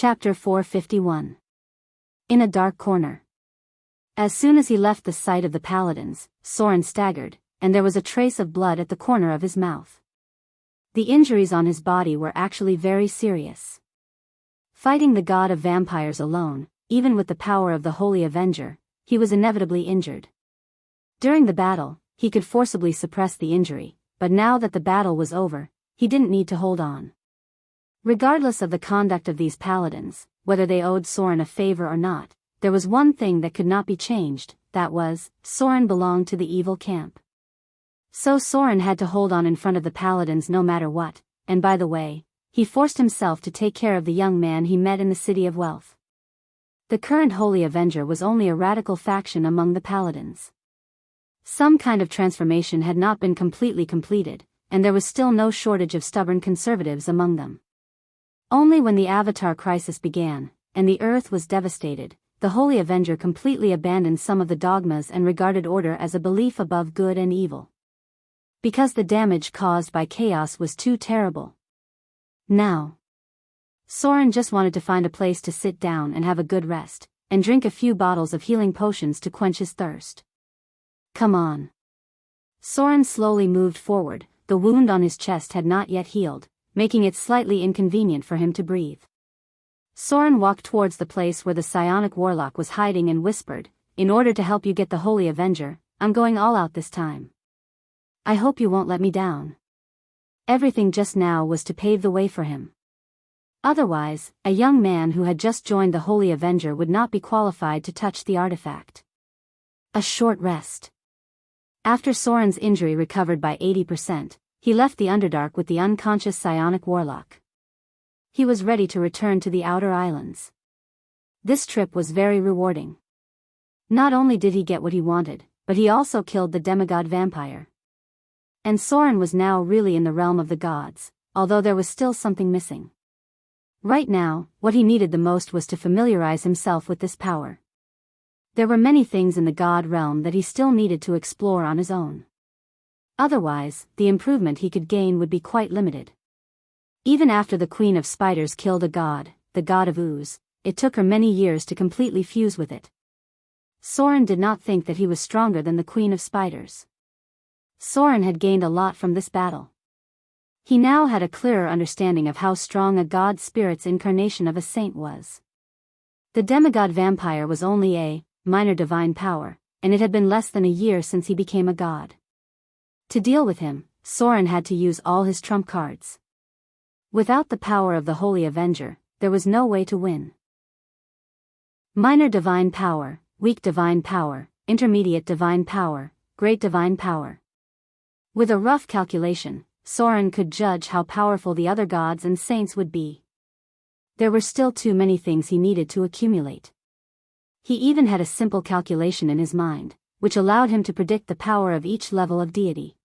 Chapter 451. In a dark corner. As soon as he left the sight of the paladins, Soren staggered, and there was a trace of blood at the corner of his mouth. The injuries on his body were actually very serious. Fighting the god of vampires alone, even with the power of the Holy Avenger, he was inevitably injured. During the battle, he could forcibly suppress the injury, but now that the battle was over, he didn't need to hold on. Regardless of the conduct of these paladins, whether they owed Soren a favor or not, there was one thing that could not be changed, that was, Soren belonged to the evil camp. So Soren had to hold on in front of the paladins no matter what, and by the way, he forced himself to take care of the young man he met in the City of Wealth. The current Holy Avenger was only a radical faction among the paladins. Some kind of transformation had not been completely completed, and there was still no shortage of stubborn conservatives among them. Only when the Avatar crisis began, and the Earth was devastated, the Holy Avenger completely abandoned some of the dogmas and regarded order as a belief above good and evil. Because the damage caused by chaos was too terrible. Now, Soren just wanted to find a place to sit down and have a good rest, and drink a few bottles of healing potions to quench his thirst. Come on. Soren slowly moved forward. The wound on his chest had not yet healed, making it slightly inconvenient for him to breathe. Soren walked towards the place where the psionic warlock was hiding and whispered, "In order to help you get the Holy Avenger, I'm going all out this time. I hope you won't let me down." Everything just now was to pave the way for him. Otherwise, a young man who had just joined the Holy Avenger would not be qualified to touch the artifact. A short rest. After Soren's injury recovered by 80%, he left the Underdark with the unconscious psionic warlock. He was ready to return to the Outer Islands. This trip was very rewarding. Not only did he get what he wanted, but he also killed the demigod vampire. And Soren was now really in the realm of the gods, although there was still something missing. Right now, what he needed the most was to familiarize himself with this power. There were many things in the god realm that he still needed to explore on his own. Otherwise, the improvement he could gain would be quite limited. Even after the Queen of Spiders killed a god, the god of ooze, it took her many years to completely fuse with it. Soren did not think that he was stronger than the Queen of Spiders. Soren had gained a lot from this battle. He now had a clearer understanding of how strong a god spirit's incarnation of a saint was. The demigod vampire was only a minor divine power, and it had been less than a year since he became a god. To deal with him, Soren had to use all his trump cards. Without the power of the Holy Avenger, there was no way to win. Minor divine power, weak divine power, intermediate divine power, great divine power. With a rough calculation, Soren could judge how powerful the other gods and saints would be. There were still too many things he needed to accumulate. He even had a simple calculation in his mind, which allowed him to predict the power of each level of deity.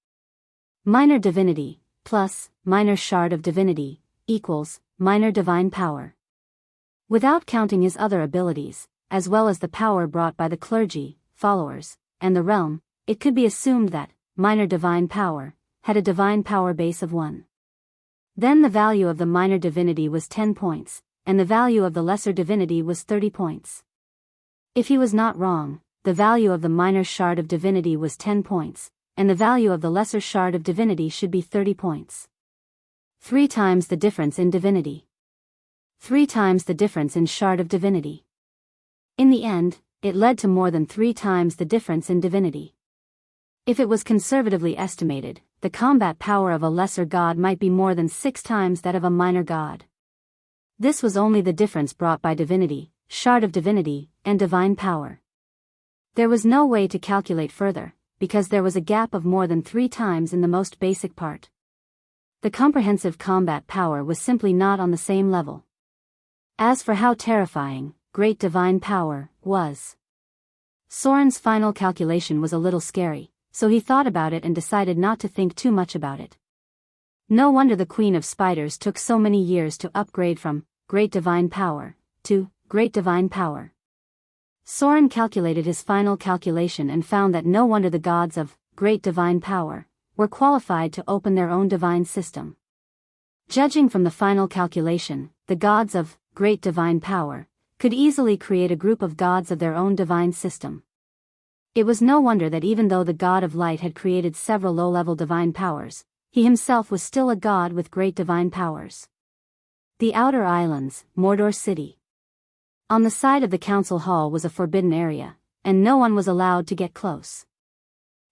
Minor divinity, plus, minor shard of divinity, equals, minor divine power. Without counting his other abilities, as well as the power brought by the clergy, followers, and the realm, it could be assumed that, minor divine power, had a divine power base of 1. Then the value of the minor divinity was 10 points, and the value of the lesser divinity was 30 points. If he was not wrong, the value of the minor shard of divinity was 10 points, and the value of the lesser shard of divinity should be 30 points. 3 times the difference in divinity. 3 times the difference in shard of divinity. In the end, it led to more than 3 times the difference in divinity. If it was conservatively estimated, the combat power of a lesser god might be more than 6 times that of a minor god. This was only the difference brought by divinity, shard of divinity, and divine power. There was no way to calculate further, because there was a gap of more than 3 times in the most basic part. The comprehensive combat power was simply not on the same level. As for how terrifying, great divine power, was. Soren's final calculation was a little scary, so he thought about it and decided not to think too much about it. No wonder the Queen of Spiders took so many years to upgrade from great divine power to great divine power. Soren calculated his final calculation and found that no wonder the gods of great divine power were qualified to open their own divine system. Judging from the final calculation, the gods of great divine power, could easily create a group of gods of their own divine system. It was no wonder that even though the god of light had created several low-level divine powers, he himself was still a god with great divine powers. The Outer Islands, Mordor City. On the side of the council hall was a forbidden area, and no one was allowed to get close.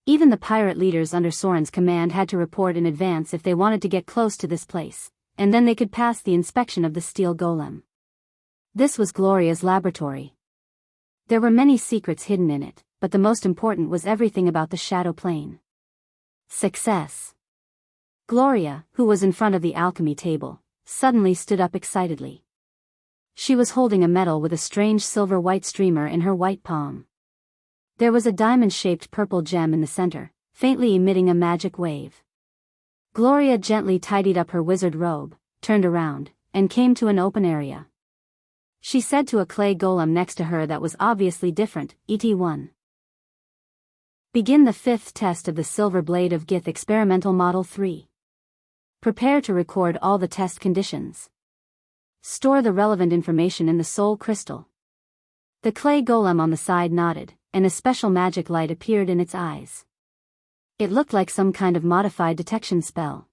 Even the pirate leaders under Soren's command had to report in advance if they wanted to get close to this place, and then they could pass the inspection of the steel golem. This was Gloria's laboratory. There were many secrets hidden in it, but the most important was everything about the shadow plane. Success. Gloria, who was in front of the alchemy table, suddenly stood up excitedly. She was holding a medal with a strange silver-white streamer in her white palm. There was a diamond-shaped purple gem in the center, faintly emitting a magic wave. Gloria gently tidied up her wizard robe, turned around, and came to an open area. She said to a clay golem next to her that was obviously different, ET1. Begin the 5th test of the Silver Blade of Gith Experimental Model 3. Prepare to record all the test conditions. Store the relevant information in the soul crystal. The clay golem on the side nodded, and a special magic light appeared in its eyes. It looked like some kind of modified detection spell.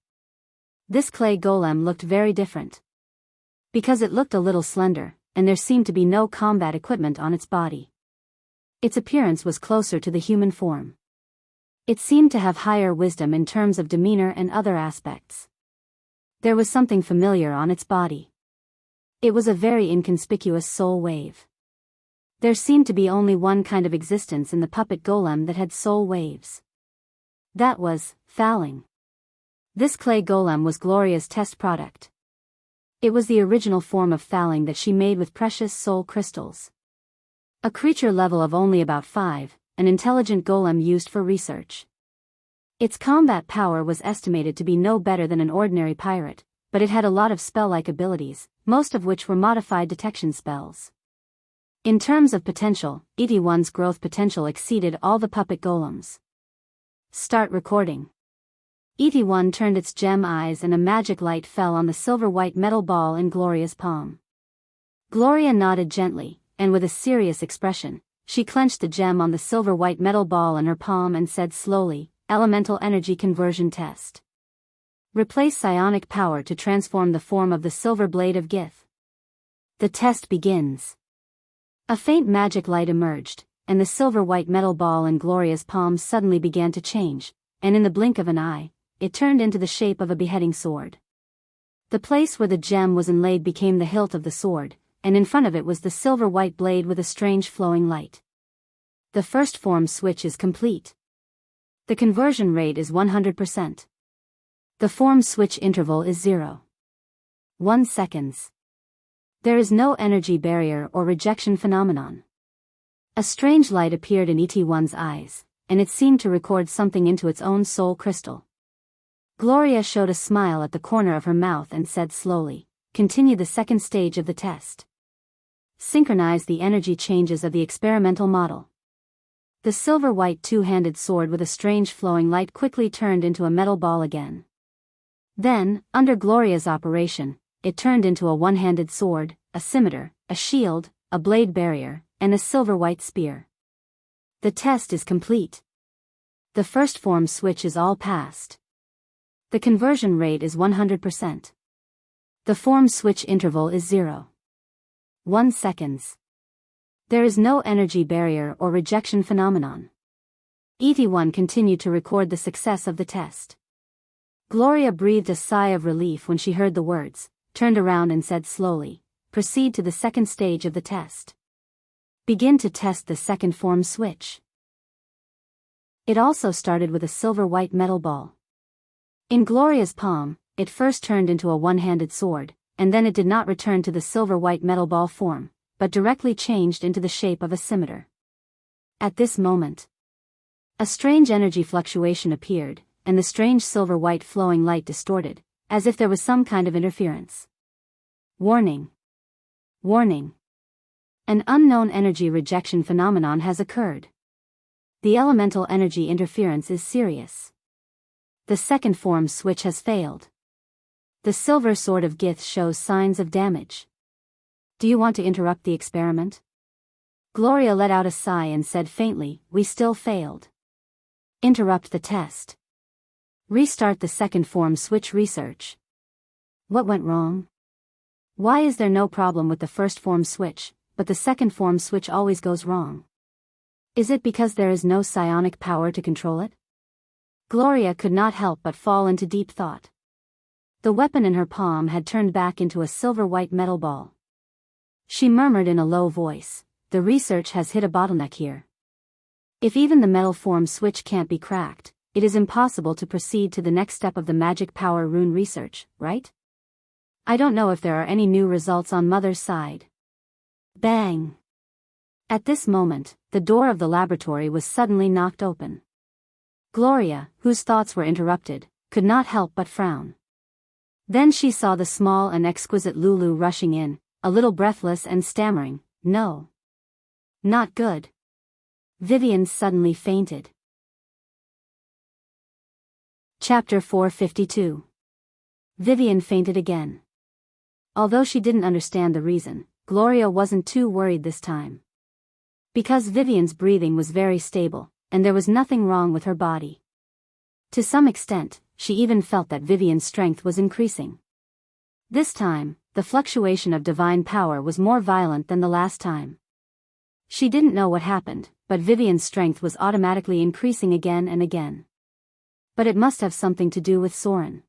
This clay golem looked very different. Because it looked a little slender, and there seemed to be no combat equipment on its body. Its appearance was closer to the human form. It seemed to have higher wisdom in terms of demeanor and other aspects. There was something familiar on its body. It was a very inconspicuous soul wave. There seemed to be only one kind of existence in the puppet golem that had soul waves. That was fouling. This clay golem was Gloria's test product. It was the original form of fouling that she made with precious soul crystals. A creature level of only about 5, an intelligent golem used for research. Its combat power was estimated to be no better than an ordinary pirate, but it had a lot of spell-like abilities, most of which were modified detection spells. In terms of potential, ET1's growth potential exceeded all the puppet golems. Start recording. ET1 turned its gem eyes and a magic light fell on the silver-white metal ball in Gloria's palm. Gloria nodded gently, and with a serious expression, she clenched the gem on the silver-white metal ball in her palm and said slowly, Elemental Energy Conversion Test. Replace psionic power to transform the form of the Silver Blade of Gith. The test begins. A faint magic light emerged, and the silver-white metal ball in Gloria's palm suddenly began to change, and in the blink of an eye, it turned into the shape of a beheading sword. The place where the gem was inlaid became the hilt of the sword, and in front of it was the silver-white blade with a strange flowing light. The first form switch is complete. The conversion rate is 100%. The form switch interval is 0.1 seconds. There is no energy barrier or rejection phenomenon. A strange light appeared in ET1's eyes, and it seemed to record something into its own soul crystal. Gloria showed a smile at the corner of her mouth and said slowly, Continue the second stage of the test. Synchronize the energy changes of the experimental model. The silver-white two-handed sword with a strange flowing light quickly turned into a metal ball again. Then, under Gloria's operation, it turned into a one-handed sword, a scimitar, a shield, a blade barrier, and a silver-white spear. The test is complete. The first form switch is all passed. The conversion rate is 100%. The form switch interval is 0.1 seconds. There is no energy barrier or rejection phenomenon. ET1 continued to record the success of the test. Gloria breathed a sigh of relief when she heard the words, turned around and said slowly, Proceed to the second stage of the test. Begin to test the second form switch. It also started with a silver-white metal ball. In Gloria's palm, it first turned into a one-handed sword, and then it did not return to the silver-white metal ball form, but directly changed into the shape of a scimitar. At this moment, a strange energy fluctuation appeared, and the strange silver-white flowing light distorted, as if there was some kind of interference. Warning. Warning. An unknown energy rejection phenomenon has occurred. The elemental energy interference is serious. The second form switch has failed. The silver sword of Gith shows signs of damage. Do you want to interrupt the experiment? Gloria let out a sigh and said faintly, we still failed. Interrupt the test. Restart the second form switch research. What went wrong? Why is there no problem with the first form switch, but the second form switch always goes wrong? Is it because there is no psionic power to control it? Gloria could not help but fall into deep thought. The weapon in her palm had turned back into a silver-white metal ball. She murmured in a low voice, the research has hit a bottleneck here. If even the metal form switch can't be cracked, it is impossible to proceed to the next step of the magic power rune research, right? I don't know if there are any new results on Mother's side. Bang! At this moment, the door of the laboratory was suddenly knocked open. Gloria, whose thoughts were interrupted, could not help but frown. Then she saw the small and exquisite Lulu rushing in, a little breathless and stammering, no. Not good. Vivian suddenly fainted. Chapter 452. Vivian fainted again. Although she didn't understand the reason, Gloria wasn't too worried this time. Because Vivian's breathing was very stable, and there was nothing wrong with her body. To some extent, she even felt that Vivian's strength was increasing. This time, the fluctuation of divine power was more violent than the last time. She didn't know what happened, but Vivian's strength was automatically increasing again and again. But it must have something to do with Soren.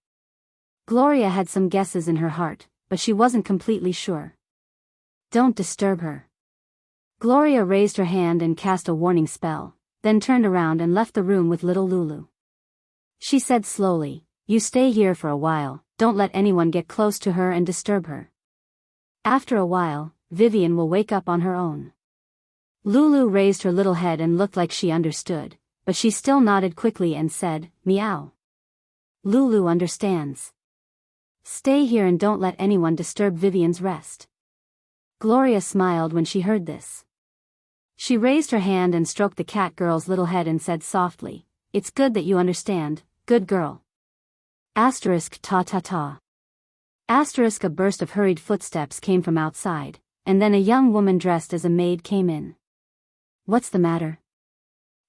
Gloria had some guesses in her heart, but she wasn't completely sure. Don't disturb her. Gloria raised her hand and cast a warning spell, then turned around and left the room with little Lulu. She said slowly, you stay here for a while, don't let anyone get close to her and disturb her. After a while, Vivian will wake up on her own. Lulu raised her little head and looked like she understood, but she still nodded quickly and said, meow. Lulu understands. Stay here and don't let anyone disturb Vivian's rest. Gloria smiled when she heard this. She raised her hand and stroked the cat girl's little head and said softly, it's good that you understand, good girl. Asterisk ta ta ta. Asterisk a burst of hurried footsteps came from outside, and then a young woman dressed as a maid came in. What's the matter?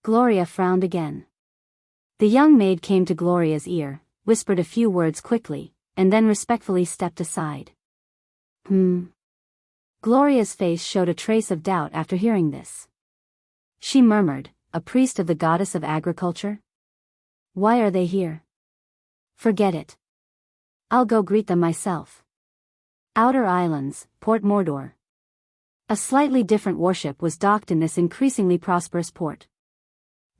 Gloria frowned again. The young maid came to Gloria's ear, whispered a few words quickly, and then respectfully stepped aside. Gloria's face showed a trace of doubt after hearing this. She murmured, a priest of the goddess of agriculture? Why are they here? Forget it. I'll go greet them myself. Outer Islands, Port Mordor. A slightly different warship was docked in this increasingly prosperous port.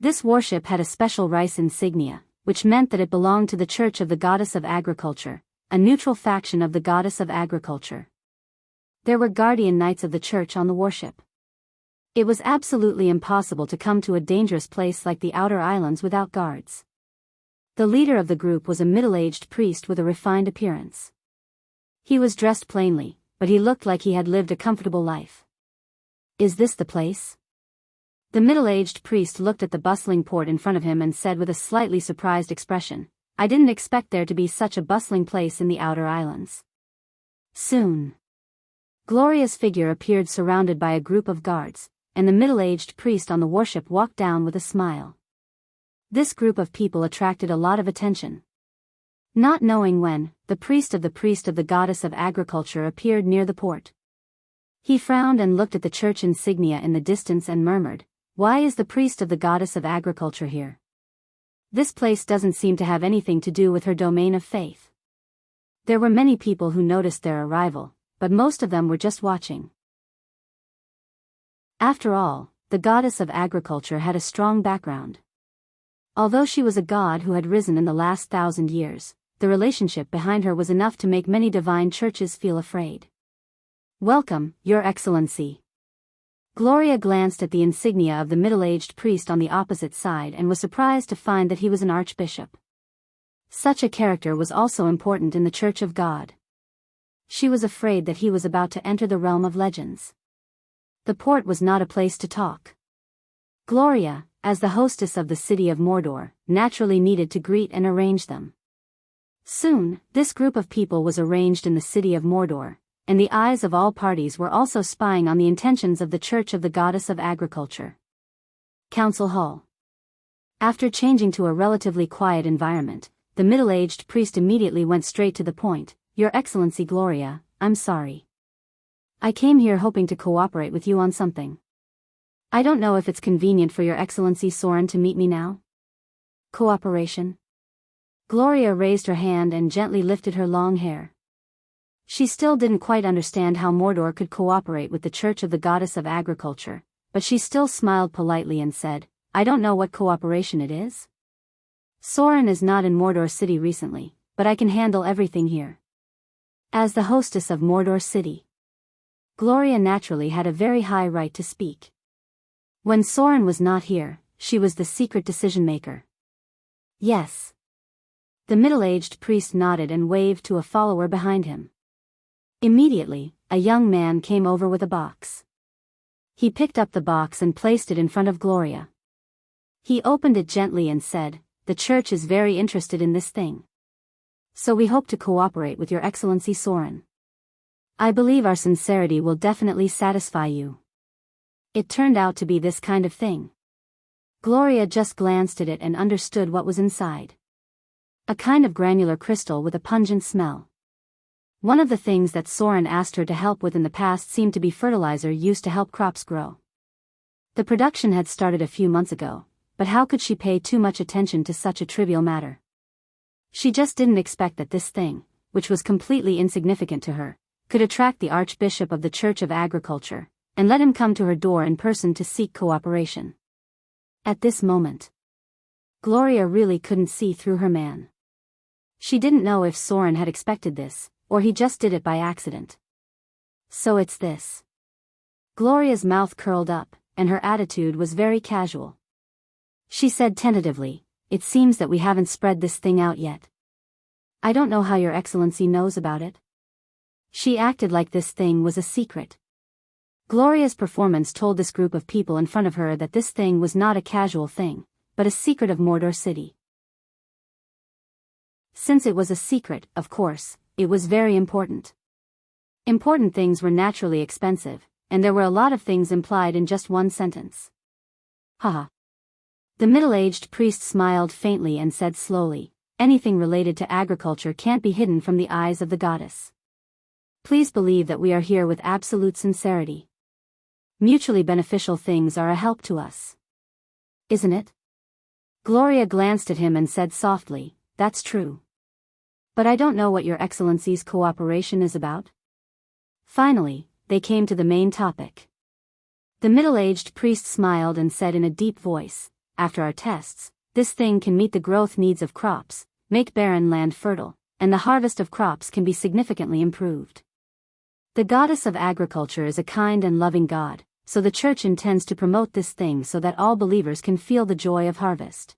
This warship had a special rice insignia, which meant that it belonged to the Church of the Goddess of Agriculture, a neutral faction of the Goddess of Agriculture. There were guardian knights of the church on the warship. It was absolutely impossible to come to a dangerous place like the Outer Islands without guards. The leader of the group was a middle-aged priest with a refined appearance. He was dressed plainly, but he looked like he had lived a comfortable life. Is this the place? The middle-aged priest looked at the bustling port in front of him and said with a slightly surprised expression, I didn't expect there to be such a bustling place in the Outer Islands. Soon. Gloria's figure appeared surrounded by a group of guards, and the middle-aged priest on the warship walked down with a smile. This group of people attracted a lot of attention. Not knowing when, the priest of the goddess of agriculture appeared near the port. He frowned and looked at the church insignia in the distance and murmured, why is the priest of the goddess of agriculture here? This place doesn't seem to have anything to do with her domain of faith. There were many people who noticed their arrival, but most of them were just watching. After all, the goddess of agriculture had a strong background. Although she was a god who had risen in the last 1,000 years, the relationship behind her was enough to make many divine churches feel afraid. Welcome, Your Excellency. Gloria glanced at the insignia of the middle-aged priest on the opposite side and was surprised to find that he was an archbishop. Such a character was also important in the Church of God. She was afraid that he was about to enter the realm of legends. The port was not a place to talk. Gloria, as the hostess of the city of Mordor, naturally needed to greet and arrange them. Soon, this group of people was arranged in the city of Mordor, and the eyes of all parties were also spying on the intentions of the Church of the Goddess of Agriculture. Council Hall. After changing to a relatively quiet environment, the middle-aged priest immediately went straight to the point. Your Excellency Gloria, I'm sorry. I came here hoping to cooperate with you on something. I don't know if it's convenient for Your Excellency Soren to meet me now? Cooperation? Gloria raised her hand and gently lifted her long hair. She still didn't quite understand how Mordor could cooperate with the Church of the Goddess of Agriculture, but she still smiled politely and said, I don't know what cooperation it is. Soren is not in Mordor City recently, but I can handle everything here. As the hostess of Mordor City, Gloria naturally had a very high right to speak. When Soren was not here, she was the secret decision-maker. Yes. The middle-aged priest nodded and waved to a follower behind him. Immediately, a young man came over with a box. He picked up the box and placed it in front of Gloria. He opened it gently and said, the church is very interested in this thing. So we hope to cooperate with Your Excellency Soren. I believe our sincerity will definitely satisfy you. It turned out to be this kind of thing. Gloria just glanced at it and understood what was inside. A kind of granular crystal with a pungent smell. One of the things that Soren asked her to help with in the past seemed to be fertilizer used to help crops grow. The production had started a few months ago, but how could she pay too much attention to such a trivial matter? She just didn't expect that this thing, which was completely insignificant to her, could attract the Archbishop of the Church of Agriculture, and let him come to her door in person to seek cooperation. At this moment, Gloria really couldn't see through her man. She didn't know if Soren had expected this, or he just did it by accident. So it's this. Gloria's mouth curled up, and her attitude was very casual. She said tentatively, it seems that we haven't spread this thing out yet. I don't know how Your Excellency knows about it. She acted like this thing was a secret. Gloria's performance told this group of people in front of her that this thing was not a casual thing, but a secret of Mordor City. Since it was a secret, of course, it was very important. Important things were naturally expensive, and there were a lot of things implied in just one sentence. Haha. The middle-aged priest smiled faintly and said slowly, anything related to agriculture can't be hidden from the eyes of the goddess. Please believe that we are here with absolute sincerity. Mutually beneficial things are a help to us. Isn't it? Gloria glanced at him and said softly, that's true. But I don't know what Your Excellency's cooperation is about. Finally, they came to the main topic. The middle-aged priest smiled and said in a deep voice, after our tests, this thing can meet the growth needs of crops, make barren land fertile, and the harvest of crops can be significantly improved. The goddess of agriculture is a kind and loving God, so the church intends to promote this thing so that all believers can feel the joy of harvest.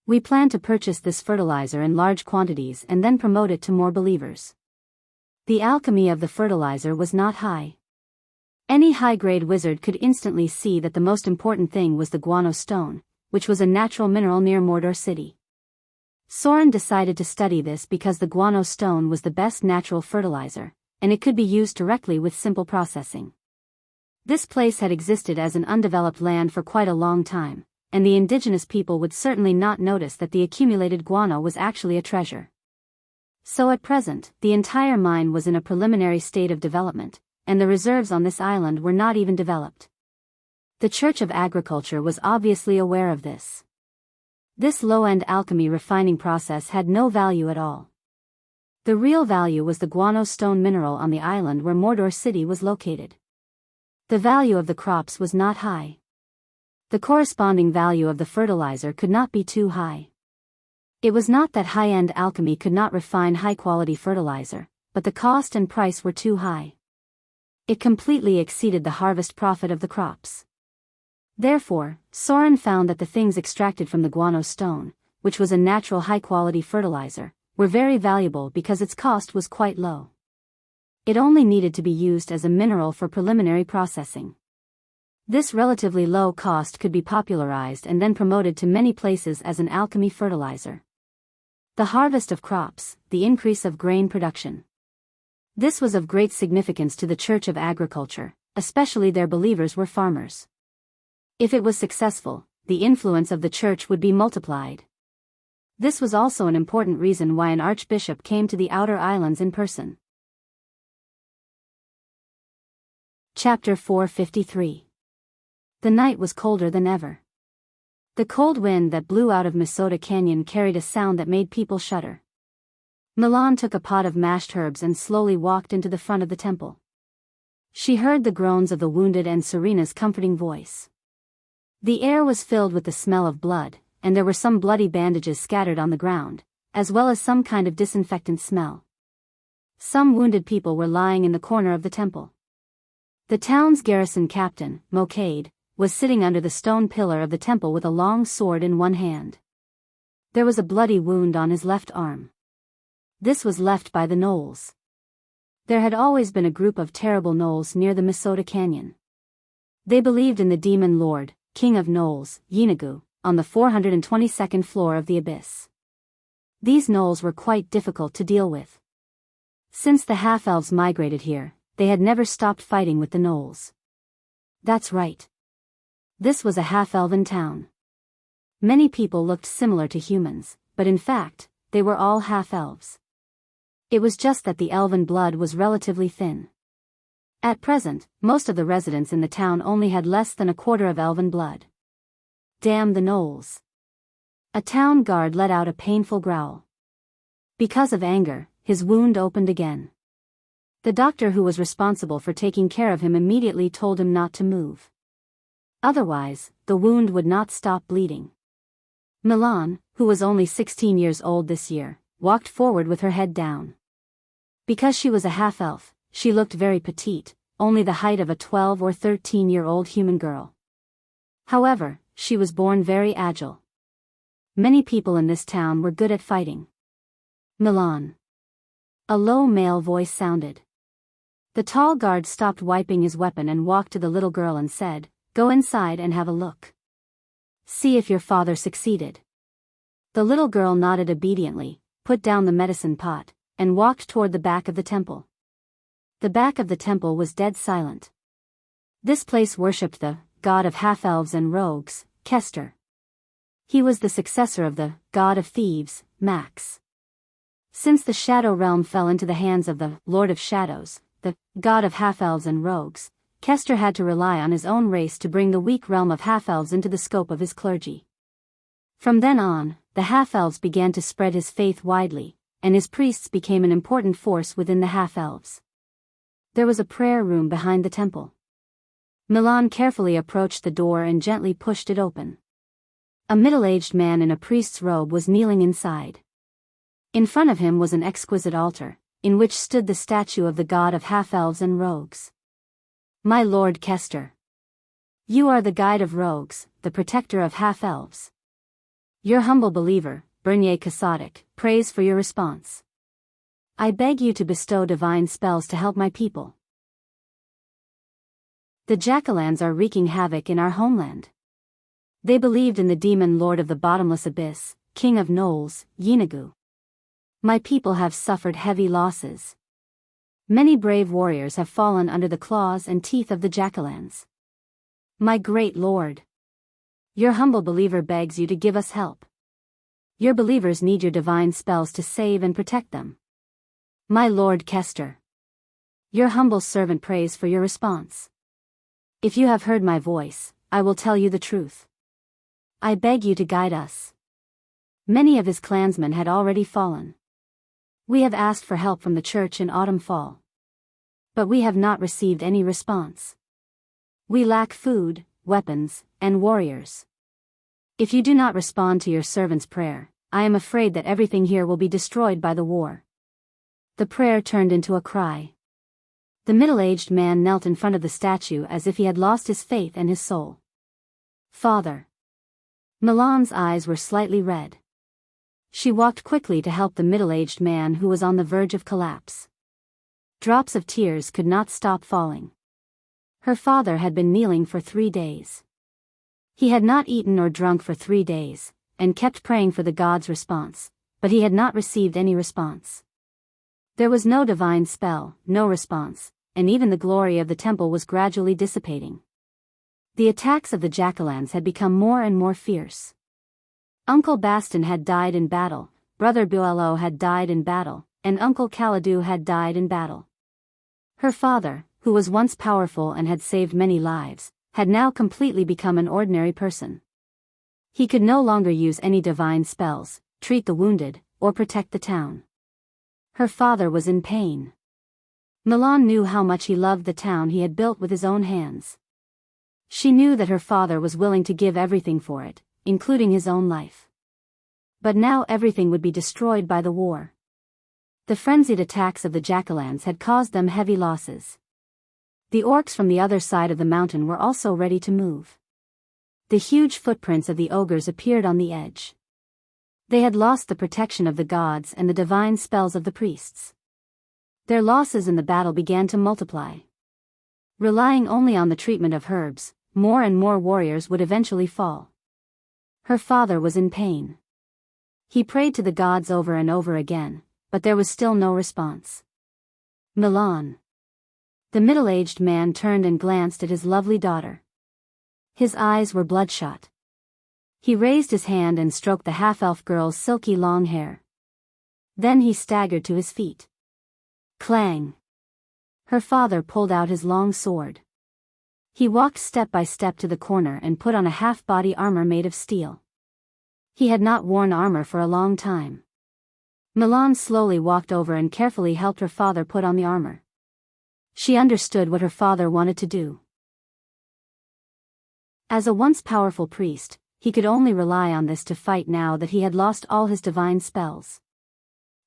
We plan to purchase this fertilizer in large quantities and then promote it to more believers. The alchemy of the fertilizer was not high. Any high-grade wizard could instantly see that the most important thing was the guano stone, which was a natural mineral near Mordor City. Soren decided to study this because the guano stone was the best natural fertilizer, and it could be used directly with simple processing. This place had existed as an undeveloped land for quite a long time, and the indigenous people would certainly not notice that the accumulated guano was actually a treasure. So at present, the entire mine was in a preliminary state of development, and the reserves on this island were not even developed. The Church of Agriculture was obviously aware of this. This low-end alchemy refining process had no value at all. The real value was the guano stone mineral on the island where Mordor City was located. The value of the crops was not high. The corresponding value of the fertilizer could not be too high. It was not that high-end alchemy could not refine high-quality fertilizer, but the cost and price were too high. It completely exceeded the harvest profit of the crops. Therefore, Soren found that the things extracted from the guano stone, which was a natural high-quality fertilizer, were very valuable because its cost was quite low. It only needed to be used as a mineral for preliminary processing. This relatively low cost could be popularized and then promoted to many places as an alchemy fertilizer. The harvest of crops, the increase of grain production. This was of great significance to the Church of Agriculture, especially their believers were farmers. If it was successful, the influence of the church would be multiplied. This was also an important reason why an archbishop came to the outer islands in person. Chapter 453. The night was colder than ever. The cold wind that blew out of Minnesota Canyon carried a sound that made people shudder. Milan took a pot of mashed herbs and slowly walked into the front of the temple. She heard the groans of the wounded and Serena's comforting voice. The air was filled with the smell of blood, and there were some bloody bandages scattered on the ground, as well as some kind of disinfectant smell. Some wounded people were lying in the corner of the temple. The town's garrison captain, Mocade, was sitting under the stone pillar of the temple with a long sword in one hand. There was a bloody wound on his left arm. This was left by the gnolls. There had always been a group of terrible gnolls near the Minnesota Canyon. They believed in the demon lord, king of gnolls, Yinagu, on the 422nd floor of the abyss. These gnolls were quite difficult to deal with. Since the half-elves migrated here, they had never stopped fighting with the gnolls. That's right. This was a half-elven town. Many people looked similar to humans, but in fact, they were all half-elves. It was just that the elven blood was relatively thin. At present, most of the residents in the town only had less than a quarter of elven blood. Damn the gnolls. A town guard let out a painful growl. Because of anger, his wound opened again. The doctor who was responsible for taking care of him immediately told him not to move. Otherwise, the wound would not stop bleeding. Milan, who was only 16 years old this year, walked forward with her head down. Because she was a half-elf, she looked very petite, only the height of a 12 or 13-year-old human girl. However, she was born very agile. Many people in this town were good at fighting. Milan. A low male voice sounded. The tall guard stopped wiping his weapon and walked to the little girl and said, "Go inside and have a look. See if your father succeeded." The little girl nodded obediently, put down the medicine pot, and walked toward the back of the temple. The back of the temple was dead silent. This place worshipped the god of half-elves and rogues, Kester. He was the successor of the god of thieves, Max. Since the Shadow Realm fell into the hands of the Lord of Shadows, the god of half-elves and rogues, Kester had to rely on his own race to bring the weak realm of half-elves into the scope of his clergy. From then on, the half-elves began to spread his faith widely, and his priests became an important force within the half-elves. There was a prayer room behind the temple. Milan carefully approached the door and gently pushed it open. A middle-aged man in a priest's robe was kneeling inside. In front of him was an exquisite altar, in which stood the statue of the god of half-elves and rogues. "My lord Kester. You are the guide of rogues, the protector of half-elves. Your humble believer, Bernier Kasadik, prays for your response. I beg you to bestow divine spells to help my people. The Jackalans are wreaking havoc in our homeland. They believed in the demon lord of the bottomless abyss, king of gnolls, Yinagu. My people have suffered heavy losses. Many brave warriors have fallen under the claws and teeth of the Jackalans. My great lord. Your humble believer begs you to give us help. Your believers need your divine spells to save and protect them. My lord Kester. Your humble servant prays for your response. If you have heard my voice, I will tell you the truth. I beg you to guide us." Many of his clansmen had already fallen. "We have asked for help from the church in autumn-fall. But we have not received any response. We lack food, weapons, and warriors. If you do not respond to your servant's prayer, I am afraid that everything here will be destroyed by the war." The prayer turned into a cry. The middle-aged man knelt in front of the statue as if he had lost his faith and his soul. "Father." Milan's eyes were slightly red. She walked quickly to help the middle-aged man who was on the verge of collapse. Drops of tears could not stop falling. Her father had been kneeling for 3 days. He had not eaten or drunk for 3 days, and kept praying for the god's response, but he had not received any response. There was no divine spell, no response, and even the glory of the temple was gradually dissipating. The attacks of the Jackalans had become more and more fierce. Uncle Baston had died in battle, Brother Buello had died in battle, and Uncle Caladu had died in battle. Her father, who was once powerful and had saved many lives, had now completely become an ordinary person. He could no longer use any divine spells, treat the wounded, or protect the town. Her father was in pain. Milan knew how much he loved the town he had built with his own hands. She knew that her father was willing to give everything for it, including his own life. But now everything would be destroyed by the war. The frenzied attacks of the Jackalans had caused them heavy losses. The orcs from the other side of the mountain were also ready to move. The huge footprints of the ogres appeared on the edge. They had lost the protection of the gods and the divine spells of the priests. Their losses in the battle began to multiply. Relying only on the treatment of herbs, more and more warriors would eventually fall. Her father was in pain. He prayed to the gods over and over again, but there was still no response. Milan. The middle-aged man turned and glanced at his lovely daughter. His eyes were bloodshot. He raised his hand and stroked the half-elf girl's silky long hair. Then he staggered to his feet. Clang! Her father pulled out his long sword. He walked step by step to the corner and put on a half-body armor made of steel. He had not worn armor for a long time. Milan slowly walked over and carefully helped her father put on the armor. She understood what her father wanted to do. As a once powerful priest, he could only rely on this to fight now that he had lost all his divine spells.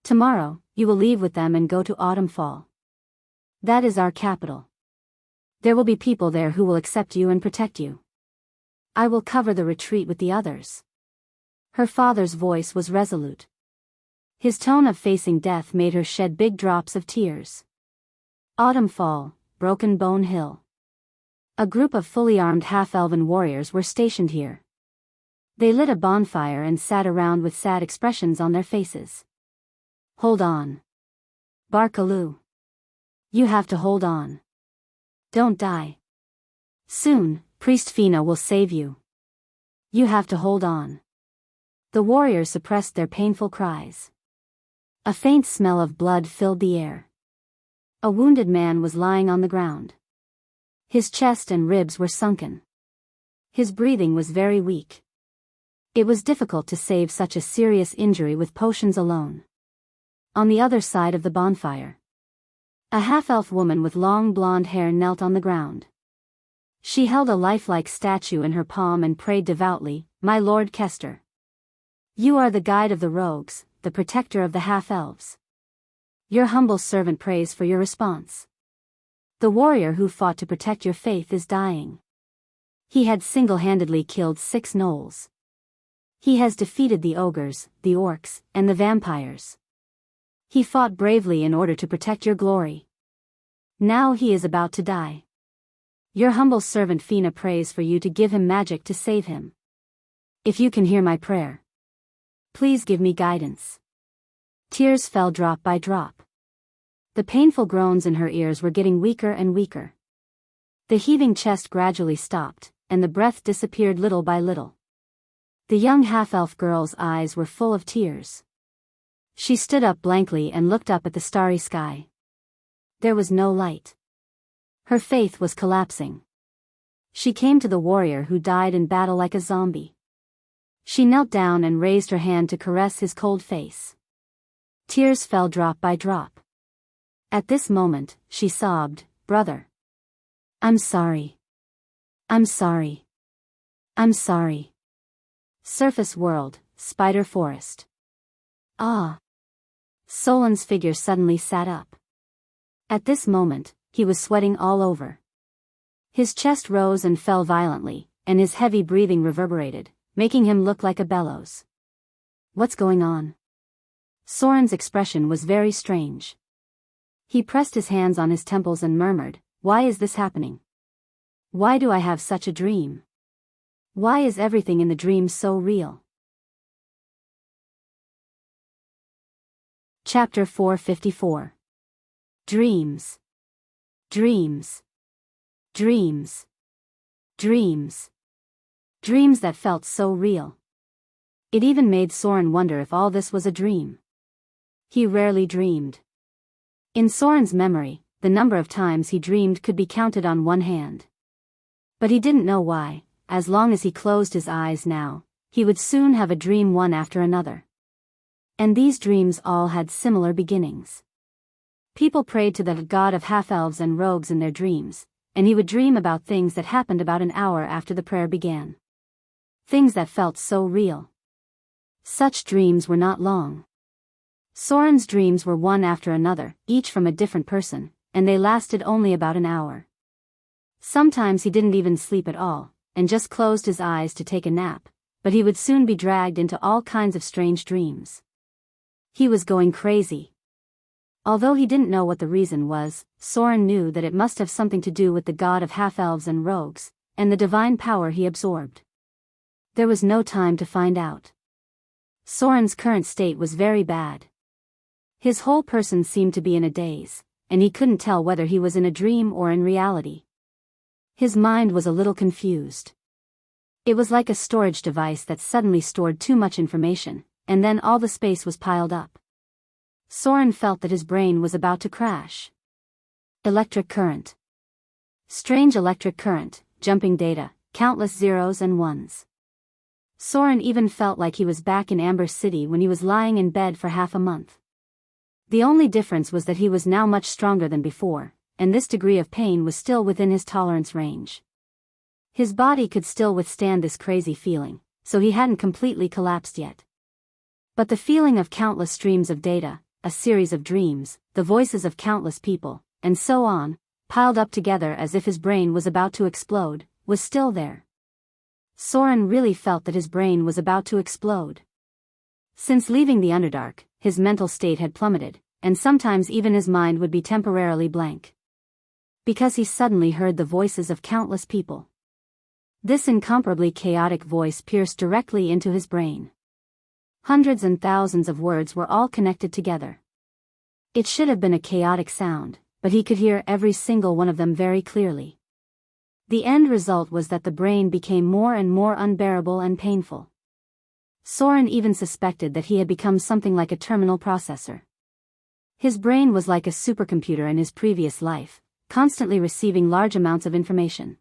Tomorrow, you will leave with them and go to Autumnfall. That is our capital. There will be people there who will accept you and protect you. I will cover the retreat with the others. Her father's voice was resolute. His tone of facing death made her shed big drops of tears. Autumnfall, Broken Bone Hill. A group of fully armed half-elven warriors were stationed here. They lit a bonfire and sat around with sad expressions on their faces. Hold on. Barkaloo. You have to hold on. Don't die. Soon, Priest Fina will save you. You have to hold on. The warriors suppressed their painful cries. A faint smell of blood filled the air. A wounded man was lying on the ground. His chest and ribs were sunken. His breathing was very weak. It was difficult to save such a serious injury with potions alone. On the other side of the bonfire, a half-elf woman with long blonde hair knelt on the ground. She held a lifelike statue in her palm and prayed devoutly, "My Lord Kester. You are the guide of the rogues, the protector of the half-elves. Your humble servant prays for your response. The warrior who fought to protect your faith is dying. He had single-handedly killed 6 gnolls. He has defeated the ogres, the orcs, and the vampires. He fought bravely in order to protect your glory. Now he is about to die. Your humble servant Fina prays for you to give him magic to save him. If you can hear my prayer, please give me guidance." Tears fell drop by drop. The painful groans in her ears were getting weaker and weaker. The heaving chest gradually stopped, and the breath disappeared little by little. The young half-elf girl's eyes were full of tears. She stood up blankly and looked up at the starry sky. There was no light. Her faith was collapsing. She came to the warrior who died in battle like a zombie. She knelt down and raised her hand to caress his cold face. Tears fell drop by drop. At this moment, she sobbed, "Brother. I'm sorry. I'm sorry. I'm sorry." Surface world, Spider Forest. Ah! Solon's figure suddenly sat up. At this moment, he was sweating all over. His chest rose and fell violently, and his heavy breathing reverberated, making him look like a bellows. What's going on? Soren's expression was very strange. He pressed his hands on his temples and murmured, "Why is this happening? Why do I have such a dream? Why is everything in the dream so real?" Chapter 454. Dreams. Dreams. Dreams. Dreams. Dreams that felt so real. It even made Soren wonder if all this was a dream. He rarely dreamed. In Soren's memory, the number of times he dreamed could be counted on one hand. But he didn't know why. As long as he closed his eyes now, he would soon have a dream one after another. And these dreams all had similar beginnings. People prayed to the god of half-elves and rogues in their dreams, and he would dream about things that happened about an hour after the prayer began. Things that felt so real. Such dreams were not long. Soren's dreams were one after another, each from a different person, and they lasted only about an hour. Sometimes he didn't even sleep at all, and just closed his eyes to take a nap, but he would soon be dragged into all kinds of strange dreams. He was going crazy. Although he didn't know what the reason was, Soren knew that it must have something to do with the god of half-elves and rogues, and the divine power he absorbed. There was no time to find out. Soren's current state was very bad. His whole person seemed to be in a daze, and he couldn't tell whether he was in a dream or in reality. His mind was a little confused. It was like a storage device that suddenly stored too much information, and then all the space was piled up. Soren felt that his brain was about to crash. Electric current. Strange electric current, jumping data, countless zeros and ones. Soren even felt like he was back in Amber City when he was lying in bed for half a month. The only difference was that he was now much stronger than before, and this degree of pain was still within his tolerance range. His body could still withstand this crazy feeling, so he hadn't completely collapsed yet. But the feeling of countless streams of data, a series of dreams, the voices of countless people, and so on, piled up together as if his brain was about to explode, was still there. Soren really felt that his brain was about to explode. Since leaving the Underdark, his mental state had plummeted, and sometimes even his mind would be temporarily blank. Because he suddenly heard the voices of countless people. This incomparably chaotic voice pierced directly into his brain. Hundreds and thousands of words were all connected together. It should have been a chaotic sound, but he could hear every single one of them very clearly. The end result was that the brain became more and more unbearable and painful. Soren even suspected that he had become something like a terminal processor. His brain was like a supercomputer in his previous life, constantly receiving large amounts of information.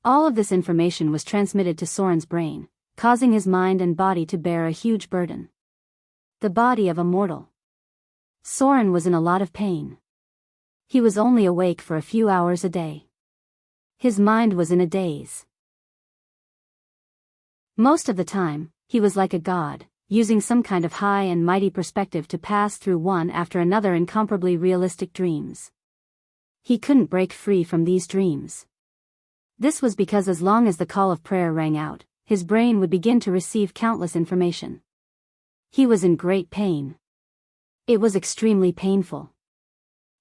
All of this information was transmitted to Soren's brain, causing his mind and body to bear a huge burden. The body of a mortal. Soren was in a lot of pain. He was only awake for a few hours a day. His mind was in a daze. Most of the time, he was like a god, using some kind of high and mighty perspective to pass through one after another incomparably realistic dreams. He couldn't break free from these dreams. This was because as long as the call of prayer rang out, his brain would begin to receive countless information. He was in great pain. It was extremely painful.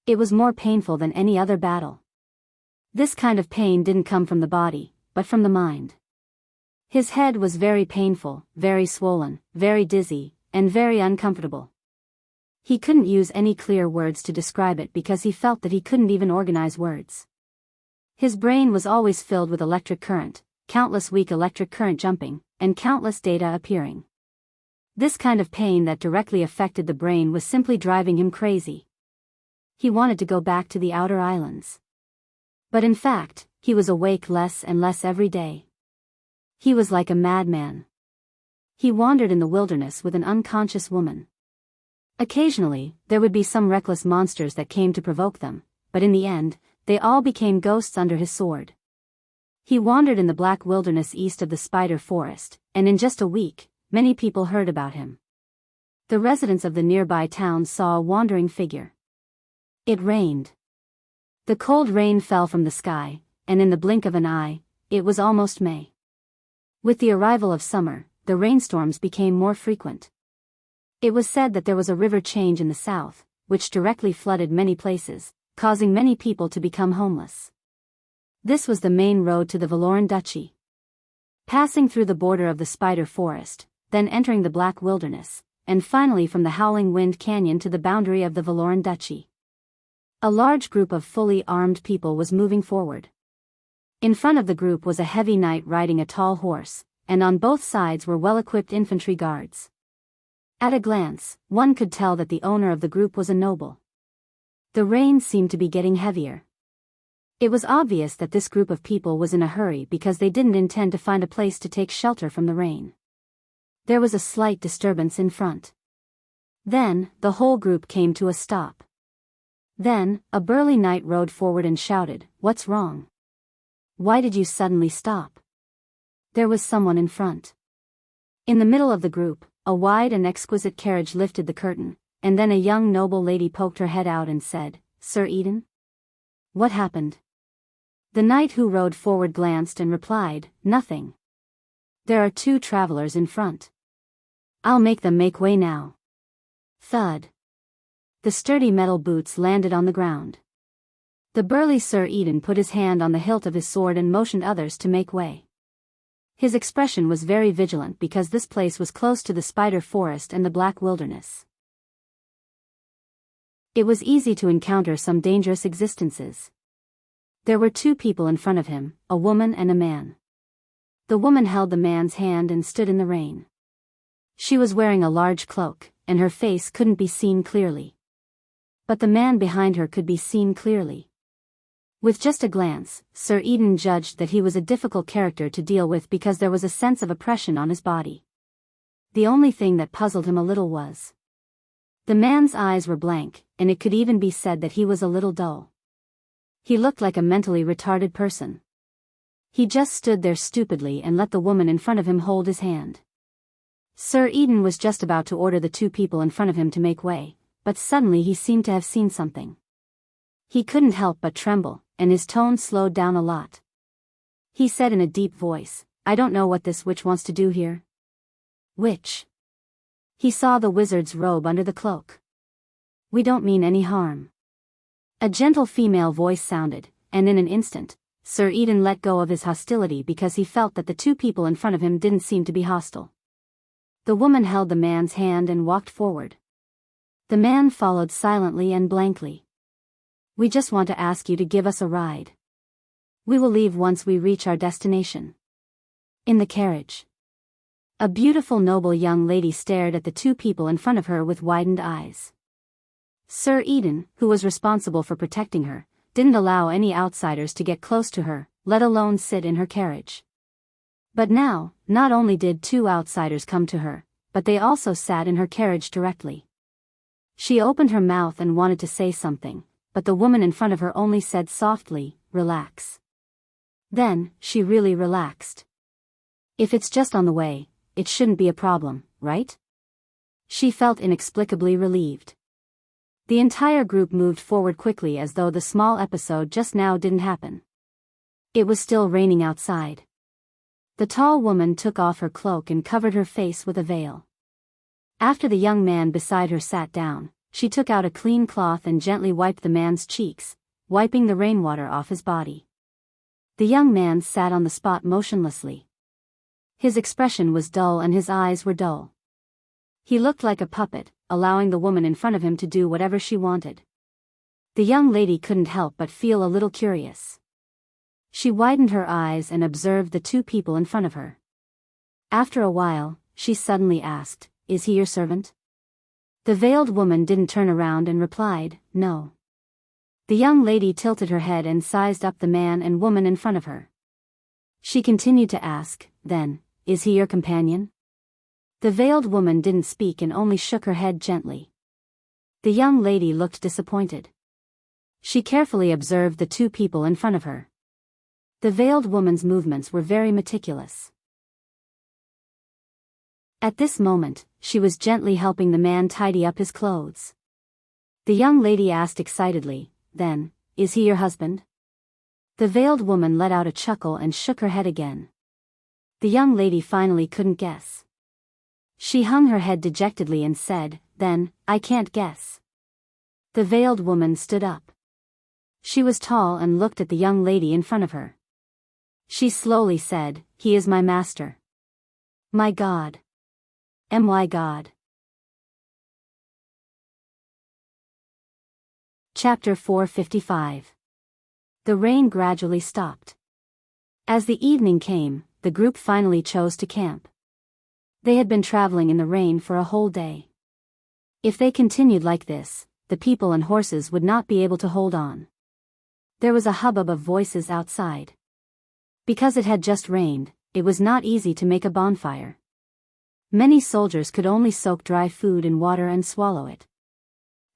It was more painful than any other battle. This kind of pain didn't come from the body, but from the mind. His head was very painful, very swollen, very dizzy, and very uncomfortable. He couldn't use any clear words to describe it because he felt that he couldn't even organize words. His brain was always filled with electric current, countless weak electric current jumping, and countless data appearing. This kind of pain that directly affected the brain was simply driving him crazy. He wanted to go back to the outer islands. But in fact, he was awake less and less every day. He was like a madman. He wandered in the wilderness with an unconscious woman. Occasionally, there would be some reckless monsters that came to provoke them, but in the end, they all became ghosts under his sword. He wandered in the black wilderness east of the spider forest, and in just a week, many people heard about him. The residents of the nearby towns saw a wandering figure. It rained. The cold rain fell from the sky, and in the blink of an eye, it was almost May. With the arrival of summer, the rainstorms became more frequent. It was said that there was a river change in the south, which directly flooded many places, causing many people to become homeless. This was the main road to the Valoran Duchy. Passing through the border of the spider forest, then entering the black wilderness, and finally from the Howling Wind Canyon to the boundary of the Valoran Duchy. A large group of fully armed people was moving forward. In front of the group was a heavy knight riding a tall horse, and on both sides were well-equipped infantry guards. At a glance, one could tell that the owner of the group was a noble. The rain seemed to be getting heavier. It was obvious that this group of people was in a hurry because they didn't intend to find a place to take shelter from the rain. There was a slight disturbance in front. Then, the whole group came to a stop. Then, a burly knight rode forward and shouted, "What's wrong? Why did you suddenly stop?" There was someone in front. In the middle of the group, a wide and exquisite carriage lifted the curtain, and then a young noble lady poked her head out and said, "Sir Eden? What happened?" The knight who rode forward glanced and replied, "Nothing. There are 2 travelers in front. I'll make them make way now." Thud. The sturdy metal boots landed on the ground. The burly Sir Eden put his hand on the hilt of his sword and motioned others to make way. His expression was very vigilant because this place was close to the spider forest and the black wilderness. It was easy to encounter some dangerous existences. There were 2 people in front of him, a woman and a man. The woman held the man's hand and stood in the rain. She was wearing a large cloak, and her face couldn't be seen clearly. But the man behind her could be seen clearly. With just a glance, Sir Eden judged that he was a difficult character to deal with because there was a sense of oppression on his body. The only thing that puzzled him a little was the man's eyes were blank, and it could even be said that he was a little dull. He looked like a mentally retarded person. He just stood there stupidly and let the woman in front of him hold his hand. Sir Eden was just about to order the 2 people in front of him to make way, but suddenly he seemed to have seen something. He couldn't help but tremble, and his tone slowed down a lot. He said in a deep voice, "I don't know what this witch wants to do here." "Witch?" He saw the wizard's robe under the cloak. "We don't mean any harm." A gentle female voice sounded, and in an instant, Sir Eden let go of his hostility because he felt that the 2 people in front of him didn't seem to be hostile. The woman held the man's hand and walked forward. The man followed silently and blankly. "We just want to ask you to give us a ride. We will leave once we reach our destination." In the carriage, a beautiful noble young lady stared at the 2 people in front of her with widened eyes. Sir Eden, who was responsible for protecting her, didn't allow any outsiders to get close to her, let alone sit in her carriage. But now, not only did 2 outsiders come to her, but they also sat in her carriage directly. She opened her mouth and wanted to say something, but the woman in front of her only said softly, "Relax." Then, she really relaxed. "If it's just on the way, it shouldn't be a problem, right?" She felt inexplicably relieved. The entire group moved forward quickly as though the small episode just now didn't happen. It was still raining outside. The tall woman took off her cloak and covered her face with a veil. After the young man beside her sat down, she took out a clean cloth and gently wiped the man's cheeks, wiping the rainwater off his body. The young man sat on the spot motionlessly. His expression was dull and his eyes were dull. He looked like a puppet, allowing the woman in front of him to do whatever she wanted. The young lady couldn't help but feel a little curious. She widened her eyes and observed the 2 people in front of her. After a while, she suddenly asked, "Is he your servant?" The veiled woman didn't turn around and replied, "No." The young lady tilted her head and sized up the man and woman in front of her. She continued to ask, then, "Is he your companion?" The veiled woman didn't speak and only shook her head gently. The young lady looked disappointed. She carefully observed the 2 people in front of her. The veiled woman's movements were very meticulous. At this moment, she was gently helping the man tidy up his clothes. The young lady asked excitedly, then, "Is he your husband?" The veiled woman let out a chuckle and shook her head again. The young lady finally couldn't guess. She hung her head dejectedly and said, "Then, I can't guess." The veiled woman stood up. She was tall and looked at the young lady in front of her. She slowly said, "He is my master. My God. My God." Chapter 455. The rain gradually stopped. As the evening came, the group finally chose to camp. They had been traveling in the rain for a whole day. If they continued like this, the people and horses would not be able to hold on. There was a hubbub of voices outside. Because it had just rained, it was not easy to make a bonfire. Many soldiers could only soak dry food in water and swallow it.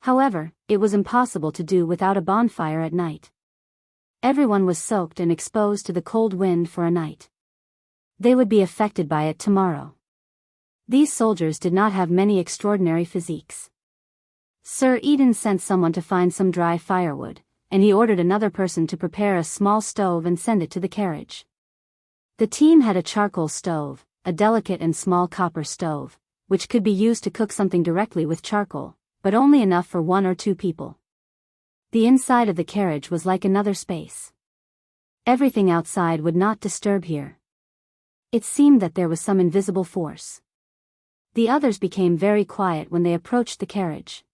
However, it was impossible to do without a bonfire at night. Everyone was soaked and exposed to the cold wind for a night. They would be affected by it tomorrow. These soldiers did not have many extraordinary physiques. Sir Eden sent someone to find some dry firewood, and he ordered another person to prepare a small stove and send it to the carriage. The team had a charcoal stove, a delicate and small copper stove, which could be used to cook something directly with charcoal, but only enough for 1 or 2 people. The inside of the carriage was like another space. Everything outside would not disturb here. It seemed that there was some invisible force. The others became very quiet when they approached the carriage.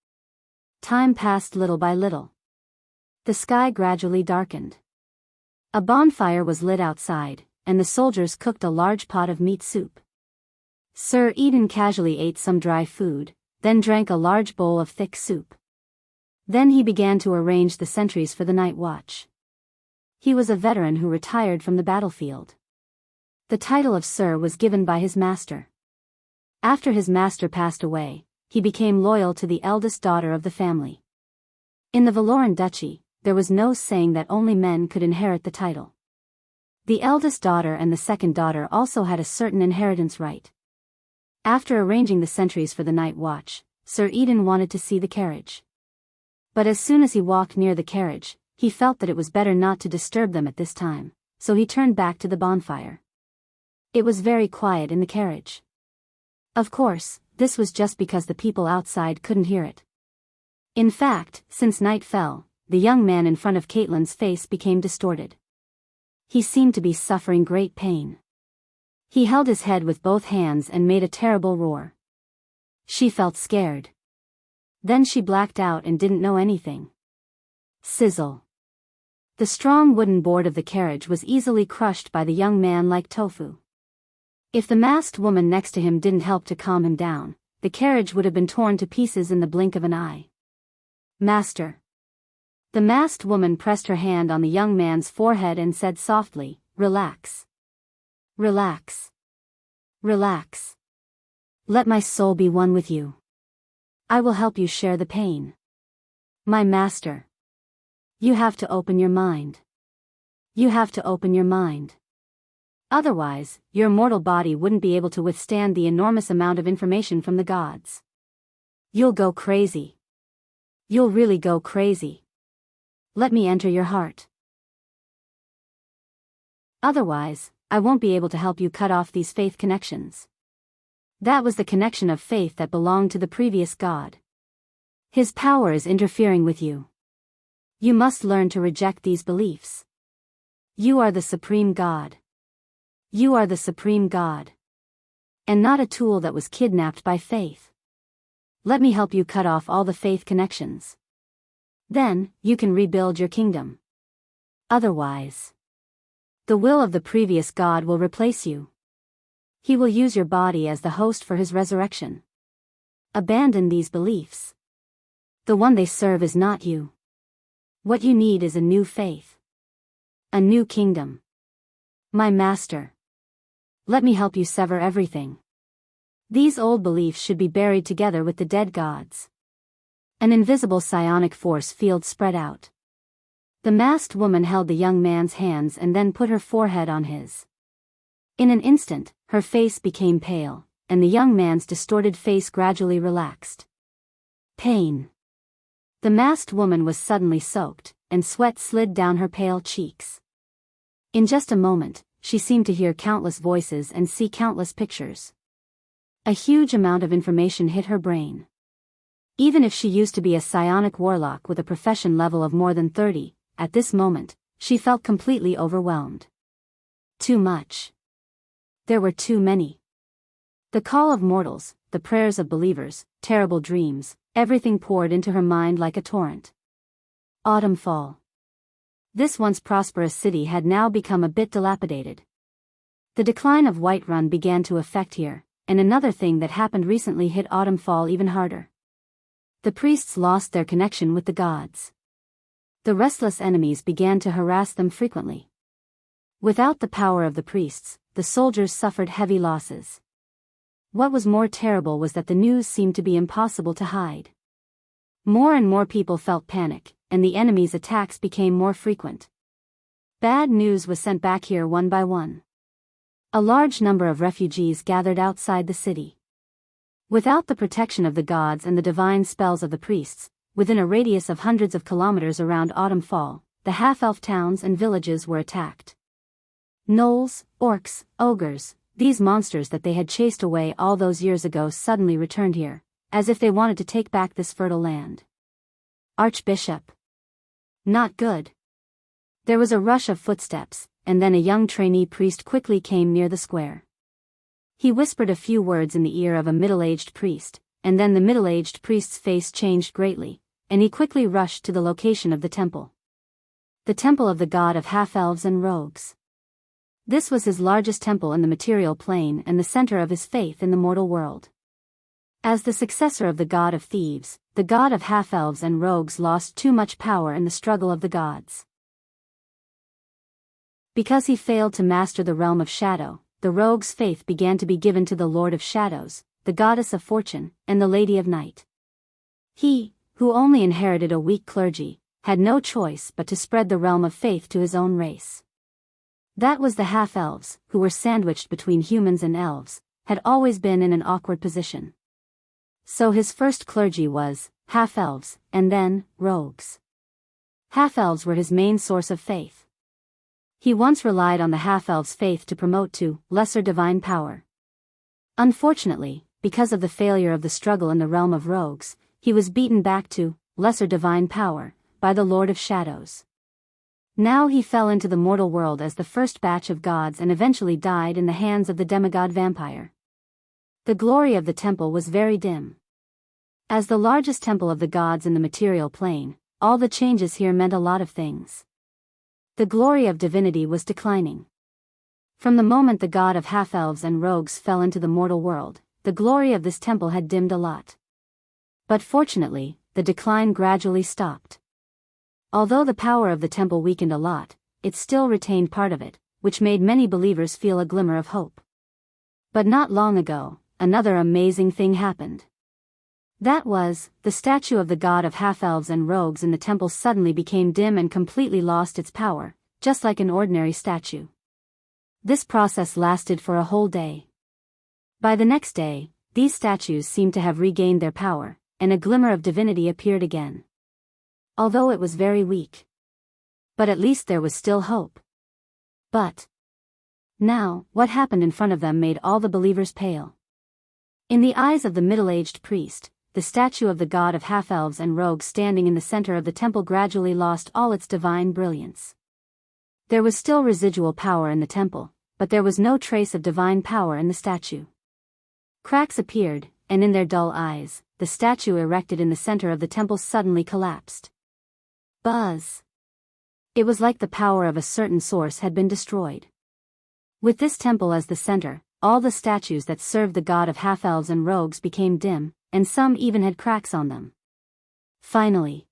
Time passed little by little. The sky gradually darkened. A bonfire was lit outside, and the soldiers cooked a large pot of meat soup. Sir Eden casually ate some dry food, then drank a large bowl of thick soup. Then he began to arrange the sentries for the night watch. He was a veteran who retired from the battlefield. The title of Sir was given by his master. After his master passed away, he became loyal to the eldest daughter of the family. In the Valoran Duchy, there was no saying that only men could inherit the title. The eldest daughter and the second daughter also had a certain inheritance right. After arranging the sentries for the night watch, Sir Eden wanted to see the carriage. But as soon as he walked near the carriage, he felt that it was better not to disturb them at this time, so he turned back to the bonfire. It was very quiet in the carriage. Of course, this was just because the people outside couldn't hear it. In fact, since night fell, the young man in front of Caitlin's face became distorted. He seemed to be suffering great pain. He held his head with both hands and made a terrible roar. She felt scared. Then she blacked out and didn't know anything. Sizzle. The strong wooden board of the carriage was easily crushed by the young man like tofu. If the masked woman next to him didn't help to calm him down, the carriage would have been torn to pieces in the blink of an eye. Master. The masked woman pressed her hand on the young man's forehead and said softly, "Relax. Relax. Relax. Let my soul be one with you. I will help you share the pain. My master. You have to open your mind. You have to open your mind. Otherwise, your mortal body wouldn't be able to withstand the enormous amount of information from the gods. You'll go crazy. You'll really go crazy. Let me enter your heart. Otherwise, I won't be able to help you cut off these faith connections." That was the connection of faith that belonged to the previous god. His power is interfering with you. You must learn to reject these beliefs. You are the supreme god. You are the supreme god. And not a tool that was kidnapped by faith. Let me help you cut off all the faith connections. Then, you can rebuild your kingdom. Otherwise, the will of the previous god will replace you. He will use your body as the host for his resurrection. Abandon these beliefs. The one they serve is not you. What you need is a new faith. A new kingdom. My master. Let me help you sever everything. These old beliefs should be buried together with the dead gods. An invisible psionic force field spread out. The masked woman held the young man's hands and then put her forehead on his. In an instant, her face became pale, and the young man's distorted face gradually relaxed. Pain. The masked woman was suddenly soaked, and sweat slid down her pale cheeks. In just a moment, she seemed to hear countless voices and see countless pictures. A huge amount of information hit her brain. Even if she used to be a psionic warlock with a profession level of more than 30, at this moment, she felt completely overwhelmed. Too much. There were too many. The call of mortals, the prayers of believers, terrible dreams, everything poured into her mind like a torrent. Autumn fall. This once prosperous city had now become a bit dilapidated. The decline of Whiterun began to affect here, and another thing that happened recently hit autumn fall even harder. The priests lost their connection with the gods. The restless enemies began to harass them frequently. Without the power of the priests, the soldiers suffered heavy losses. What was more terrible was that the news seemed to be impossible to hide. More and more people felt panic, and the enemy's attacks became more frequent. Bad news was sent back here one by one. A large number of refugees gathered outside the city. Without the protection of the gods and the divine spells of the priests, within a radius of hundreds of kilometers around autumn fall, the half-elf towns and villages were attacked. Gnolls, orcs, ogres, these monsters that they had chased away all those years ago suddenly returned here, as if they wanted to take back this fertile land. Archbishop. Not good. There was a rush of footsteps, and then a young trainee priest quickly came near the square. He whispered a few words in the ear of a middle-aged priest, and then the middle-aged priest's face changed greatly, and he quickly rushed to the location of the temple. The temple of the god of half-elves and rogues. This was his largest temple in the material plane and the center of his faith in the mortal world. As the successor of the god of thieves, the god of half-elves and rogues lost too much power in the struggle of the gods. Because he failed to master the realm of shadow, the rogue's faith began to be given to the Lord of Shadows, the goddess of fortune, and the Lady of Night. He, who only inherited a weak clergy, had no choice but to spread the realm of faith to his own race. That was the half-elves, who were sandwiched between humans and elves, had always been in an awkward position. So his first clergy was half-elves, and then rogues. Half-elves were his main source of faith. He once relied on the half-elves' faith to promote to lesser divine power. Unfortunately, because of the failure of the struggle in the realm of rogues, he was beaten back to lesser divine power by the Lord of Shadows. Now he fell into the mortal world as the first batch of gods and eventually died in the hands of the demigod vampire. The glory of the temple was very dim. As the largest temple of the gods in the material plane, all the changes here meant a lot of things. The glory of divinity was declining. From the moment the god of half-elves and rogues fell into the mortal world, the glory of this temple had dimmed a lot. But fortunately, the decline gradually stopped. Although the power of the temple weakened a lot, it still retained part of it, which made many believers feel a glimmer of hope. But not long ago, another amazing thing happened. That was, the statue of the god of half-elves and rogues in the temple suddenly became dim and completely lost its power, just like an ordinary statue. This process lasted for a whole day. By the next day, these statues seemed to have regained their power, and a glimmer of divinity appeared again. Although it was very weak. But at least there was still hope. But now, what happened in front of them made all the believers pale. In the eyes of the middle-aged priest, the statue of the god of half-elves and rogues standing in the center of the temple gradually lost all its divine brilliance. There was still residual power in the temple, but there was no trace of divine power in the statue. Cracks appeared, and in their dull eyes, the statue erected in the center of the temple suddenly collapsed. Buzz! It was like the power of a certain source had been destroyed. With this temple as the center, all the statues that served the god of half-elves and rogues became dim, and some even had cracks on them. Finally,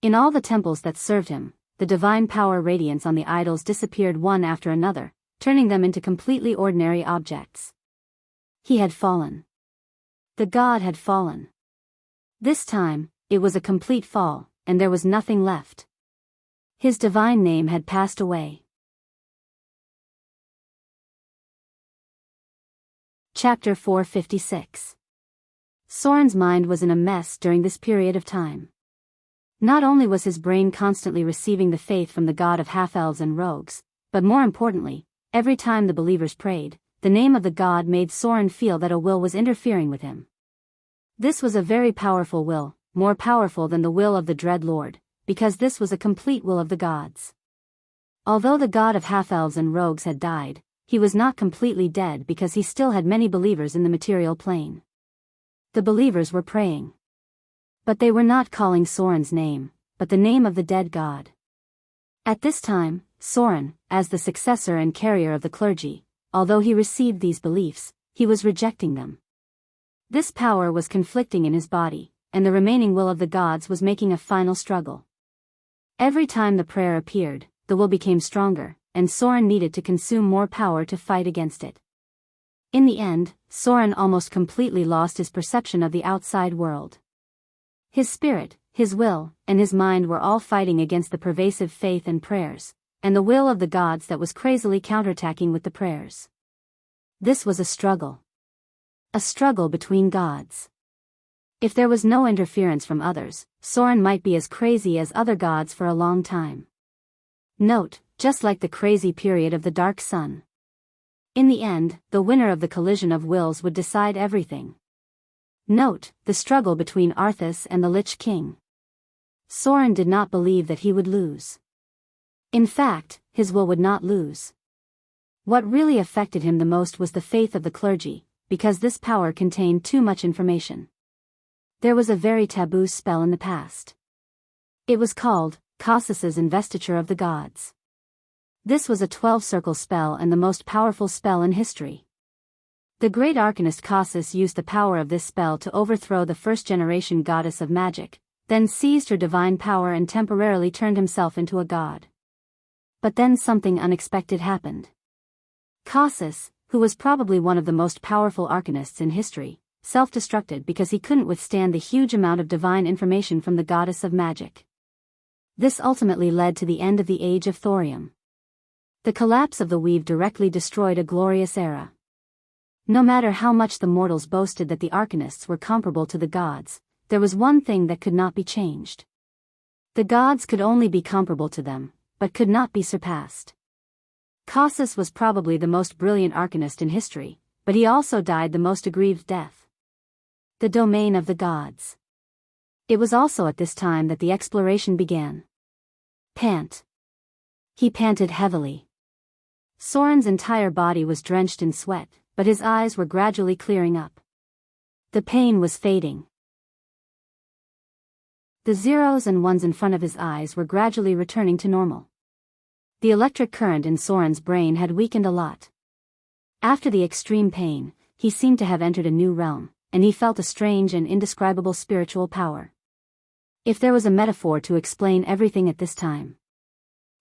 in all the temples that served him, the divine power radiance on the idols disappeared one after another, turning them into completely ordinary objects. He had fallen. The god had fallen. This time, it was a complete fall, and there was nothing left. His divine name had passed away. Chapter 456. Soren's mind was in a mess during this period of time. Not only was his brain constantly receiving the faith from the god of half-elves and rogues, but more importantly, every time the believers prayed, the name of the god made Soren feel that a will was interfering with him. This was a very powerful will, more powerful than the will of the Dread Lord, because this was a complete will of the gods. Although the god of half-elves and rogues had died, he was not completely dead because he still had many believers in the material plane. The believers were praying. But they were not calling Soren's name, but the name of the dead god. At this time, Soren, as the successor and carrier of the clergy, although he received these beliefs, he was rejecting them. This power was conflicting in his body, and the remaining will of the gods was making a final struggle. Every time the prayer appeared, the will became stronger, and Soren needed to consume more power to fight against it. In the end, Soren almost completely lost his perception of the outside world. His spirit, his will, and his mind were all fighting against the pervasive faith and prayers, and the will of the gods that was crazily counterattacking with the prayers. This was a struggle. A struggle between gods. If there was no interference from others, Soren might be as crazy as other gods for a long time. Note, just like the crazy period of the Dark Sun. In the end, the winner of the collision of wills would decide everything. Note, the struggle between Arthas and the Lich King. Soren did not believe that he would lose. In fact, his will would not lose. What really affected him the most was the faith of the clergy, because this power contained too much information. There was a very taboo spell in the past. It was called Kossus's Investiture of the Gods. This was a 12-circle spell and the most powerful spell in history. The great arcanist Kossus used the power of this spell to overthrow the first-generation goddess of magic, then seized her divine power and temporarily turned himself into a god. But then something unexpected happened. Kossus, who was probably one of the most powerful arcanists in history, self-destructed because he couldn't withstand the huge amount of divine information from the goddess of magic. This ultimately led to the end of the Age of Thorium. The collapse of the weave directly destroyed a glorious era. No matter how much the mortals boasted that the arcanists were comparable to the gods, there was one thing that could not be changed. The gods could only be comparable to them, but could not be surpassed. Kossus was probably the most brilliant arcanist in history, but he also died the most aggrieved death. The domain of the gods. It was also at this time that the exploration began. Pant. He panted heavily. Soren's entire body was drenched in sweat, but his eyes were gradually clearing up. The pain was fading. The zeros and ones in front of his eyes were gradually returning to normal. The electric current in Soren's brain had weakened a lot. After the extreme pain, he seemed to have entered a new realm, and he felt a strange and indescribable spiritual power. If there was a metaphor to explain everything at this time,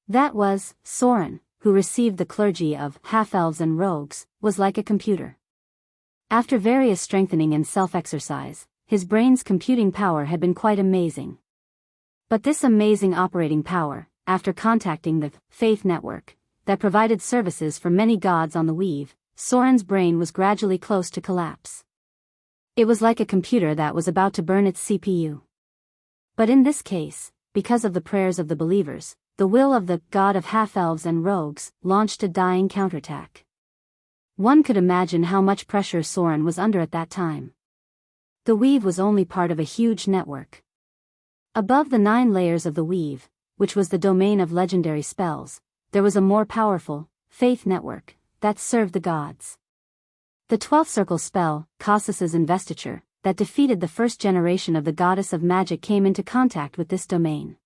that was, Soren, who received the clergy of half-elves and rogues, was like a computer. After various strengthening and self-exercise, his brain's computing power had been quite amazing. But this amazing operating power, after contacting the Faith Network, that provided services for many gods on the Weave, Soren's brain was gradually close to collapse. It was like a computer that was about to burn its CPU. But in this case, because of the prayers of the believers, the will of the god of half-elves and rogues launched a dying counterattack. One could imagine how much pressure Soren was under at that time. The Weave was only part of a huge network. Above the 9 layers of the Weave, which was the domain of legendary spells, there was a more powerful, Faith Network, that served the gods. The 12th circle spell, Kossus's Investiture, that defeated the first generation of the goddess of magic came into contact with this domain.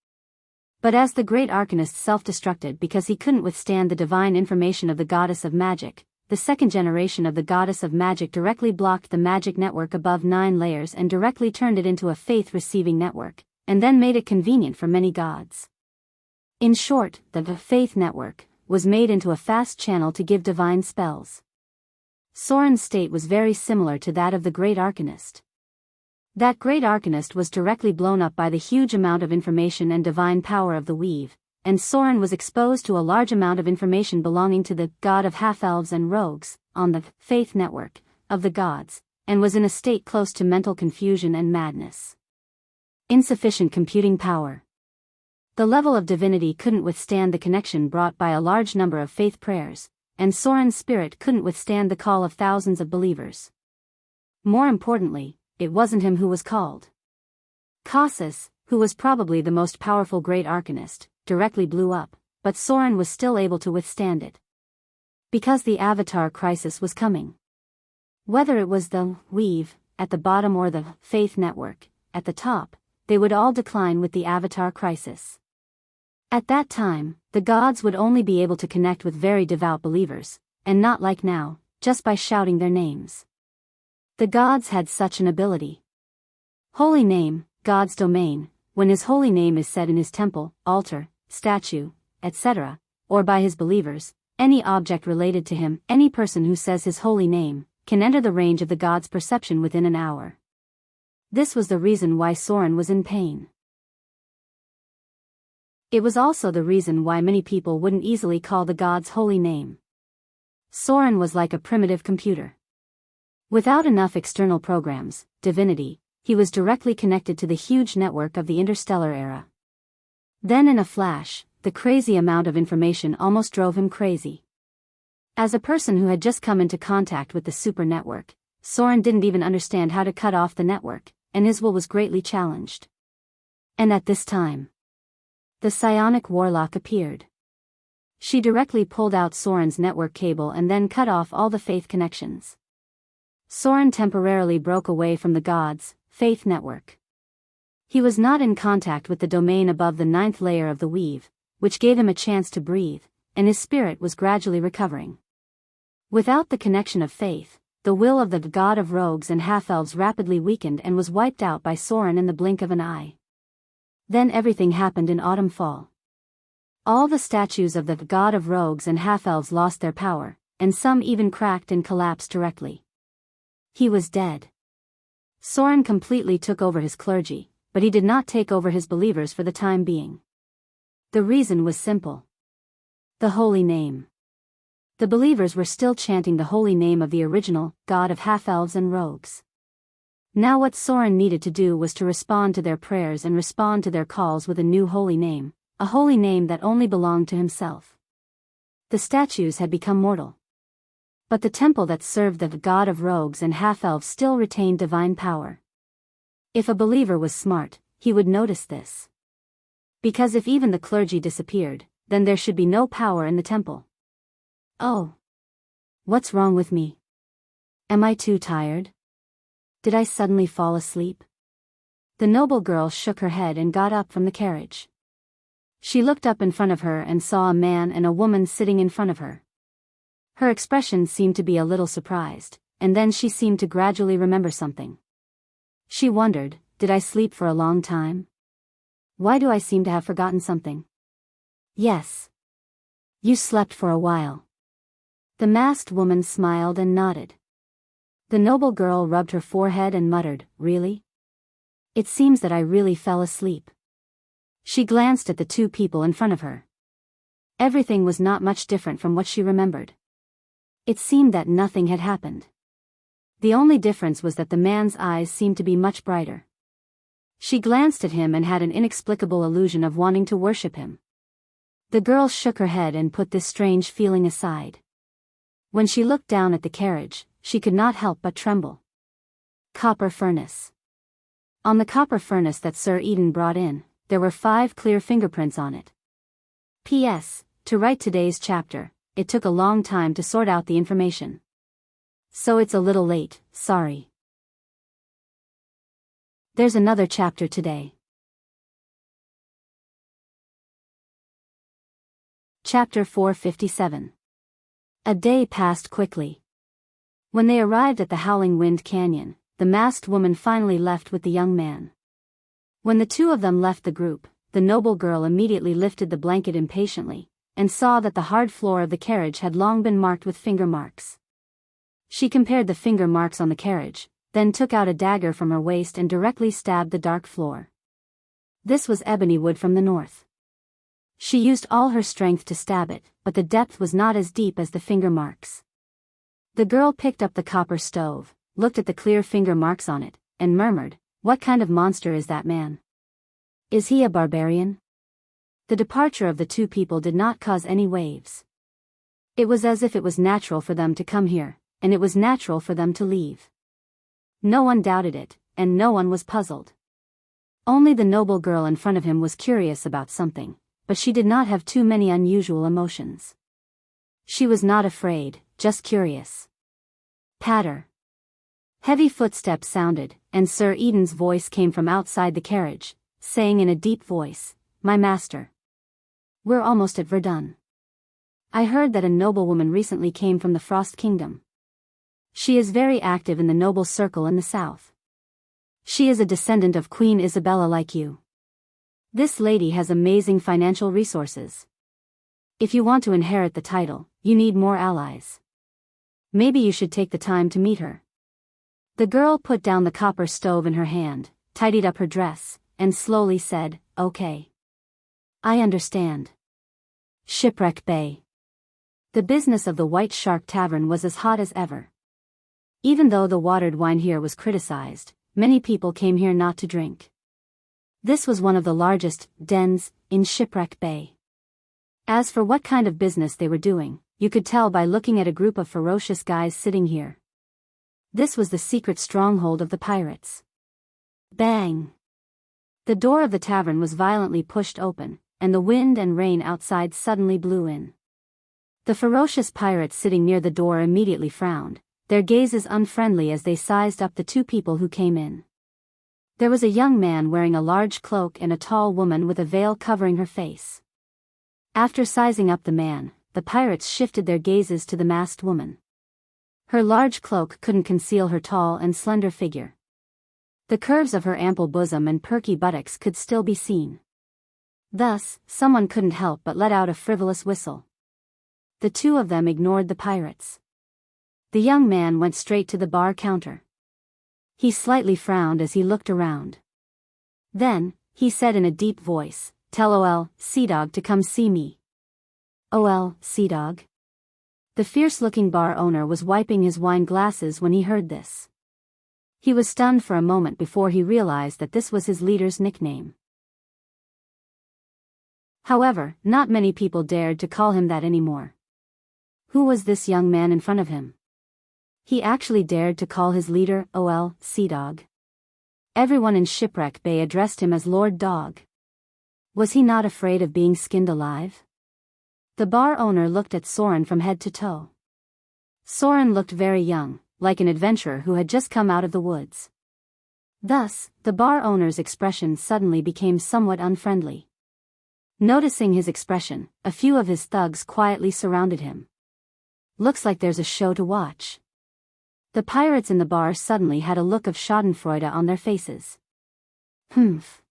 But as the great arcanist self-destructed because he couldn't withstand the divine information of the goddess of magic, the second generation of the goddess of magic directly blocked the magic network above 9 layers and directly turned it into a faith-receiving network, and then made it convenient for many gods. In short, the Faith Network was made into a fast channel to give divine spells. Soren's state was very similar to that of the great arcanist. That great arcanist was directly blown up by the huge amount of information and divine power of the Weave, and Soren was exposed to a large amount of information belonging to the god of half-elves and rogues, on the Faith Network, of the gods, and was in a state close to mental confusion and madness. Insufficient computing power. The level of divinity couldn't withstand the connection brought by a large number of faith prayers, and Soren's spirit couldn't withstand the call of thousands of believers. More importantly, it wasn't him who was called. Kossus, who was probably the most powerful great arcanist, directly blew up, but Soren was still able to withstand it. Because the Avatar crisis was coming. Whether it was the Weave, at the bottom or the Faith Network, at the top, they would all decline with the Avatar crisis. At that time, the gods would only be able to connect with very devout believers, and not like now, just by shouting their names. The gods had such an ability. Holy name, God's domain, when his holy name is said in his temple, altar, statue, etc., or by his believers, any object related to him, any person who says his holy name, can enter the range of the god's perception within an hour. This was the reason why Soren was in pain. It was also the reason why many people wouldn't easily call the god's holy name. Soren was like a primitive computer. Without enough external programs, divinity, he was directly connected to the huge network of the interstellar era. Then in a flash, the crazy amount of information almost drove him crazy. As a person who had just come into contact with the super network, Soren didn't even understand how to cut off the network, and his will was greatly challenged. And at this time, the psionic warlock appeared. She directly pulled out Soren's network cable and then cut off all the faith connections. Soren temporarily broke away from the gods' faith network. He was not in contact with the domain above the 9th layer of the weave, which gave him a chance to breathe, and his spirit was gradually recovering. Without the connection of faith, the will of the god of rogues and half-elves rapidly weakened and was wiped out by Soren in the blink of an eye. Then everything happened in autumn fall. All the statues of the god of rogues and half-elves lost their power, and some even cracked and collapsed directly. He was dead. Soren completely took over his clergy, but he did not take over his believers for the time being. The reason was simple. The holy name. The believers were still chanting the holy name of the original god of half-elves and rogues. Now what Soren needed to do was to respond to their prayers and respond to their calls with a new holy name, a holy name that only belonged to himself. The statues had become mortal. But the temple that served the god of rogues and half-elves still retained divine power. If a believer was smart, he would notice this. Because if even the clergy disappeared, then there should be no power in the temple. Oh. What's wrong with me? Am I too tired? Did I suddenly fall asleep? The noble girl shook her head and got up from the carriage. She looked up in front of her and saw a man and a woman sitting in front of her. Her expression seemed to be a little surprised, and then she seemed to gradually remember something. She wondered, did I sleep for a long time? Why do I seem to have forgotten something? Yes. You slept for a while. The masked woman smiled and nodded. The noble girl rubbed her forehead and muttered, "Really? It seems that I really fell asleep." She glanced at the two people in front of her. Everything was not much different from what she remembered. It seemed that nothing had happened. The only difference was that the man's eyes seemed to be much brighter. She glanced at him and had an inexplicable illusion of wanting to worship him. The girl shook her head and put this strange feeling aside. When she looked down at the carriage, she could not help but tremble. Copper furnace. On the copper furnace that Sir Eden brought in, there were 5 clear fingerprints on it. P.S. To write today's chapter, it took a long time to sort out the information. So it's a little late, sorry. There's another chapter today. Chapter 457. A day passed quickly. When they arrived at the Howling Wind Canyon, the masked woman finally left with the young man. When the two of them left the group, the noble girl immediately lifted the blanket impatiently, and saw that the hard floor of the carriage had long been marked with finger marks. She compared the finger marks on the carriage, then took out a dagger from her waist and directly stabbed the dark floor. This was ebony wood from the north. She used all her strength to stab it, but the depth was not as deep as the finger marks. The girl picked up the copper stove, looked at the clear finger marks on it, and murmured, "What kind of monster is that man? Is he a barbarian?" The departure of the two people did not cause any waves. It was as if it was natural for them to come here, and it was natural for them to leave. No one doubted it, and no one was puzzled. Only the noble girl in front of him was curious about something, but she did not have too many unusual emotions. She was not afraid, just curious. Patter. Heavy footsteps sounded, and Sir Eden's voice came from outside the carriage, saying in a deep voice, "My master. We're almost at Verdun. I heard that a noblewoman recently came from the Frost Kingdom. She is very active in the noble circle in the south. She is a descendant of Queen Isabella like you. This lady has amazing financial resources. If you want to inherit the title, you need more allies. Maybe you should take the time to meet her." The girl put down the copper stove in her hand, tidied up her dress, and slowly said, "Okay. I understand." Shipwreck Bay. The business of the White Shark Tavern was as hot as ever. Even though the watered wine here was criticized, many people came here not to drink. This was one of the largest dens in Shipwreck Bay. As for what kind of business they were doing, you could tell by looking at a group of ferocious guys sitting here. This was the secret stronghold of the pirates. Bang! The door of the tavern was violently pushed open, and the wind and rain outside suddenly blew in. The ferocious pirates sitting near the door immediately frowned, their gazes unfriendly as they sized up the two people who came in. There was a young man wearing a large cloak and a tall woman with a veil covering her face. After sizing up the man, the pirates shifted their gazes to the masked woman. Her large cloak couldn't conceal her tall and slender figure. The curves of her ample bosom and perky buttocks could still be seen. Thus, someone couldn't help but let out a frivolous whistle. The two of them ignored the pirates. The young man went straight to the bar counter. He slightly frowned as he looked around. Then, he said in a deep voice, "Tell OL, Sea Dog to come see me." "OL, Sea Dog?" The fierce-looking bar owner was wiping his wine glasses when he heard this. He was stunned for a moment before he realized that this was his leader's nickname. However, not many people dared to call him that anymore. Who was this young man in front of him? He actually dared to call his leader OL, Sea Dog. Everyone in Shipwreck Bay addressed him as Lord Dog. Was he not afraid of being skinned alive? The bar owner looked at Soren from head to toe. Soren looked very young, like an adventurer who had just come out of the woods. Thus, the bar owner's expression suddenly became somewhat unfriendly. Noticing his expression, a few of his thugs quietly surrounded him. "Looks like there's a show to watch." The pirates in the bar suddenly had a look of schadenfreude on their faces. Humph.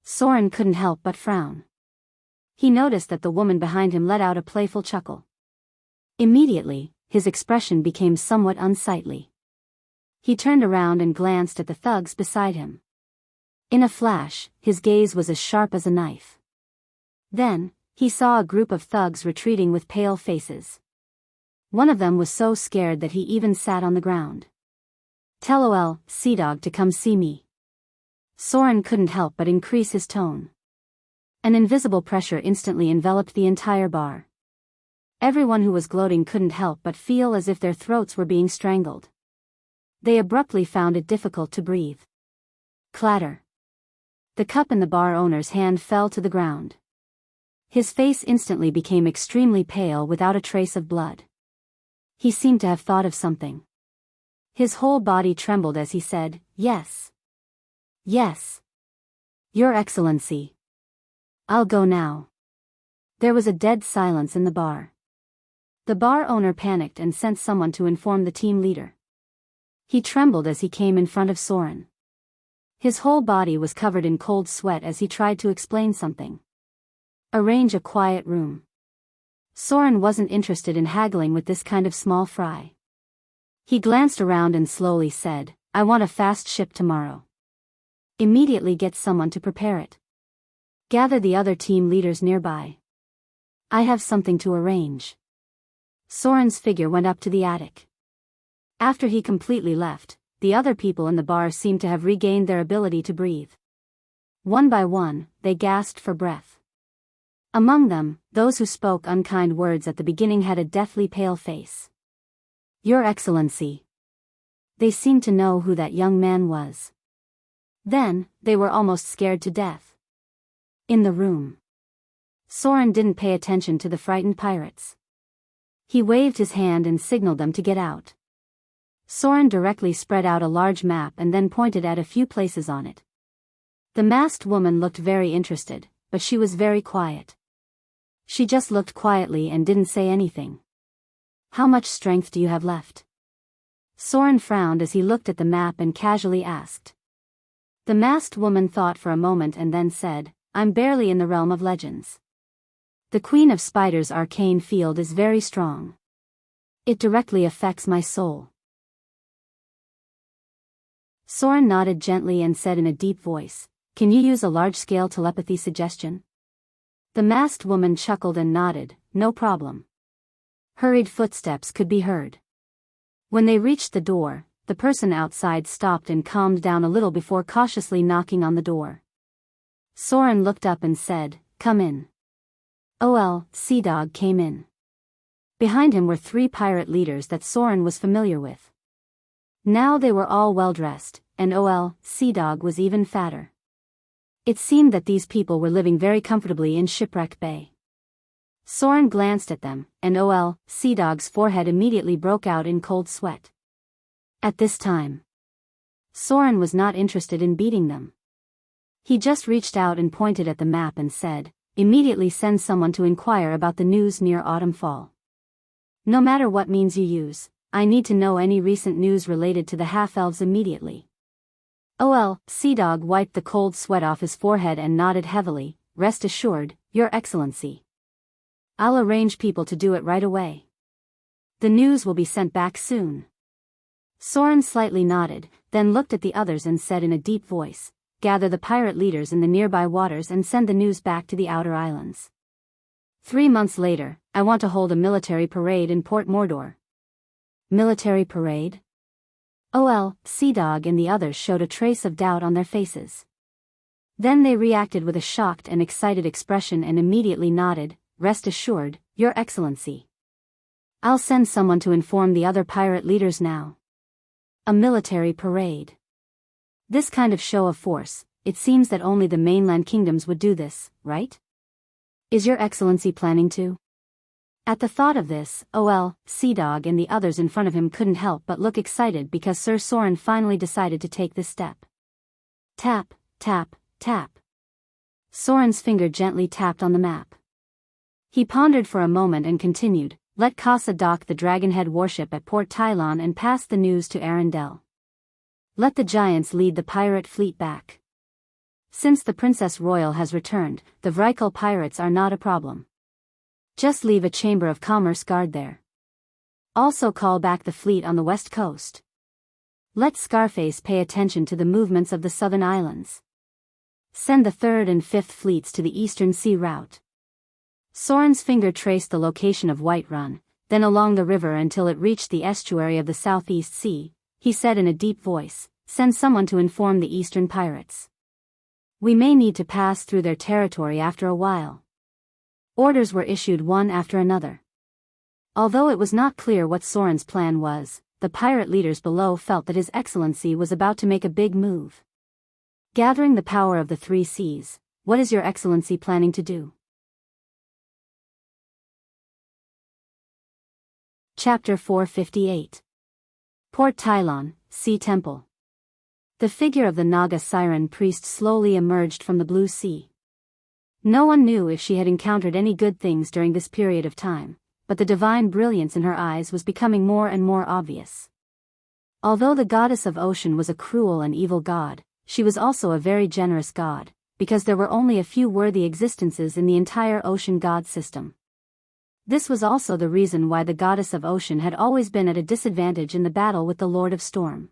Soren couldn't help but frown. He noticed that the woman behind him let out a playful chuckle. Immediately, his expression became somewhat unsightly. He turned around and glanced at the thugs beside him. In a flash, his gaze was as sharp as a knife. Then, he saw a group of thugs retreating with pale faces. One of them was so scared that he even sat on the ground. "Tell OL, Sea Dog to come see me." Soren couldn't help but increase his tone. An invisible pressure instantly enveloped the entire bar. Everyone who was gloating couldn't help but feel as if their throats were being strangled. They abruptly found it difficult to breathe. Clatter. The cup in the bar owner's hand fell to the ground. His face instantly became extremely pale without a trace of blood. He seemed to have thought of something. His whole body trembled as he said, "Yes. Yes. Your Excellency. I'll go now." There was a dead silence in the bar. The bar owner panicked and sent someone to inform the team leader. He trembled as he came in front of Soren. His whole body was covered in cold sweat as he tried to explain something. Arrange a quiet room. Soren wasn't interested in haggling with this kind of small fry. He glanced around and slowly said, "I want a fast ship tomorrow. Immediately get someone to prepare it. Gather the other team leaders nearby. I have something to arrange." Soren's figure went up to the attic. After he completely left, the other people in the bar seemed to have regained their ability to breathe. One by one, they gasped for breath. Among them, those who spoke unkind words at the beginning had a deathly pale face. "Your Excellency." They seemed to know who that young man was. Then, they were almost scared to death. In the room. Soren didn't pay attention to the frightened pirates. He waved his hand and signaled them to get out. Soren directly spread out a large map and then pointed at a few places on it. The masked woman looked very interested, but she was very quiet. She just looked quietly and didn't say anything. How much strength do you have left? Soren frowned as he looked at the map and casually asked. The masked woman thought for a moment and then said, I'm barely in the realm of legends. The Queen of Spiders' arcane field is very strong. It directly affects my soul. Soren nodded gently and said in a deep voice, Can you use a large-scale telepathy suggestion? The masked woman chuckled and nodded, no problem. Hurried footsteps could be heard. When they reached the door, the person outside stopped and calmed down a little before cautiously knocking on the door. Soren looked up and said, Come in. Sea Dog came in. Behind him were 3 pirate leaders that Soren was familiar with. Now they were all well-dressed, and Sea Dog was even fatter. It seemed that these people were living very comfortably in Shipwreck Bay. Soren glanced at them, and Sea Dog's forehead immediately broke out in cold sweat. At this time, Soren was not interested in beating them. He just reached out and pointed at the map and said, Immediately send someone to inquire about the news near Autumn Fall. No matter what means you use, I need to know any recent news related to the half-elves immediately. Sea Dog wiped the cold sweat off his forehead and nodded heavily, Rest assured, Your Excellency. I'll arrange people to do it right away. The news will be sent back soon. Soren slightly nodded, then looked at the others and said in a deep voice, Gather the pirate leaders in the nearby waters and send the news back to the outer islands. 3 months later, I want to hold a military parade in Port Mordor. Military parade? Sea Dog and the others showed a trace of doubt on their faces. Then they reacted with a shocked and excited expression and immediately nodded, Rest assured, Your Excellency. I'll send someone to inform the other pirate leaders now. A military parade. This kind of show of force, it seems that only the mainland kingdoms would do this, right? Is Your Excellency planning to? At the thought of this, Sea Dog and the others in front of him couldn't help but look excited because Sir Soren finally decided to take this step. Tap, tap, tap. Soren's finger gently tapped on the map. He pondered for a moment and continued, Let Casa dock the Dragonhead warship at Port Tylon and pass the news to Arendelle. Let the giants lead the pirate fleet back. Since the Princess Royal has returned, the Vrykul pirates are not a problem. Just leave a chamber of commerce guard there. Also call back the fleet on the west coast. Let Scarface pay attention to the movements of the southern islands. Send the 3rd and 5th fleets to the eastern sea route. Soren's finger traced the location of Whiterun, then along the river until it reached the estuary of the Southeast Sea. He said in a deep voice, Send someone to inform the eastern pirates. We may need to pass through their territory after a while. Orders were issued one after another. Although it was not clear what Soren's plan was, the pirate leaders below felt that His Excellency was about to make a big move. Gathering the power of the 3 seas, what is Your Excellency planning to do? Chapter 458. Port Tylon, Sea Temple. The figure of the Naga siren priest slowly emerged from the blue sea. No one knew if she had encountered any good things during this period of time, but the divine brilliance in her eyes was becoming more and more obvious. Although the goddess of ocean was a cruel and evil god, she was also a very generous god, because there were only a few worthy existences in the entire ocean god system. This was also the reason why the goddess of ocean had always been at a disadvantage in the battle with the Lord of Storm.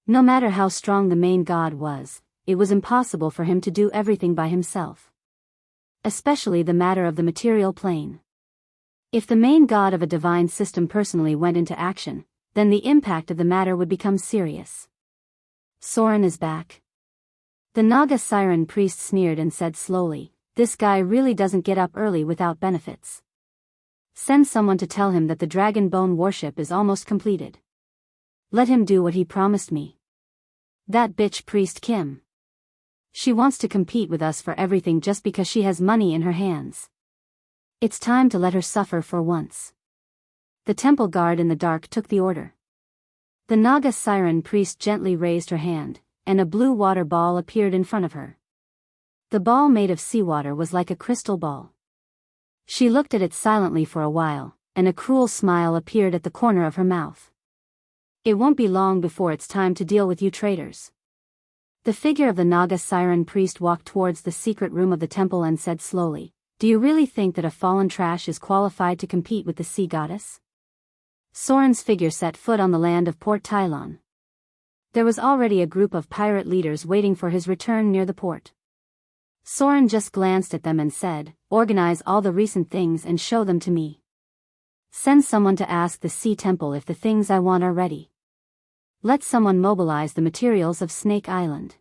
No matter how strong the main god was, it was impossible for him to do everything by himself. Especially the matter of the material plane. If the main god of a divine system personally went into action, then the impact of the matter would become serious. Soren is back. The Naga siren priest sneered and said slowly, This guy really doesn't get up early without benefits. Send someone to tell him that the Dragon Bone warship is almost completed. Let him do what he promised me. That bitch priest Kim. She wants to compete with us for everything just because she has money in her hands. It's time to let her suffer for once. The temple guard in the dark took the order. The Naga siren priest gently raised her hand, and a blue water ball appeared in front of her. The ball made of seawater was like a crystal ball. She looked at it silently for a while, and a cruel smile appeared at the corner of her mouth. It won't be long before it's time to deal with you traitors. The figure of the Naga siren priest walked towards the secret room of the temple and said slowly, "Do you really think that a fallen trash is qualified to compete with the sea goddess?" Soren's figure set foot on the land of Port Tylon. There was already a group of pirate leaders waiting for his return near the port. Soren just glanced at them and said, "Organize all the recent things and show them to me. Send someone to ask the Sea Temple if the things I want are ready. Let someone mobilize the materials of Snake Island.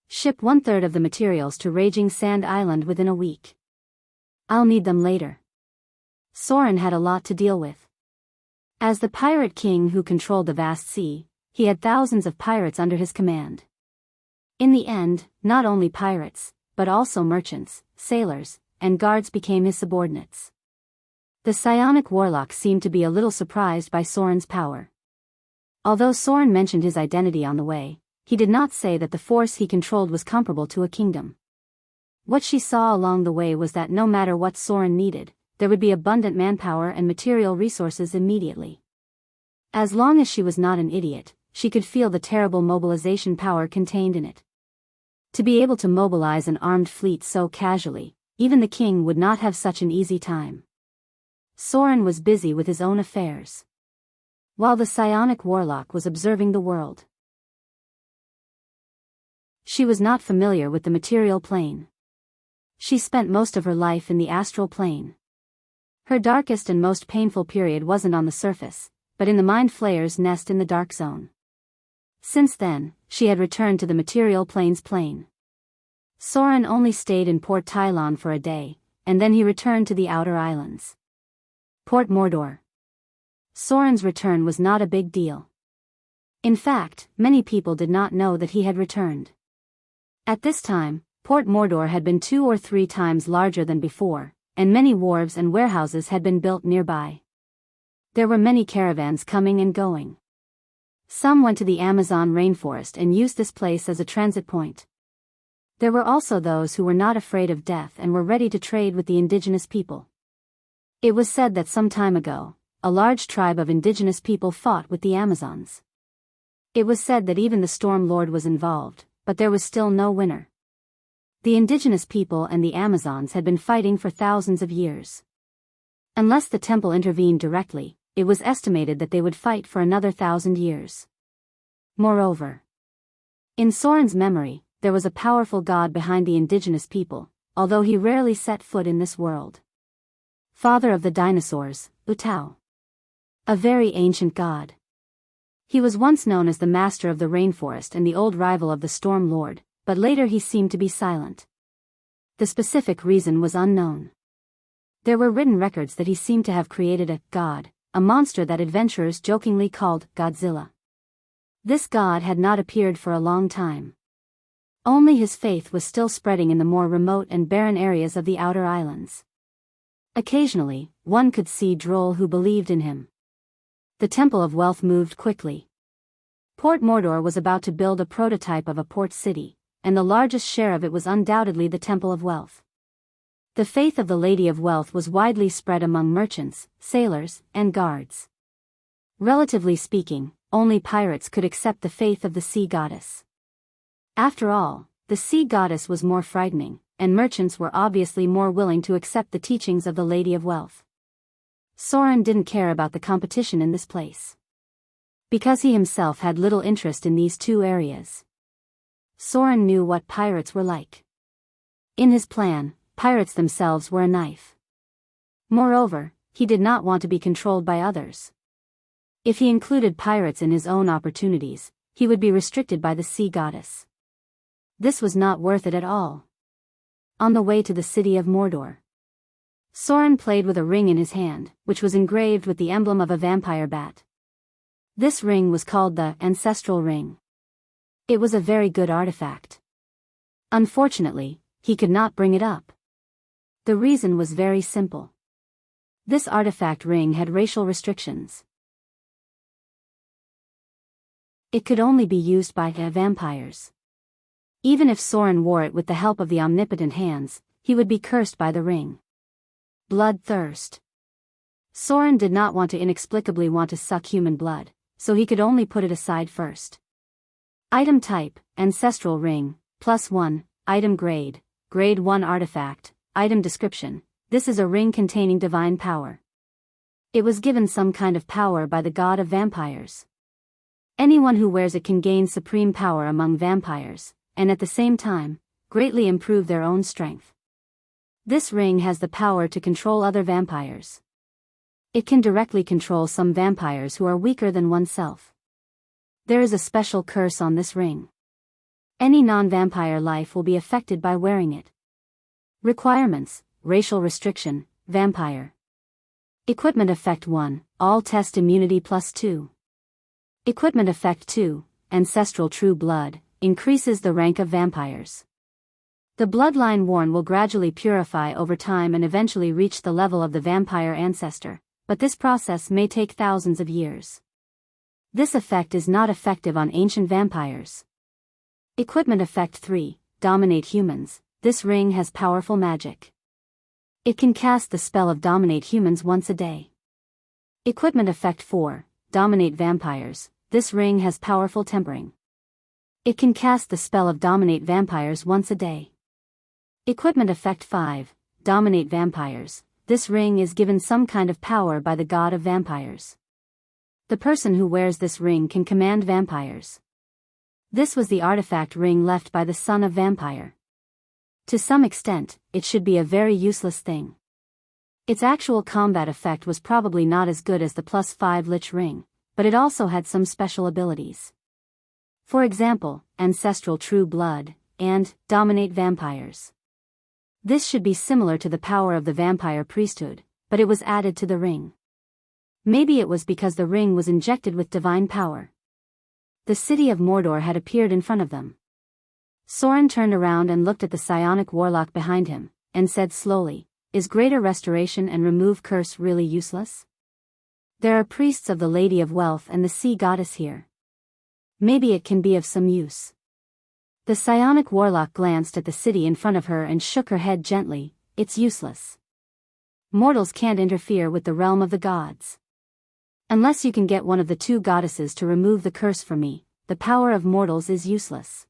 Ship 1/3 of the materials to Raging Sand Island within a week. I'll need them later." Soren had a lot to deal with. As the pirate king who controlled the vast sea, he had thousands of pirates under his command. In the end, not only pirates, but also merchants, sailors, and guards became his subordinates. The psionic warlock seemed to be a little surprised by Soren's power. Although Soren mentioned his identity on the way, he did not say that the force he controlled was comparable to a kingdom. What she saw along the way was that no matter what Soren needed, there would be abundant manpower and material resources immediately. As long as she was not an idiot, she could feel the terrible mobilization power contained in it. To be able to mobilize an armed fleet so casually, even the king would not have such an easy time. Soren was busy with his own affairs, while the psionic warlock was observing the world. She was not familiar with the material plane. She spent most of her life in the astral plane. Her darkest and most painful period wasn't on the surface, but in the mind flayer's nest in the dark zone. Since then, she had returned to the material plane's plane. Soren only stayed in Port Tylon for a day, and then he returned to the outer islands. Port Mordor. Soren's return was not a big deal. In fact, many people did not know that he had returned. At this time, Port Mordor had been 2 or 3 times larger than before, and many wharves and warehouses had been built nearby. There were many caravans coming and going. Some went to the Amazon rainforest and used this place as a transit point. There were also those who were not afraid of death and were ready to trade with the indigenous people. It was said that some time ago, a large tribe of indigenous people fought with the Amazons. It was said that even the Storm Lord was involved, but there was still no winner. The indigenous people and the Amazons had been fighting for thousands of years. Unless the temple intervened directly, it was estimated that they would fight for another 1,000 years. Moreover, in Soren's memory, there was a powerful god behind the indigenous people, although he rarely set foot in this world. Father of the dinosaurs, Utau. A very ancient god. He was once known as the master of the rainforest and the old rival of the Storm Lord, but later he seemed to be silent. The specific reason was unknown. There were written records that he seemed to have created a god, a monster that adventurers jokingly called Godzilla. This god had not appeared for a long time. Only his faith was still spreading in the more remote and barren areas of the outer islands. Occasionally, one could see Droll who believed in him. The Temple of Wealth moved quickly. Port Mordor was about to build a prototype of a port city, and the largest share of it was undoubtedly the Temple of Wealth. The faith of the Lady of Wealth was widely spread among merchants, sailors, and guards. Relatively speaking, only pirates could accept the faith of the sea goddess. After all, the sea goddess was more frightening, and merchants were obviously more willing to accept the teachings of the Lady of Wealth. Soren didn't care about the competition in this place, because he himself had little interest in these two areas. Soren knew what pirates were like. In his plan, pirates themselves were a knife. Moreover, he did not want to be controlled by others. If he included pirates in his own opportunities, he would be restricted by the sea goddess. This was not worth it at all. On the way to the city of Mordor, Soren played with a ring in his hand, which was engraved with the emblem of a vampire bat. This ring was called the Ancestral Ring. It was a very good artifact. Unfortunately, he could not bring it up. The reason was very simple. This artifact ring had racial restrictions. It could only be used by vampires. Even if Soren wore it with the help of the omnipotent hands, he would be cursed by the ring. Bloodthirst. Soren did not want to inexplicably want to suck human blood, so he could only put it aside first. Item type, Ancestral Ring, +1, Item grade, Grade 1 artifact, Item description, this is a ring containing divine power. It was given some kind of power by the god of vampires. Anyone who wears it can gain supreme power among vampires, and at the same time, greatly improve their own strength. This ring has the power to control other vampires. It can directly control some vampires who are weaker than oneself. There is a special curse on this ring. Any non-vampire life will be affected by wearing it. Requirements, racial restriction, vampire. Equipment effect 1, all test immunity +2. Equipment effect 2, ancestral true blood, increases the rank of vampires. The bloodline worn will gradually purify over time and eventually reach the level of the vampire ancestor, but this process may take thousands of years. This effect is not effective on ancient vampires. Equipment effect 3, dominate humans, this ring has powerful magic. It can cast the spell of dominate humans once a day. Equipment effect 4, dominate vampires, this ring has powerful tempering. It can cast the spell of dominate vampires once a day. Equipment effect 5, dominate vampires, this ring is given some kind of power by the god of vampires. The person who wears this ring can command vampires. This was the artifact ring left by the son of vampire. To some extent, it should be a very useless thing. Its actual combat effect was probably not as good as the +5 Lich ring, but it also had some special abilities. For example, ancestral true blood, and dominate vampires. This should be similar to the power of the vampire priesthood, but it was added to the ring. Maybe it was because the ring was injected with divine power. The city of Mordor had appeared in front of them. Soren turned around and looked at the psionic warlock behind him, and said slowly, is greater restoration and remove curse really useless? There are priests of the Lady of Wealth and the Sea Goddess here. Maybe it can be of some use. The psionic warlock glanced at the city in front of her and shook her head gently, it's useless. Mortals can't interfere with the realm of the gods. Unless you can get one of the two goddesses to remove the curse for me, the power of mortals is useless.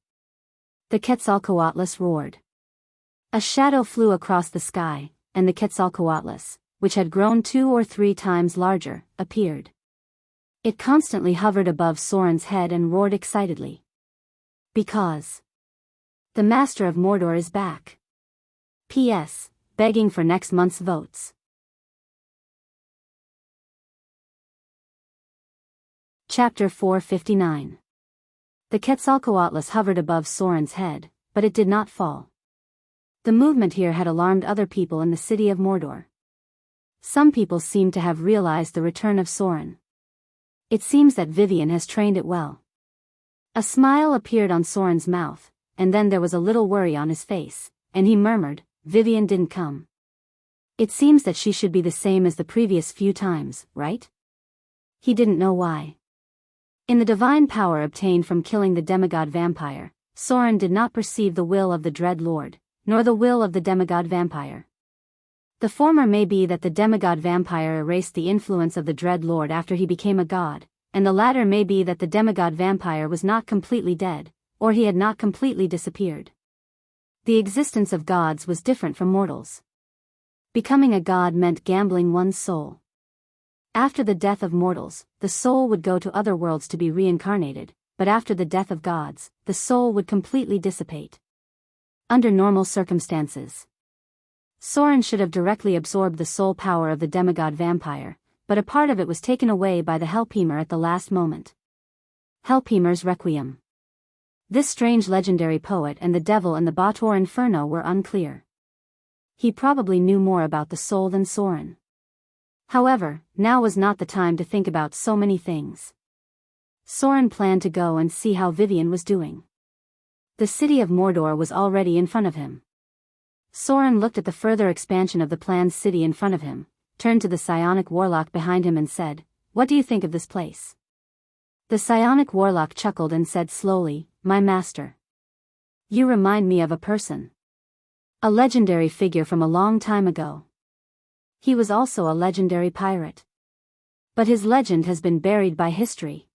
The Quetzalcoatlus roared. A shadow flew across the sky, and the Quetzalcoatlus, which had grown 2 or 3 times larger, appeared. It constantly hovered above Soren's head and roared excitedly. Because the Master of Mordor is back. P.S. Begging for next month's votes. Chapter 459. The Quetzalcoatlus hovered above Soren's head, but it did not fall. The movement here had alarmed other people in the city of Mordor. Some people seemed to have realized the return of Soren. It seems that Vivian has trained it well. A smile appeared on Soren's mouth, and then there was a little worry on his face, and he murmured, Vivian didn't come. It seems that she should be the same as the previous few times, right? He didn't know why. In the divine power obtained from killing the demigod vampire, Soren did not perceive the will of the Dread Lord, nor the will of the demigod vampire. The former may be that the demigod vampire erased the influence of the Dread Lord after he became a god, and the latter may be that the demigod vampire was not completely dead, or he had not completely disappeared. The existence of gods was different from mortals. Becoming a god meant gambling one's soul. After the death of mortals, the soul would go to other worlds to be reincarnated, but after the death of gods, the soul would completely dissipate. Under normal circumstances, Soren should have directly absorbed the soul power of the demigod vampire, but a part of it was taken away by the Helpheimer at the last moment. Helpheimer's Requiem. This strange legendary poet and the devil and the Bator Inferno were unclear. He probably knew more about the soul than Soren. However, now was not the time to think about so many things. Soren planned to go and see how Vivian was doing. The city of Mordor was already in front of him. Soren looked at the further expansion of the planned city in front of him, turned to the psionic warlock behind him and said, "What do you think of this place?" The psionic warlock chuckled and said slowly, "My master. You remind me of a person. A legendary figure from a long time ago. He was also a legendary pirate. But his legend has been buried by history."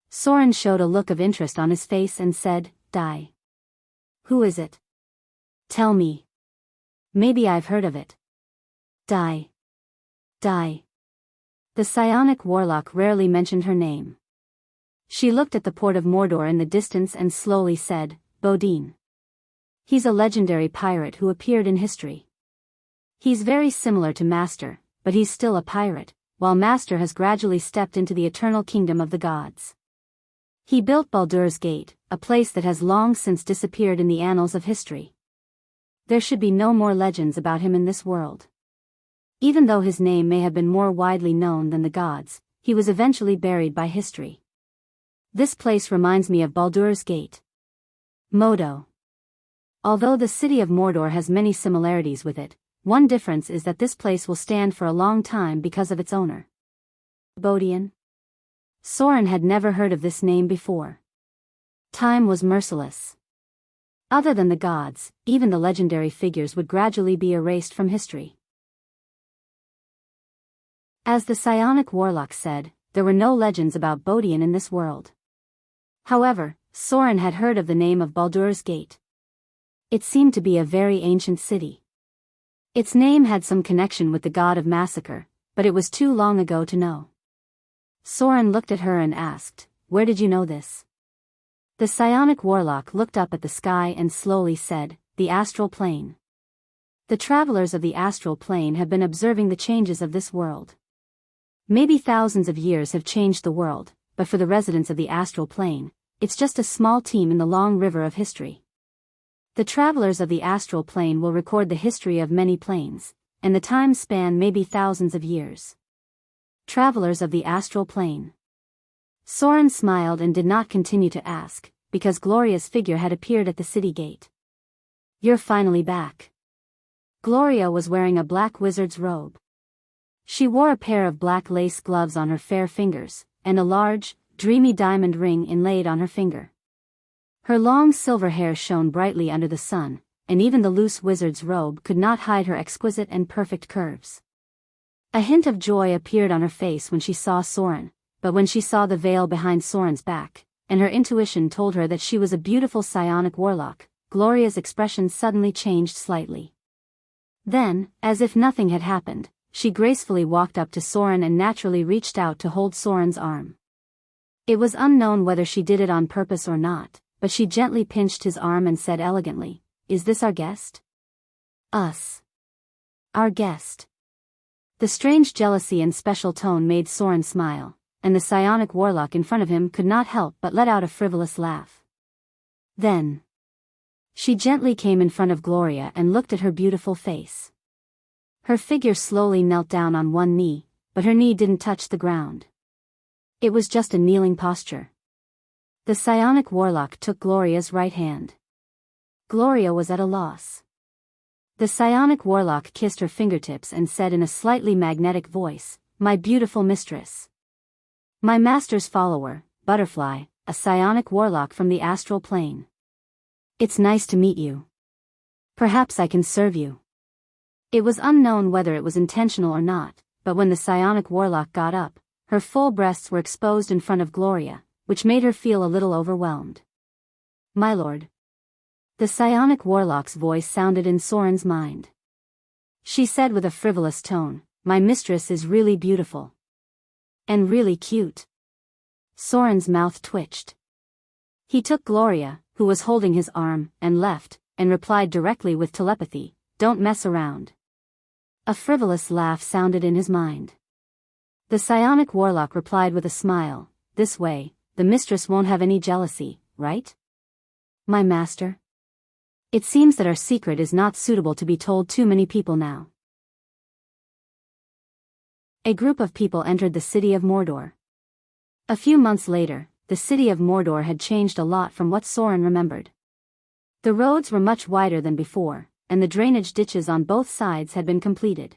Soren showed a look of interest on his face and said, "Die. Who is it? Tell me. Maybe I've heard of it." Die. Die. The psionic warlock rarely mentioned her name. She looked at the port of Mordor in the distance and slowly said, "Bodine. He's a legendary pirate who appeared in history. He's very similar to Master, but he's still a pirate, while Master has gradually stepped into the eternal kingdom of the gods. He built Baldur's Gate, a place that has long since disappeared in the annals of history. There should be no more legends about him in this world. Even though his name may have been more widely known than the gods, he was eventually buried by history. This place reminds me of Baldur's Gate. Modo. Although the city of Mordor has many similarities with it, one difference is that this place will stand for a long time because of its owner. Bodian? Soren had never heard of this name before. Time was merciless. Other than the gods, even the legendary figures would gradually be erased from history. As the psionic warlock said, there were no legends about Bodian in this world. However, Soren had heard of the name of Baldur's Gate. It seemed to be a very ancient city. Its name had some connection with the god of massacre, but it was too long ago to know. Soren looked at her and asked, "Where did you know this?" The psionic warlock looked up at the sky and slowly said, "The astral plane. The travelers of the astral plane have been observing the changes of this world. Maybe thousands of years have changed the world, but for the residents of the astral plane, it's just a small team in the long river of history. The travelers of the astral plane will record the history of many planes, and the time span may be thousands of years." Travelers of the astral plane. Soren smiled and did not continue to ask, because Gloria's figure had appeared at the city gate. "You're finally back." Gloria was wearing a black wizard's robe. She wore a pair of black lace gloves on her fair fingers, and a large, dreamy diamond ring inlaid on her finger. Her long silver hair shone brightly under the sun, and even the loose wizard's robe could not hide her exquisite and perfect curves. A hint of joy appeared on her face when she saw Soren, but when she saw the veil behind Soren's back, and her intuition told her that she was a beautiful psionic warlock, Gloria's expression suddenly changed slightly. Then, as if nothing had happened, she gracefully walked up to Soren and naturally reached out to hold Soren's arm. It was unknown whether she did it on purpose or not, but she gently pinched his arm and said elegantly, "Is this our guest?" "Us. Our guest." The strange jealousy and special tone made Soren smile, and the psionic warlock in front of him could not help but let out a frivolous laugh. Then she gently came in front of Gloria and looked at her beautiful face. Her figure slowly knelt down on one knee, but her knee didn't touch the ground. It was just a kneeling posture. The psionic warlock took Gloria's right hand. Gloria was at a loss. The psionic warlock kissed her fingertips and said in a slightly magnetic voice, "My beautiful mistress. My master's follower, Butterfly, a psionic warlock from the astral plane. It's nice to meet you. Perhaps I can serve you." It was unknown whether it was intentional or not, but when the psionic warlock got up, her full breasts were exposed in front of Gloria, which made her feel a little overwhelmed. "My lord." The psionic warlock's voice sounded in Soren's mind. She said with a frivolous tone, "My mistress is really beautiful. And really cute." Soren's mouth twitched. He took Gloria, who was holding his arm, and left, and replied directly with telepathy, "Don't mess around." A frivolous laugh sounded in his mind. The psionic warlock replied with a smile, "This way, the mistress won't have any jealousy, right? My master? It seems that our secret is not suitable to be told too many people now." A group of people entered the city of Mordor. A few months later, the city of Mordor had changed a lot from what Soren remembered. The roads were much wider than before, and the drainage ditches on both sides had been completed.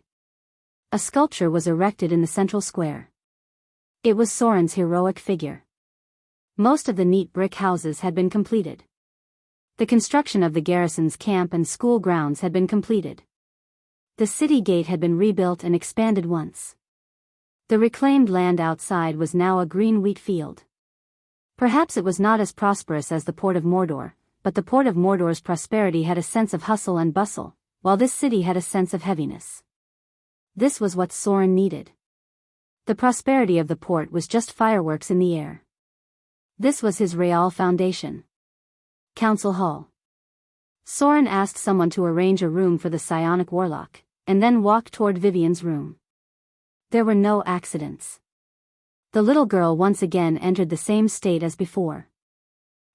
A sculpture was erected in the central square. It was Soren's heroic figure. Most of the neat brick houses had been completed. The construction of the garrison's camp and school grounds had been completed. The city gate had been rebuilt and expanded once. The reclaimed land outside was now a green wheat field. Perhaps it was not as prosperous as the port of Mordor, but the port of Mordor's prosperity had a sense of hustle and bustle, while this city had a sense of heaviness. This was what Soren needed. The prosperity of the port was just fireworks in the air. This was his real foundation. Council Hall. Soren asked someone to arrange a room for the psionic warlock, and then walked toward Vivian's room. There were no accidents. The little girl once again entered the same state as before.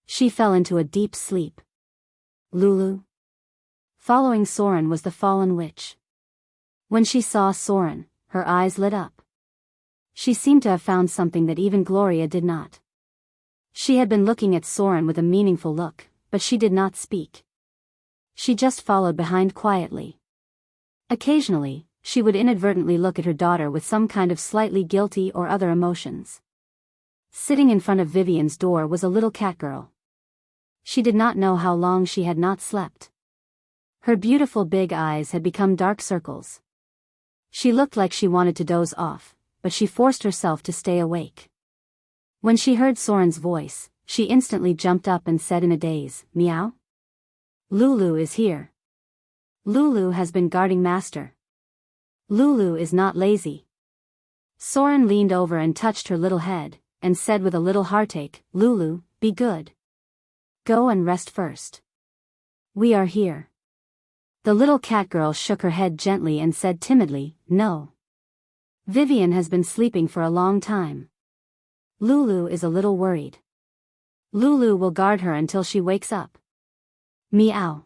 She fell into a deep sleep. Lulu. Following Soren was the fallen witch. When she saw Soren, her eyes lit up. She seemed to have found something that even Gloria did not. She had been looking at Soren with a meaningful look, but she did not speak. She just followed behind quietly. Occasionally, she would inadvertently look at her daughter with some kind of slightly guilty or other emotions. Sitting in front of Vivian's door was a little cat girl. She did not know how long she had not slept. Her beautiful big eyes had become dark circles. She looked like she wanted to doze off, but she forced herself to stay awake. When she heard Soren's voice, she instantly jumped up and said in a daze, "Meow? Lulu is here. Lulu has been guarding Master. Lulu is not lazy." Soren leaned over and touched her little head, and said with a little heartache, "Lulu, be good. Go and rest first. We are here." The little cat girl shook her head gently and said timidly, "No. Vivian has been sleeping for a long time. Lulu is a little worried. Lulu will guard her until she wakes up. Meow."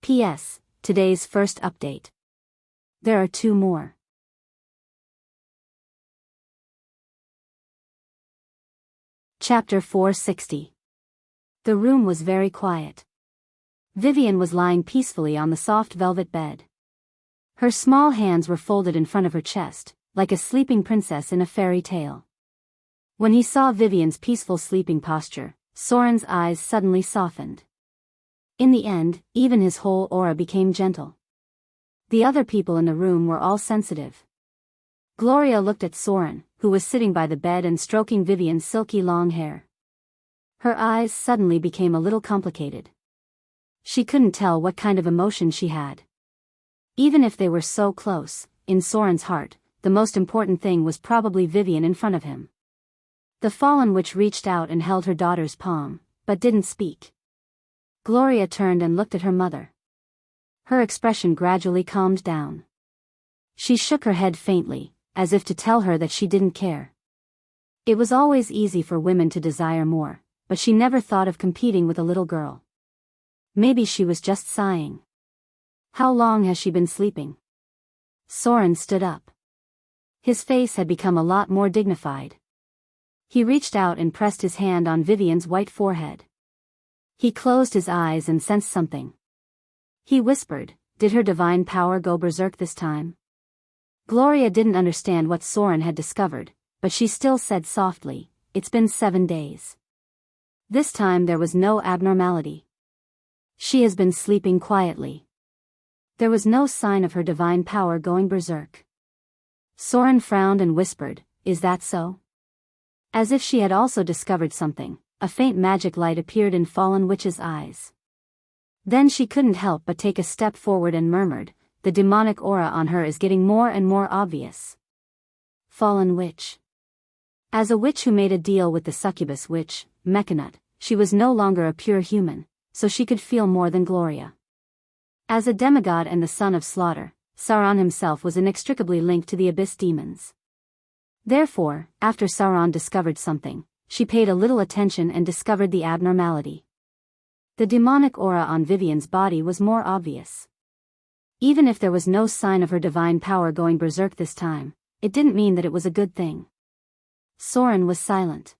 P.S. Today's first update. There are 2 more. Chapter 460. The room was very quiet. Vivian was lying peacefully on the soft velvet bed. Her small hands were folded in front of her chest, like a sleeping princess in a fairy tale. When he saw Vivian's peaceful sleeping posture, Soren's eyes suddenly softened. In the end, even his whole aura became gentle. The other people in the room were all sensitive. Gloria looked at Soren, who was sitting by the bed and stroking Vivian's silky long hair. Her eyes suddenly became a little complicated. She couldn't tell what kind of emotion she had. Even if they were so close, in Soren's heart, the most important thing was probably Vivian in front of him. The fallen witch reached out and held her daughter's palm, but didn't speak. Gloria turned and looked at her mother. Her expression gradually calmed down. She shook her head faintly, as if to tell her that she didn't care. It was always easy for women to desire more, but she never thought of competing with a little girl. Maybe she was just sighing. How long has she been sleeping? Soren stood up. His face had become a lot more dignified. He reached out and pressed his hand on Vivian's white forehead. He closed his eyes and sensed something. He whispered, "Did her divine power go berserk this time?" Gloria didn't understand what Soren had discovered, but she still said softly, "It's been 7 days." This time there was no abnormality. She has been sleeping quietly. There was no sign of her divine power going berserk. Soren frowned and whispered, "Is that so?" As if she had also discovered something, a faint magic light appeared in Fallen Witch's eyes. Then she couldn't help but take a step forward and murmured, "The demonic aura on her is getting more and more obvious." Fallen Witch. As a witch who made a deal with the succubus witch, Mechanut, she was no longer a pure human, so she could feel more than Gloria. As a demigod and the son of slaughter, Sauron himself was inextricably linked to the abyss demons. Therefore, after Sauron discovered something, she paid a little attention and discovered the abnormality. The demonic aura on Vivian's body was more obvious. Even if there was no sign of her divine power going berserk this time, it didn't mean that it was a good thing. Soren was silent.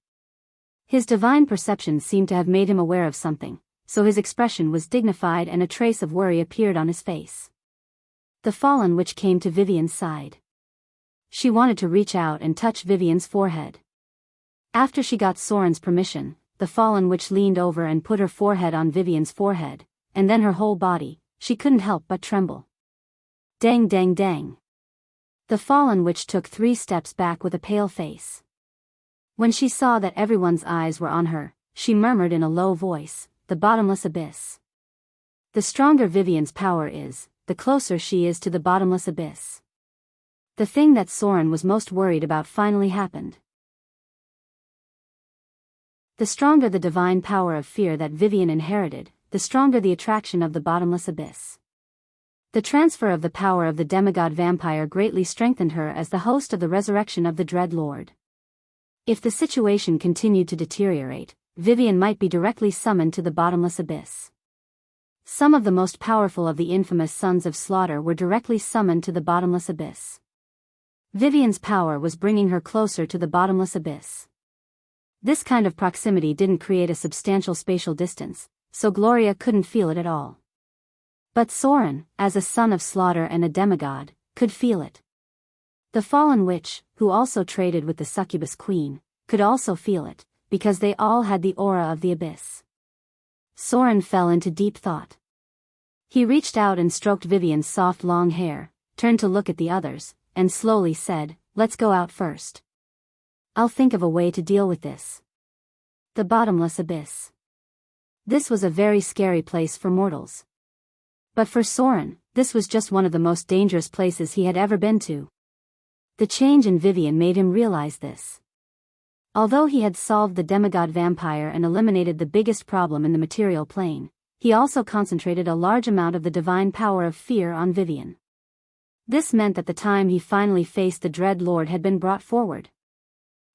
His divine perception seemed to have made him aware of something, so his expression was dignified and a trace of worry appeared on his face. The fallen witch came to Vivian's side. She wanted to reach out and touch Vivian's forehead. After she got Soren's permission, the fallen witch leaned over and put her forehead on Vivian's forehead, and then her whole body. She couldn't help but tremble. Dang dang dang. The fallen witch took 3 steps back with a pale face. When she saw that everyone's eyes were on her, she murmured in a low voice, "The bottomless abyss." The stronger Vivian's power is, the closer she is to the bottomless abyss. The thing that Soren was most worried about finally happened. The stronger the divine power of fear that Vivian inherited, the stronger the attraction of the bottomless abyss. The transfer of the power of the demigod vampire greatly strengthened her as the host of the resurrection of the Dread Lord. If the situation continued to deteriorate, Vivian might be directly summoned to the bottomless abyss. Some of the most powerful of the infamous Sons of Slaughter were directly summoned to the bottomless abyss. Vivian's power was bringing her closer to the bottomless abyss. This kind of proximity didn't create a substantial spatial distance, so Gloria couldn't feel it at all. But Soren, as a son of Slaughter and a demigod, could feel it. The fallen witch, who also traded with the succubus queen, could also feel it, because they all had the aura of the abyss. Soren fell into deep thought. He reached out and stroked Vivian's soft long hair, turned to look at the others, and slowly said, "Let's go out first. I'll think of a way to deal with this." The bottomless abyss. This was a very scary place for mortals. But for Soren, this was just one of the most dangerous places he had ever been to. The change in Vivian made him realize this. Although he had solved the demigod vampire and eliminated the biggest problem in the material plane, he also concentrated a large amount of the divine power of fear on Vivian. This meant that the time he finally faced the Dread Lord had been brought forward.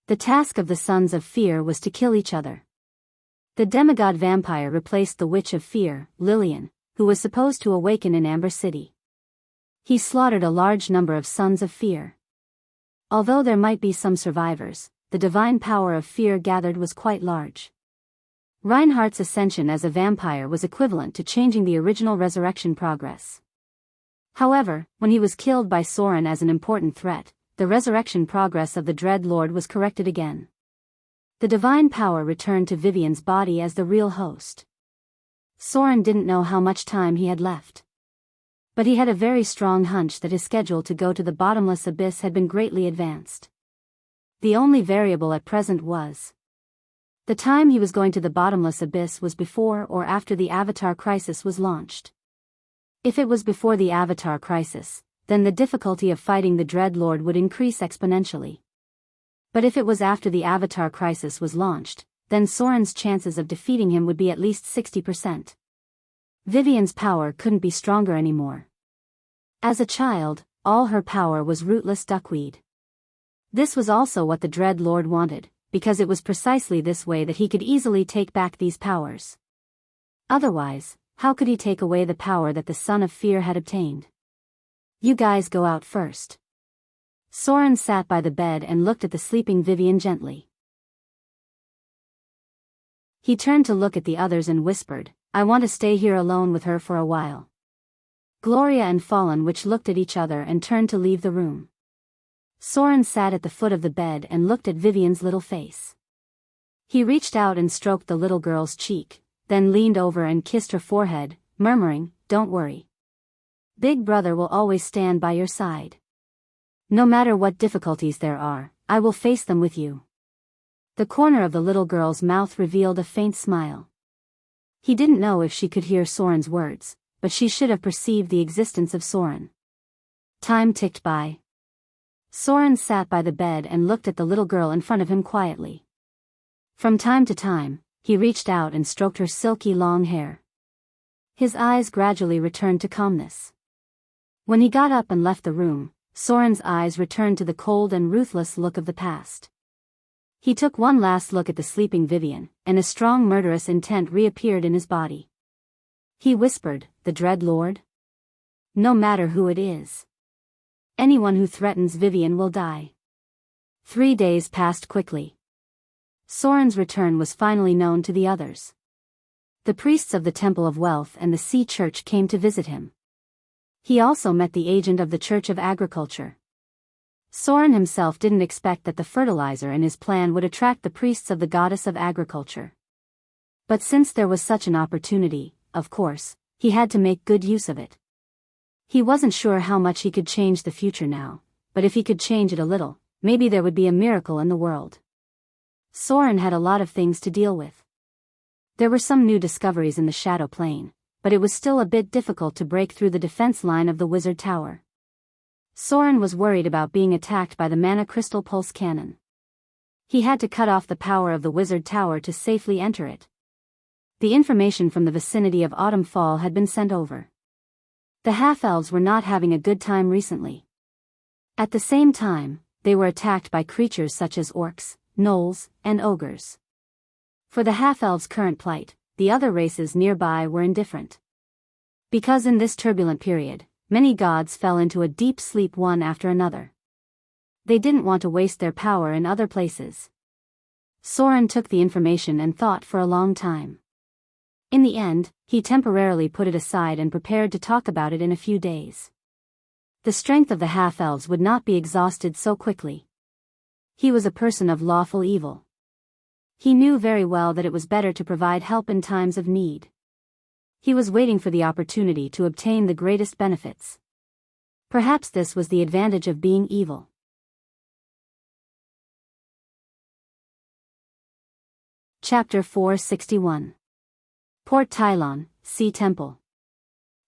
The task of the Sons of Fear was to kill each other. The demigod vampire replaced the Witch of Fear, Lillian, who was supposed to awaken in Amber City. He slaughtered a large number of Sons of Fear. Although there might be some survivors, the divine power of fear gathered was quite large. Reinhardt's ascension as a vampire was equivalent to changing the original resurrection progress. However, when he was killed by Soren as an important threat, the resurrection progress of the Dread Lord was corrected again. The divine power returned to Vivian's body as the real host. Soren didn't know how much time he had left. But he had a very strong hunch that his schedule to go to the bottomless abyss had been greatly advanced. The only variable at present was the time he was going to the bottomless abyss was before or after the Avatar Crisis was launched. If it was before the Avatar Crisis, then the difficulty of fighting the Dread Lord would increase exponentially. But if it was after the Avatar Crisis was launched, then Soren's chances of defeating him would be at least 60%. Vivian's power couldn't be stronger anymore. As a child, all her power was rootless duckweed. This was also what the Dread Lord wanted, because it was precisely this way that he could easily take back these powers. Otherwise, how could he take away the power that the Son of Fear had obtained? "You guys go out first." Soren sat by the bed and looked at the sleeping Vivian gently. He turned to look at the others and whispered, "I want to stay here alone with her for a while." Gloria and Fallen Witch looked at each other and turned to leave the room. Soren sat at the foot of the bed and looked at Vivian's little face. He reached out and stroked the little girl's cheek, then leaned over and kissed her forehead, murmuring, "Don't worry. Big Brother will always stand by your side. No matter what difficulties there are, I will face them with you." The corner of the little girl's mouth revealed a faint smile. He didn't know if she could hear Soren's words, but she should have perceived the existence of Soren. Time ticked by. Soren sat by the bed and looked at the little girl in front of him quietly. From time to time, he reached out and stroked her silky long hair. His eyes gradually returned to calmness. When he got up and left the room, Soren's eyes returned to the cold and ruthless look of the past. He took one last look at the sleeping Vivian, and a strong murderous intent reappeared in his body. He whispered, "The Dread Lord? No matter who it is. Anyone who threatens Vivian will die." 3 days passed quickly. Soren's return was finally known to the others. The priests of the Temple of Wealth and the Sea Church came to visit him. He also met the agent of the Church of Agriculture. Soren himself didn't expect that the fertilizer in his plan would attract the priests of the goddess of agriculture. But since there was such an opportunity, of course, he had to make good use of it. He wasn't sure how much he could change the future now, but if he could change it a little, maybe there would be a miracle in the world. Soren had a lot of things to deal with. There were some new discoveries in the Shadow Plane, but it was still a bit difficult to break through the defense line of the Wizard Tower. Soren was worried about being attacked by the Mana Crystal Pulse Cannon. He had to cut off the power of the Wizard Tower to safely enter it. The information from the vicinity of Autumn Fall had been sent over. The half-elves were not having a good time recently. At the same time, they were attacked by creatures such as orcs, gnolls, and ogres. For the half-elves' current plight, the other races nearby were indifferent. Because in this turbulent period, many gods fell into a deep sleep one after another. They didn't want to waste their power in other places. Soren took the information and thought for a long time. In the end, he temporarily put it aside and prepared to talk about it in a few days. The strength of the half-elves would not be exhausted so quickly. He was a person of lawful evil. He knew very well that it was better to provide help in times of need. He was waiting for the opportunity to obtain the greatest benefits. Perhaps this was the advantage of being evil. Chapter 461. Port Tylon, Sea Temple.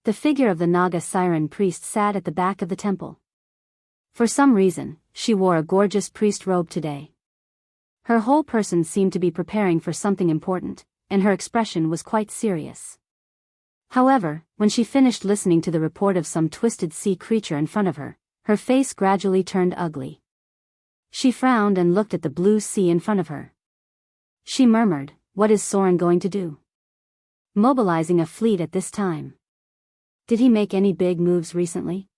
The figure of the Naga Siren priest sat at the back of the temple. For some reason, she wore a gorgeous priest robe today. Her whole person seemed to be preparing for something important, and her expression was quite serious. However, when she finished listening to the report of some twisted sea creature in front of her, her face gradually turned ugly. She frowned and looked at the blue sea in front of her. She murmured, "What is Soren going to do? Mobilizing a fleet at this time? Did he make any big moves recently?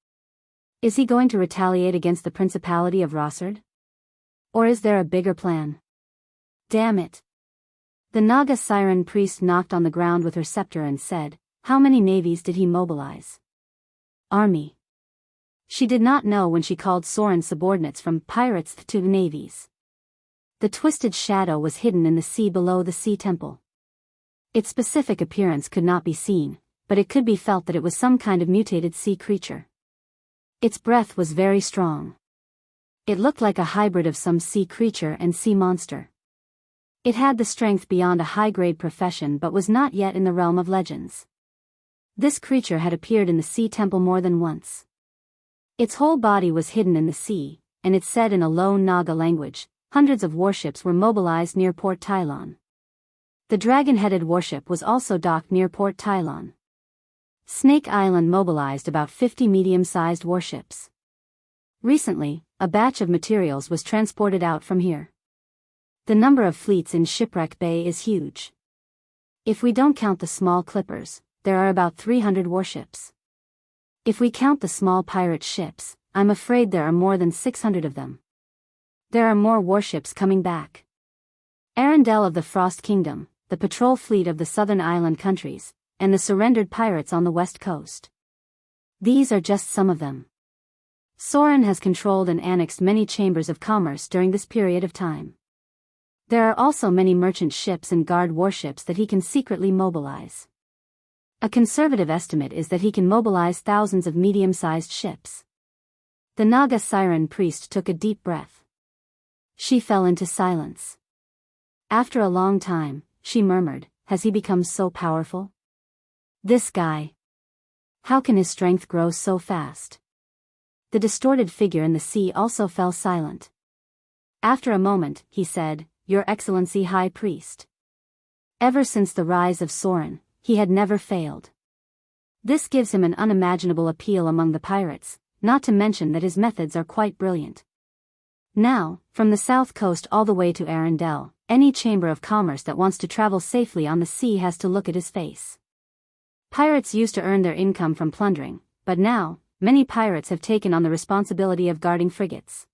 Is he going to retaliate against the Principality of Rossard? Or is there a bigger plan? Damn it." The Naga Siren priest knocked on the ground with her scepter and said, "How many navies did he mobilize?" "Army." She did not know when she called Soren's subordinates from pirates to navies. The twisted shadow was hidden in the sea below the sea temple. Its specific appearance could not be seen, but it could be felt that it was some kind of mutated sea creature. Its breath was very strong. It looked like a hybrid of some sea creature and sea monster. It had the strength beyond a high-grade profession but was not yet in the realm of legends. This creature had appeared in the sea temple more than once. Its whole body was hidden in the sea, and it said in a low Naga language, hundreds of warships were mobilized near Port Tylon. The dragon-headed warship was also docked near Port Tylon. Snake Island mobilized about 50 medium-sized warships. Recently, a batch of materials was transported out from here. The number of fleets in Shipwreck Bay is huge. If we don't count the small clippers, there are about 300 warships. If we count the small pirate ships, I'm afraid there are more than 600 of them. There are more warships coming back. Arendelle of the Frost Kingdom, the patrol fleet of the southern island countries, and the surrendered pirates on the west coast. These are just some of them. Soren has controlled and annexed many chambers of commerce during this period of time. There are also many merchant ships and guard warships that he can secretly mobilize. A conservative estimate is that he can mobilize thousands of medium-sized ships. The Naga Siren priest took a deep breath. She fell into silence. After a long time, she murmured, "Has he become so powerful? This guy. How can his strength grow so fast?" The distorted figure in the sea also fell silent. After a moment, he said, "Your Excellency High Priest." Ever since the rise of Soren, he had never failed. This gives him an unimaginable appeal among the pirates, not to mention that his methods are quite brilliant. Now, from the south coast all the way to Arendelle, any chamber of commerce that wants to travel safely on the sea has to look at his face. Pirates used to earn their income from plundering, but now, many pirates have taken on the responsibility of guarding frigates.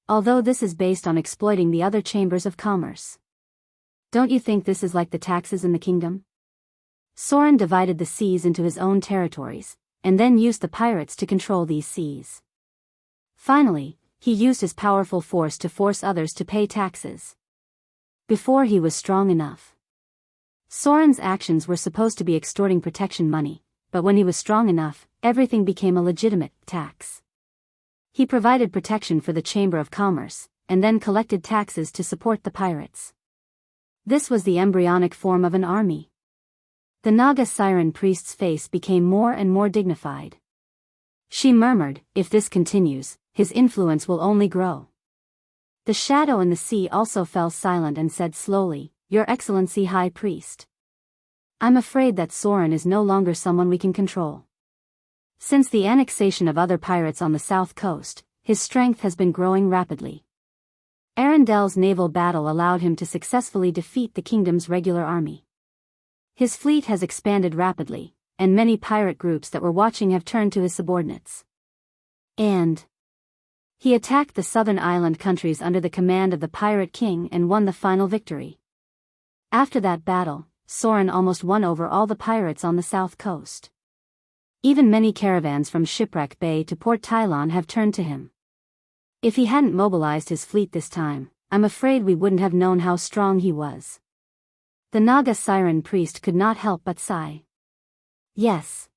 Although this is based on exploiting the other chambers of commerce. Don't you think this is like the taxes in the kingdom? Soren divided the seas into his own territories, and then used the pirates to control these seas. Finally, he used his powerful force to force others to pay taxes. Before he was strong enough. Soren's actions were supposed to be extorting protection money, but when he was strong enough, everything became a legitimate tax. He provided protection for the Chamber of Commerce, and then collected taxes to support the pirates. This was the embryonic form of an army. The Naga siren priest's face became more and more dignified. She murmured, "If this continues, his influence will only grow." The shadow in the sea also fell silent and said slowly, "Your Excellency High Priest. I'm afraid that Soren is no longer someone we can control. Since the annexation of other pirates on the south coast, his strength has been growing rapidly. Arendel's naval battle allowed him to successfully defeat the kingdom's regular army. His fleet has expanded rapidly, and many pirate groups that were watching have turned to his subordinates. And he attacked the southern island countries under the command of the pirate king and won the final victory. After that battle, Soren almost won over all the pirates on the south coast. Even many caravans from Shipwreck Bay to Port Tylon have turned to him. If he hadn't mobilized his fleet this time, I'm afraid we wouldn't have known how strong he was." The Naga siren priest could not help but sigh. Yes.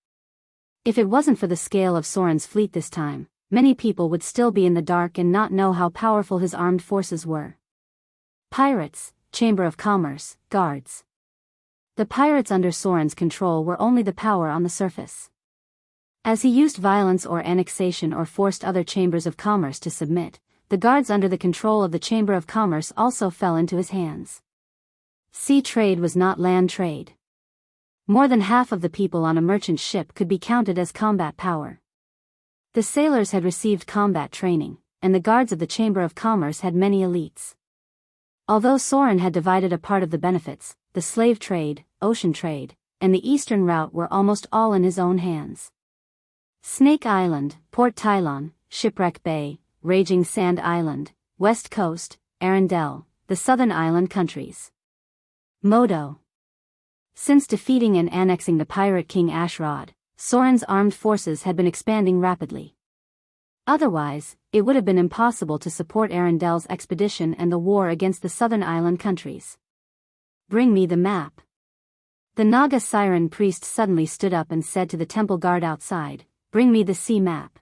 If it wasn't for the scale of Soren's fleet this time, many people would still be in the dark and not know how powerful his armed forces were. Pirates, Chamber of Commerce, guards. The pirates under Soren's control were only the power on the surface. As he used violence or annexation or forced other chambers of commerce to submit, the guards under the control of the Chamber of Commerce also fell into his hands. Sea trade was not land trade. More than half of the people on a merchant ship could be counted as combat power. The sailors had received combat training, and the guards of the Chamber of Commerce had many elites. Although Soren had divided a part of the benefits, the slave trade, ocean trade, and the eastern route were almost all in his own hands. Snake Island, Port Tylon, Shipwreck Bay, Raging Sand Island, West Coast, Arendelle, the southern island countries. Modo. Since defeating and annexing the pirate king Ashrod, Soren's armed forces had been expanding rapidly. Otherwise, it would have been impossible to support Arendel's expedition and the war against the southern island countries. "Bring me the map." The Naga siren priest suddenly stood up and said to the temple guard outside, "Bring me the sea map."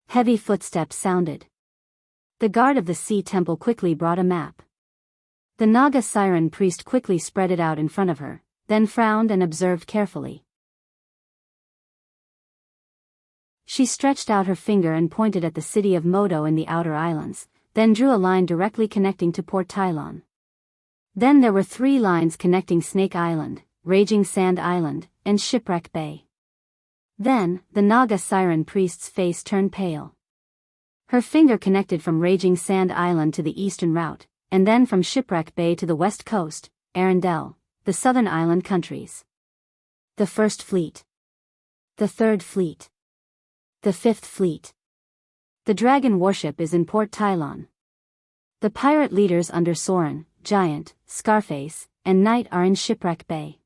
Heavy footsteps sounded. The guard of the sea temple quickly brought a map. The Naga siren priest quickly spread it out in front of her, then frowned and observed carefully. She stretched out her finger and pointed at the city of Modo in the outer islands, then drew a line directly connecting to Port Tylon. Then there were 3 lines connecting Snake Island, Raging Sand Island, and Shipwreck Bay. Then, the Naga siren priest's face turned pale. Her finger connected from Raging Sand Island to the eastern route, and then from Shipwreck Bay to the west coast, Arendelle, the southern island countries. The First Fleet. The Third Fleet. The Fifth Fleet. The Dragon warship is in Port Tylon. The pirate leaders under Soren, Giant, Scarface, and Knight are in Shipwreck Bay.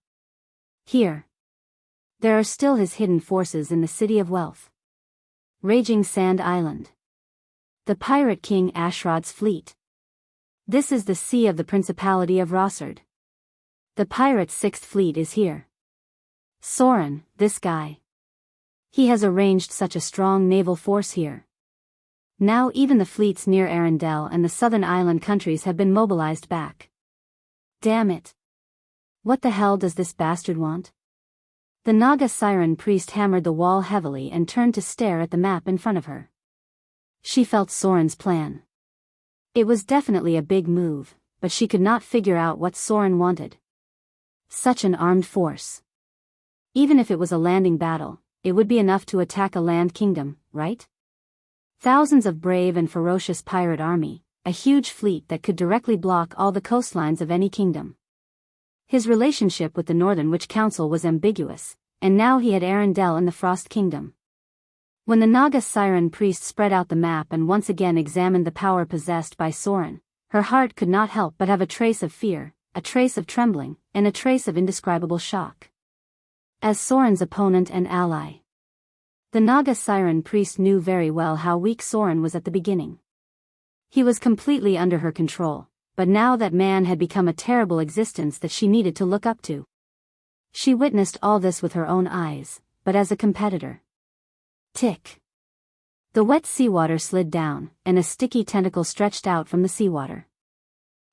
Here. There are still his hidden forces in the City of Wealth. Raging Sand Island. The pirate king Ashrod's fleet. This is the sea of the Principality of Rossard. The pirates' 6th fleet is here. Soren, this guy. He has arranged such a strong naval force here. Now even the fleets near Arendelle and the southern island countries have been mobilized back. Damn it. What the hell does this bastard want? The Naga siren priest hammered the wall heavily and turned to stare at the map in front of her. She felt Soren's plan. It was definitely a big move, but she could not figure out what Soren wanted. Such an armed force. Even if it was a landing battle, it would be enough to attack a land kingdom, right? Thousands of brave and ferocious pirate army, a huge fleet that could directly block all the coastlines of any kingdom. His relationship with the Northern Witch Council was ambiguous, and now he had Arendelle in the Frost Kingdom. When the Naga siren priest spread out the map and once again examined the power possessed by Soren, her heart could not help but have a trace of fear, a trace of trembling, and a trace of indescribable shock. As Soren's opponent and ally, The Naga siren priest knew very well how weak Soren was at the beginning. He was completely under her control, but now that man had become a terrible existence that she needed to look up to. She witnessed all this with her own eyes, but as a competitor. Tick. The wet seawater slid down, and a sticky tentacle stretched out from the seawater.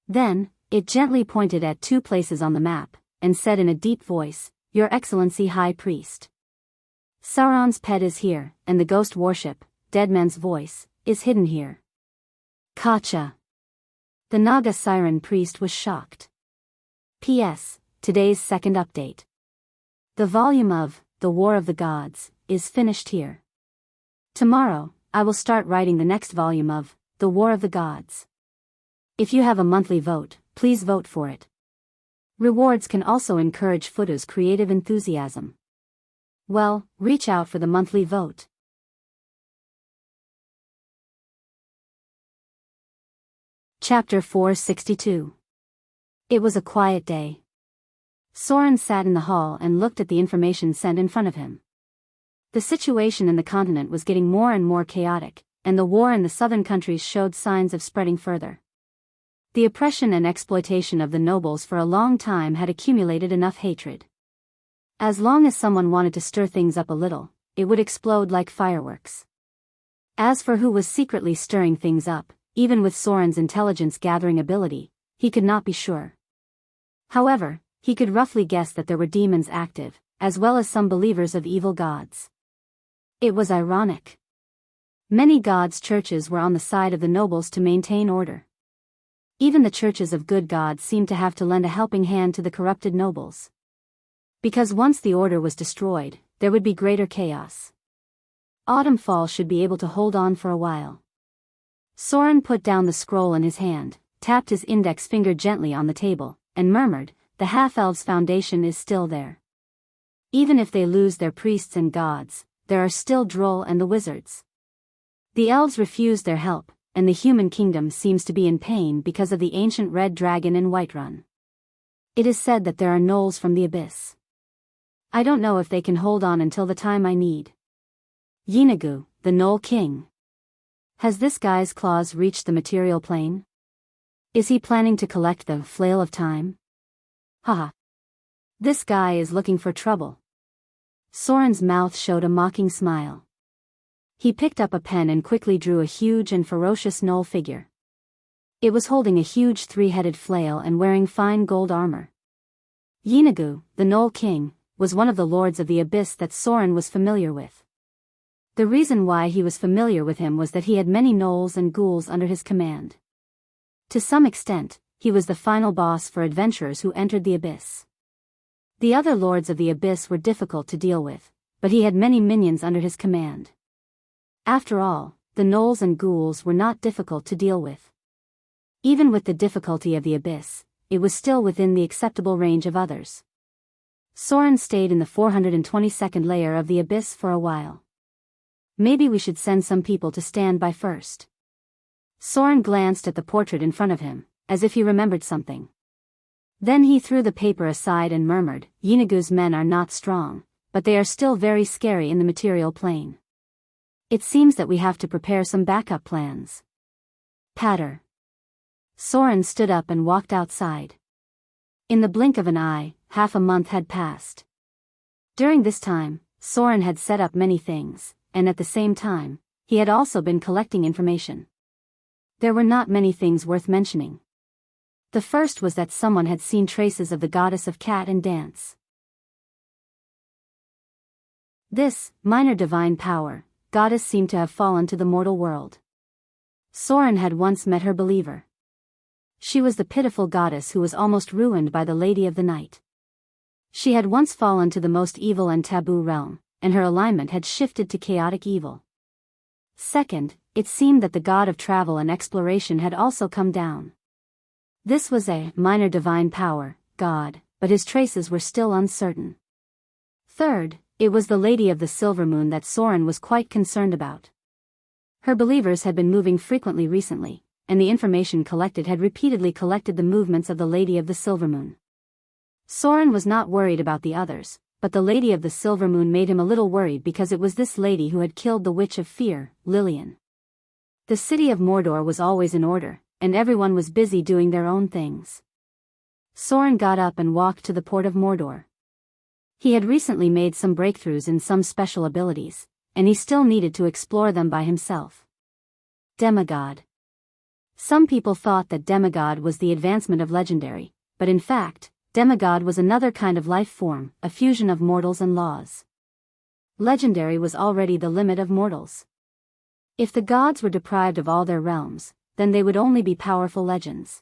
Then, it gently pointed at 2 places on the map, and said in a deep voice, "Your Excellency High Priest. Sauron's pet is here, and the ghost worship, Deadman's voice, is hidden here." Kacha. The Naga siren priest was shocked. P.S. Today's second update. The volume of The War of the Gods is finished here. Tomorrow, I will start writing the next volume of The War of the Gods. If you have a monthly vote, please vote for it. Rewards can also encourage Futu's creative enthusiasm. Well, reach out for the monthly vote. Chapter 462. It was a quiet day. Soren sat in the hall and looked at the information sent in front of him. The situation in the continent was getting more and more chaotic, and the war in the southern countries showed signs of spreading further. The oppression and exploitation of the nobles for a long time had accumulated enough hatred. As long as someone wanted to stir things up a little, it would explode like fireworks. As for who was secretly stirring things up, even with Soren's intelligence-gathering ability, he could not be sure. However, he could roughly guess that there were demons active, as well as some believers of evil gods. It was ironic. Many gods' churches were on the side of the nobles to maintain order. Even the churches of good gods seemed to have to lend a helping hand to the corrupted nobles. Because once the order was destroyed, there would be greater chaos. Autumnfall should be able to hold on for a while. Soren put down the scroll in his hand, tapped his index finger gently on the table, and murmured, "The half-elves' foundation is still there. Even if they lose their priests and gods, there are still Droll and the wizards. The elves refuse their help, and the human kingdom seems to be in pain because of the ancient red dragon in Whiterun. It is said that there are gnolls from the abyss. I don't know if they can hold on until the time I need. Yeenagu, the Gnoll King. Has this guy's claws reached the material plane? Is he planning to collect the flail of time? Haha. This guy is looking for trouble." Soren's mouth showed a mocking smile. He picked up a pen and quickly drew a huge and ferocious gnoll figure. It was holding a huge 3-headed flail and wearing fine gold armor. Yeenagu, the Gnoll King, was one of the lords of the abyss that Soren was familiar with. The reason why he was familiar with him was that he had many gnolls and ghouls under his command. To some extent, he was the final boss for adventurers who entered the abyss. The other lords of the abyss were difficult to deal with, but he had many minions under his command. After all, the gnolls and ghouls were not difficult to deal with. Even with the difficulty of the abyss, it was still within the acceptable range of others. Soren stayed in the 422nd layer of the abyss for a while. Maybe we should send some people to stand by first. Soren glanced at the portrait in front of him, as if he remembered something. Then he threw the paper aside and murmured, "Yeenagu's men are not strong, but they are still very scary in the material plane. It seems that we have to prepare some backup plans." Patter. Soren stood up and walked outside. In the blink of an eye, half a month had passed. During this time, Soren had set up many things, and at the same time, he had also been collecting information. There were not many things worth mentioning. The first was that someone had seen traces of the goddess of cat and dance. This, minor divine power, goddess seemed to have fallen to the mortal world. Soren had once met her believer. She was the pitiful goddess who was almost ruined by the Lady of the Night. She had once fallen to the most evil and taboo realm, and her alignment had shifted to chaotic evil. Second, it seemed that the god of travel and exploration had also come down. This was a minor divine power god, but his traces were still uncertain. Third, it was the Lady of the Silver Moon that Soren was quite concerned about. Her believers had been moving frequently recently, and the information collected had repeatedly collected the movements of the Lady of the Silver Moon. Soren was not worried about the others, but the Lady of the Silver Moon made him a little worried because it was this lady who had killed the Witch of Fear, Lillian. The city of Mordor was always in order, and everyone was busy doing their own things. Soren got up and walked to the port of Mordor. He had recently made some breakthroughs in some special abilities, and he still needed to explore them by himself. Demigod. Some people thought that demigod was the advancement of legendary, but in fact, demigod was another kind of life form, a fusion of mortals and laws. Legendary was already the limit of mortals. If the gods were deprived of all their realms, then they would only be powerful legends.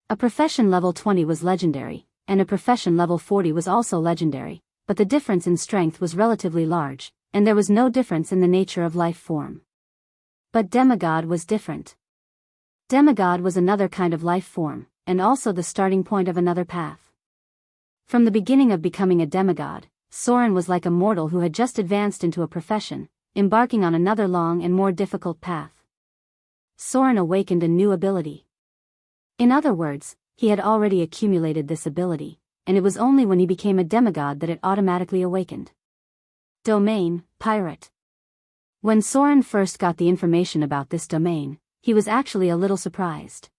A profession level 20 was legendary, and a profession level 40 was also legendary, but the difference in strength was relatively large, and there was no difference in the nature of life form. But demigod was different. Demigod was another kind of life form, and also the starting point of another path. From the beginning of becoming a demigod, Soren was like a mortal who had just advanced into a profession, embarking on another long and more difficult path. Soren awakened a new ability. In other words, he had already accumulated this ability, and it was only when he became a demigod that it automatically awakened. Domain, Pirate. When Soren first got the information about this domain, he was actually a little surprised.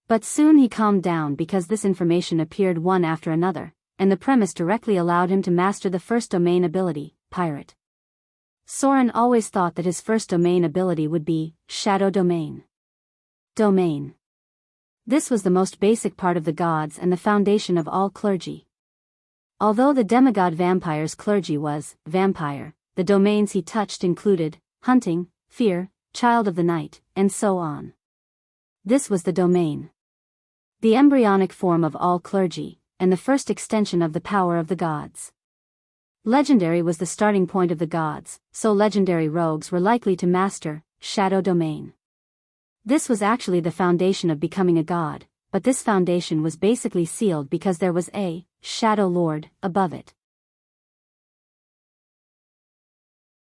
But soon he calmed down because this information appeared one after another, and the premise directly allowed him to master the first domain ability, Pirate. Soren always thought that his first domain ability would be Shadow Domain. Domain. This was the most basic part of the gods and the foundation of all clergy. Although the demigod vampire's clergy was vampire, the domains he touched included hunting, fear, child of the night, and so on. This was the domain. The embryonic form of all clergy, and the first extension of the power of the gods. Legendary was the starting point of the gods, so legendary rogues were likely to master Shadow Domain. This was actually the foundation of becoming a god, but this foundation was basically sealed because there was a Shadow Lord above it.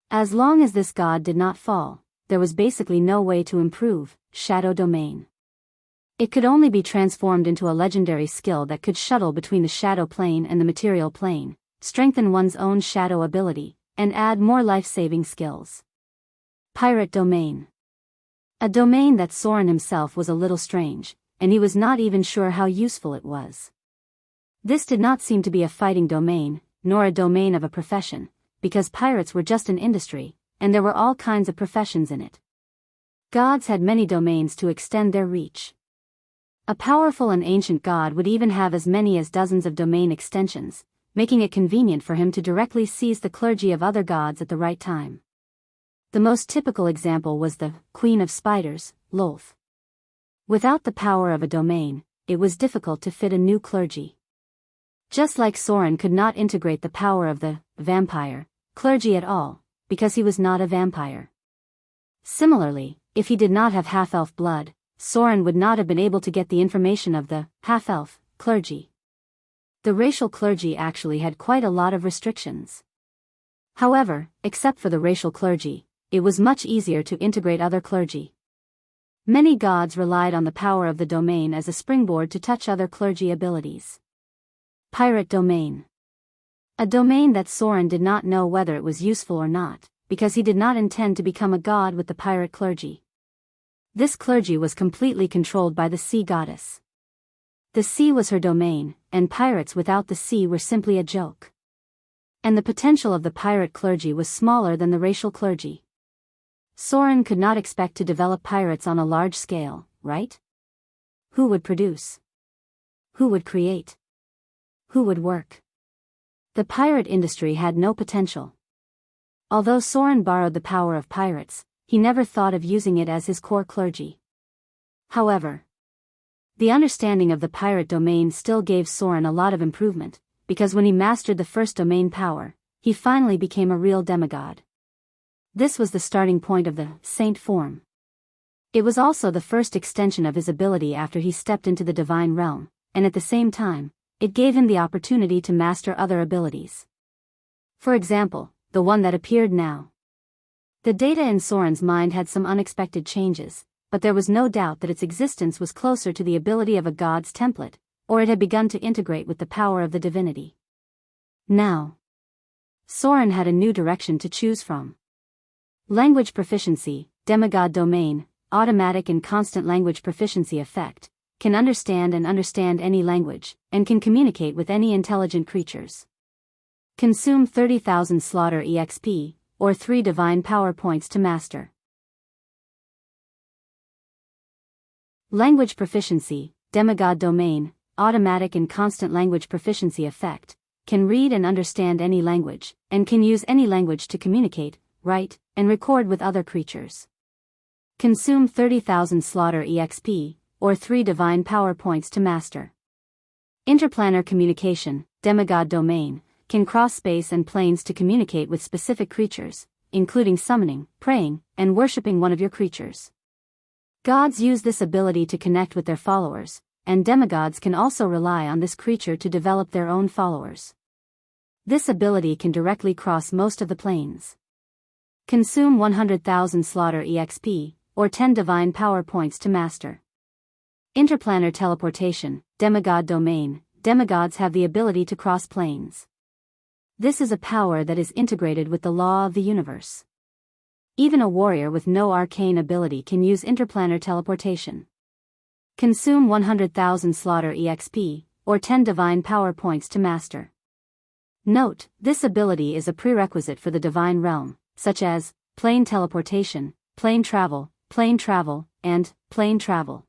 As long as this god did not fall, there was basically no way to improve Shadow Domain. It could only be transformed into a legendary skill that could shuttle between the shadow plane and the material plane, strengthen one's own shadow ability, and add more life-saving skills. Pirate Domain. A domain that Soren himself was a little strange, and he was not even sure how useful it was. This did not seem to be a fighting domain, nor a domain of a profession, because pirates were just an industry, and there were all kinds of professions in it. Gods had many domains to extend their reach. A powerful and ancient god would even have as many as dozens of domain extensions, making it convenient for him to directly seize the clergy of other gods at the right time. The most typical example was the Queen of Spiders, Lolth. Without the power of a domain, it was difficult to fit a new clergy. Just like Soren could not integrate the power of the vampire clergy at all, because he was not a vampire. Similarly, if he did not have half-elf blood, Soren would not have been able to get the information of the half-elf clergy. The racial clergy actually had quite a lot of restrictions. However, except for the racial clergy, it was much easier to integrate other clergy. Many gods relied on the power of the domain as a springboard to touch other clergy abilities. Pirate Domain. A domain that Soren did not know whether it was useful or not, because he did not intend to become a god with the pirate clergy. This clergy was completely controlled by the sea goddess. The sea was her domain, and pirates without the sea were simply a joke. And the potential of the pirate clergy was smaller than the racial clergy. Soren could not expect to develop pirates on a large scale, right? Who would produce? Who would create? Who would work? The pirate industry had no potential. Although Soren borrowed the power of pirates, he never thought of using it as his core clergy. However, the understanding of the pirate domain still gave Soren a lot of improvement, because when he mastered the first domain power, he finally became a real demigod. This was the starting point of the saint form. It was also the first extension of his ability after he stepped into the divine realm, and at the same time, it gave him the opportunity to master other abilities. For example, the one that appeared now. The data in Soren's mind had some unexpected changes, but there was no doubt that its existence was closer to the ability of a god's template, or it had begun to integrate with the power of the divinity. Now, Soren had a new direction to choose from. Language proficiency, demigod domain, automatic and constant language proficiency effect, can understand any language, and can communicate with any intelligent creatures. Consume 30,000 slaughter EXP, or 3 divine power points to master. Language proficiency, demigod domain, automatic and constant language proficiency effect, can read and understand any language, and can use any language to communicate, write, and record with other creatures. Consume 30,000 slaughter EXP, or 3 divine power points to master. Interplanar communication, demigod domain, can cross space and planes to communicate with specific creatures, including summoning, praying, and worshipping one of your creatures. Gods use this ability to connect with their followers, and demigods can also rely on this creature to develop their own followers. This ability can directly cross most of the planes. Consume 100,000 slaughter EXP, or 10 divine power points to master. Interplanar teleportation, demigod domain, demigods have the ability to cross planes. This is a power that is integrated with the law of the universe. Even a warrior with no arcane ability can use interplanar teleportation. Consume 100,000 slaughter EXP, or 10 divine power points to master. Note, this ability is a prerequisite for the divine realm, such as plane teleportation, plane travel, and plane travel.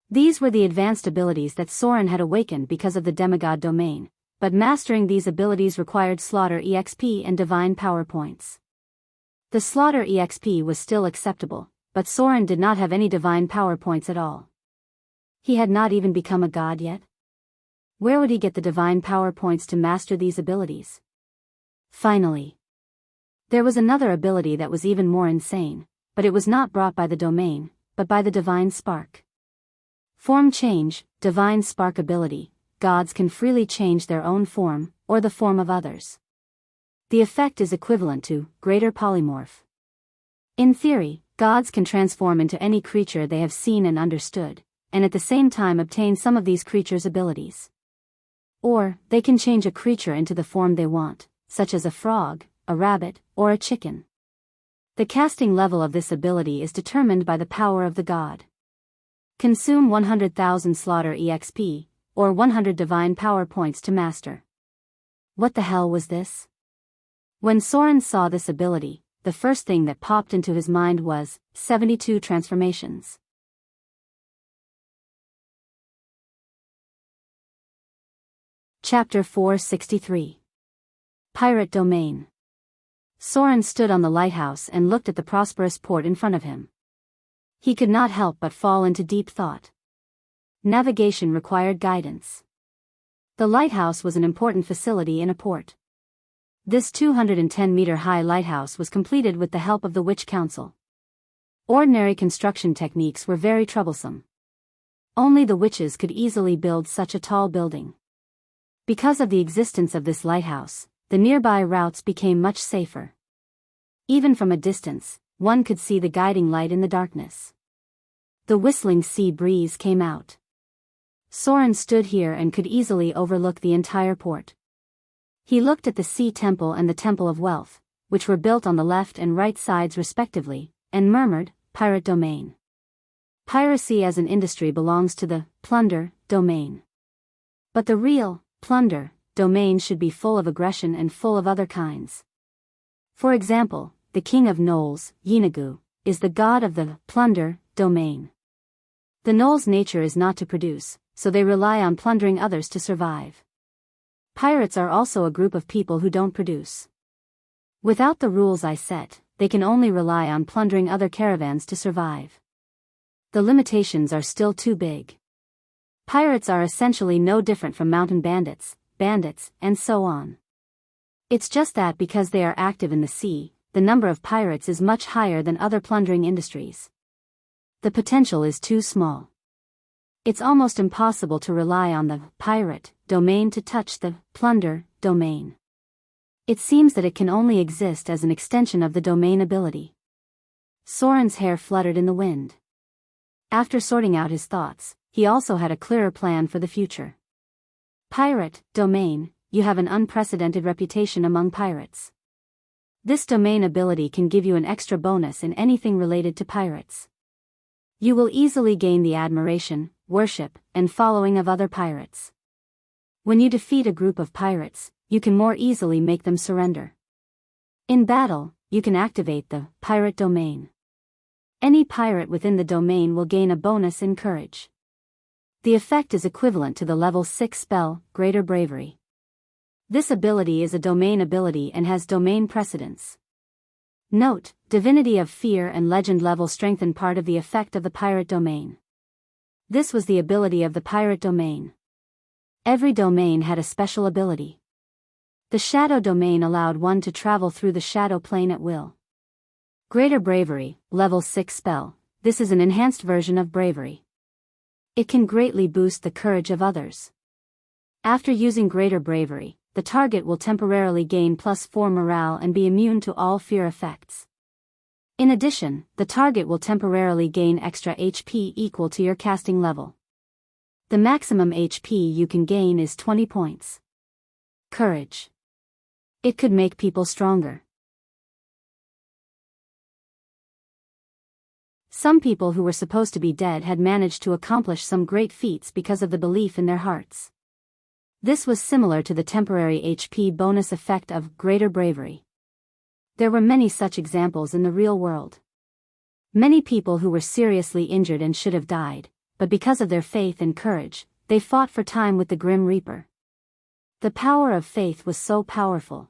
These were the advanced abilities that Soren had awakened because of the demigod domain, but mastering these abilities required slaughter EXP and divine power points. The slaughter EXP was still acceptable, but Soren did not have any divine power points at all. He had not even become a god yet. Where would he get the divine power points to master these abilities? Finally, there was another ability that was even more insane, but it was not brought by the domain, but by the divine spark. Form change, divine spark ability. Gods can freely change their own form, or the form of others. The effect is equivalent to greater polymorph. In theory, gods can transform into any creature they have seen and understood, and at the same time obtain some of these creatures' abilities. Or, they can change a creature into the form they want, such as a frog, a rabbit, or a chicken. The casting level of this ability is determined by the power of the god. Consume 100,000 slaughter EXP, or 100 divine power points to master. What the hell was this? When Soren saw this ability, the first thing that popped into his mind was 72 transformations. Chapter 463. Pirate Domain. Soren stood on the lighthouse and looked at the prosperous port in front of him. He could not help but fall into deep thought. Navigation required guidance. The lighthouse was an important facility in a port. This 210-meter-high lighthouse was completed with the help of the Witch Council. Ordinary construction techniques were very troublesome. Only the witches could easily build such a tall building. Because of the existence of this lighthouse, the nearby routes became much safer. Even from a distance, one could see the guiding light in the darkness. The whistling sea breeze came out. Soren stood here and could easily overlook the entire port. He looked at the Sea Temple and the Temple of Wealth, which were built on the left and right sides respectively, and murmured, "Pirate Domain." Piracy as an industry belongs to the plunder domain. But the real plunder domain should be full of aggression and full of other kinds. For example, the king of gnolls, Yinagu, is the god of the plunder domain. The gnolls' nature is not to produce, so they rely on plundering others to survive. Pirates are also a group of people who don't produce. Without the rules I set, they can only rely on plundering other caravans to survive. The limitations are still too big. Pirates are essentially no different from mountain bandits, and so on. It's just that because they are active in the sea, the number of pirates is much higher than other plundering industries. The potential is too small. It's almost impossible to rely on the pirate domain to touch the plunder domain. It seems that it can only exist as an extension of the domain ability. Soren's hair fluttered in the wind. After sorting out his thoughts, he also had a clearer plan for the future. Pirate domain, you have an unprecedented reputation among pirates. This domain ability can give you an extra bonus in anything related to pirates. You will easily gain the admiration, worship, and following of other pirates. When you defeat a group of pirates, you can more easily make them surrender. In battle, you can activate the pirate domain. Any pirate within the domain will gain a bonus in courage. The effect is equivalent to the level 6 spell, Greater Bravery. This ability is a domain ability and has domain precedence. Note, Divinity of Fear and Legend level strengthen part of the effect of the pirate domain. This was the ability of the pirate domain. Every domain had a special ability. The shadow domain allowed one to travel through the shadow plane at will. Greater Bravery, level 6 spell, this is an enhanced version of bravery. It can greatly boost the courage of others. After using Greater Bravery, the target will temporarily gain +4 morale and be immune to all fear effects. In addition, the target will temporarily gain extra HP equal to your casting level. The maximum HP you can gain is 20 points. Courage. It could make people stronger. Some people who were supposed to be dead had managed to accomplish some great feats because of the belief in their hearts. This was similar to the temporary HP bonus effect of Greater Bravery. There were many such examples in the real world. Many people who were seriously injured and should have died, but because of their faith and courage, they fought for time with the Grim Reaper. The power of faith was so powerful.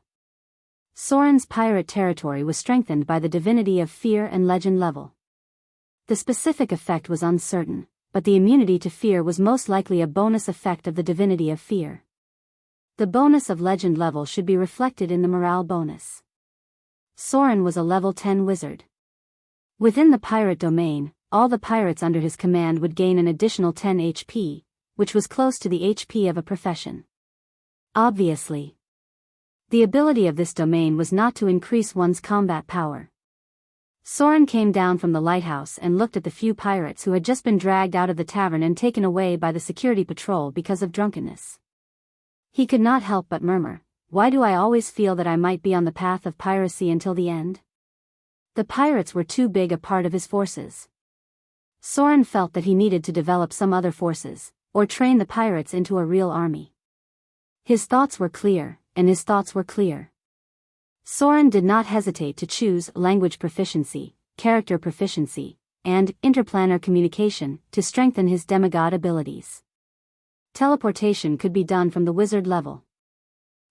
Soren's pirate territory was strengthened by the Divinity of Fear and Legend level. The specific effect was uncertain, but the immunity to fear was most likely a bonus effect of the Divinity of Fear. The bonus of Legend level should be reflected in the morale bonus. Soren was a level 10 wizard. Within the pirate domain, all the pirates under his command would gain an additional 10 HP, which was close to the HP of a profession. Obviously, the ability of this domain was not to increase one's combat power. Soren came down from the lighthouse and looked at the few pirates who had just been dragged out of the tavern and taken away by the security patrol because of drunkenness. He could not help but murmur, "Why do I always feel that I might be on the path of piracy until the end?" The pirates were too big a part of his forces. Soren felt that he needed to develop some other forces, or train the pirates into a real army. His thoughts were clear, and his thoughts were clear. Soren did not hesitate to choose language proficiency, character proficiency, and interplanar communication to strengthen his demigod abilities. Teleportation could be done from the wizard level.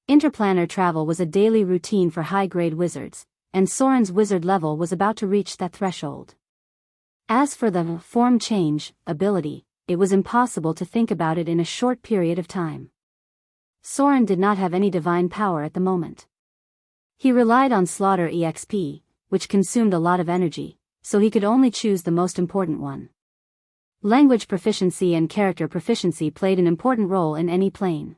Interplanar travel was a daily routine for high-grade wizards, and Soren's wizard level was about to reach that threshold. As for the form change ability, it was impossible to think about it in a short period of time. Soren did not have any divine power at the moment. He relied on slaughter EXP, which consumed a lot of energy, so he could only choose the most important one. Language proficiency and character proficiency played an important role in any plane.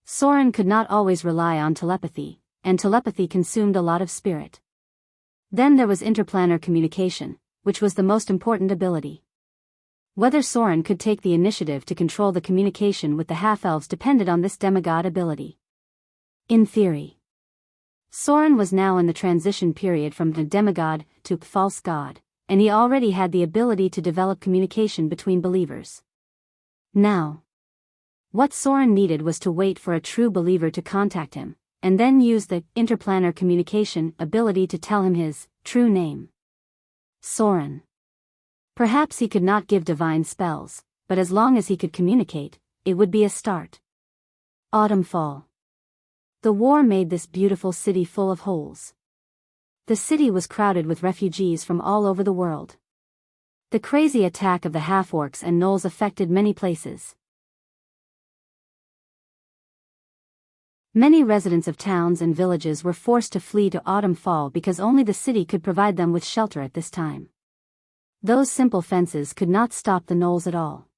Soren could not always rely on telepathy, and telepathy consumed a lot of spirit. Then there was interplanar communication, which was the most important ability. Whether Soren could take the initiative to control the communication with the half-elves depended on this demigod ability. In theory, Soren was now in the transition period from the demigod to false god, and he already had the ability to develop communication between believers. Now, what Soren needed was to wait for a true believer to contact him, and then use the interplanar communication ability to tell him his true name. Soren. Perhaps he could not give divine spells, but as long as he could communicate, it would be a start. Autumn fall. The war made this beautiful city full of holes. The city was crowded with refugees from all over the world. The crazy attack of the half-orcs and gnolls affected many places. Many residents of towns and villages were forced to flee to Autumn Fall because only the city could provide them with shelter at this time. Those simple fences could not stop the gnolls at all.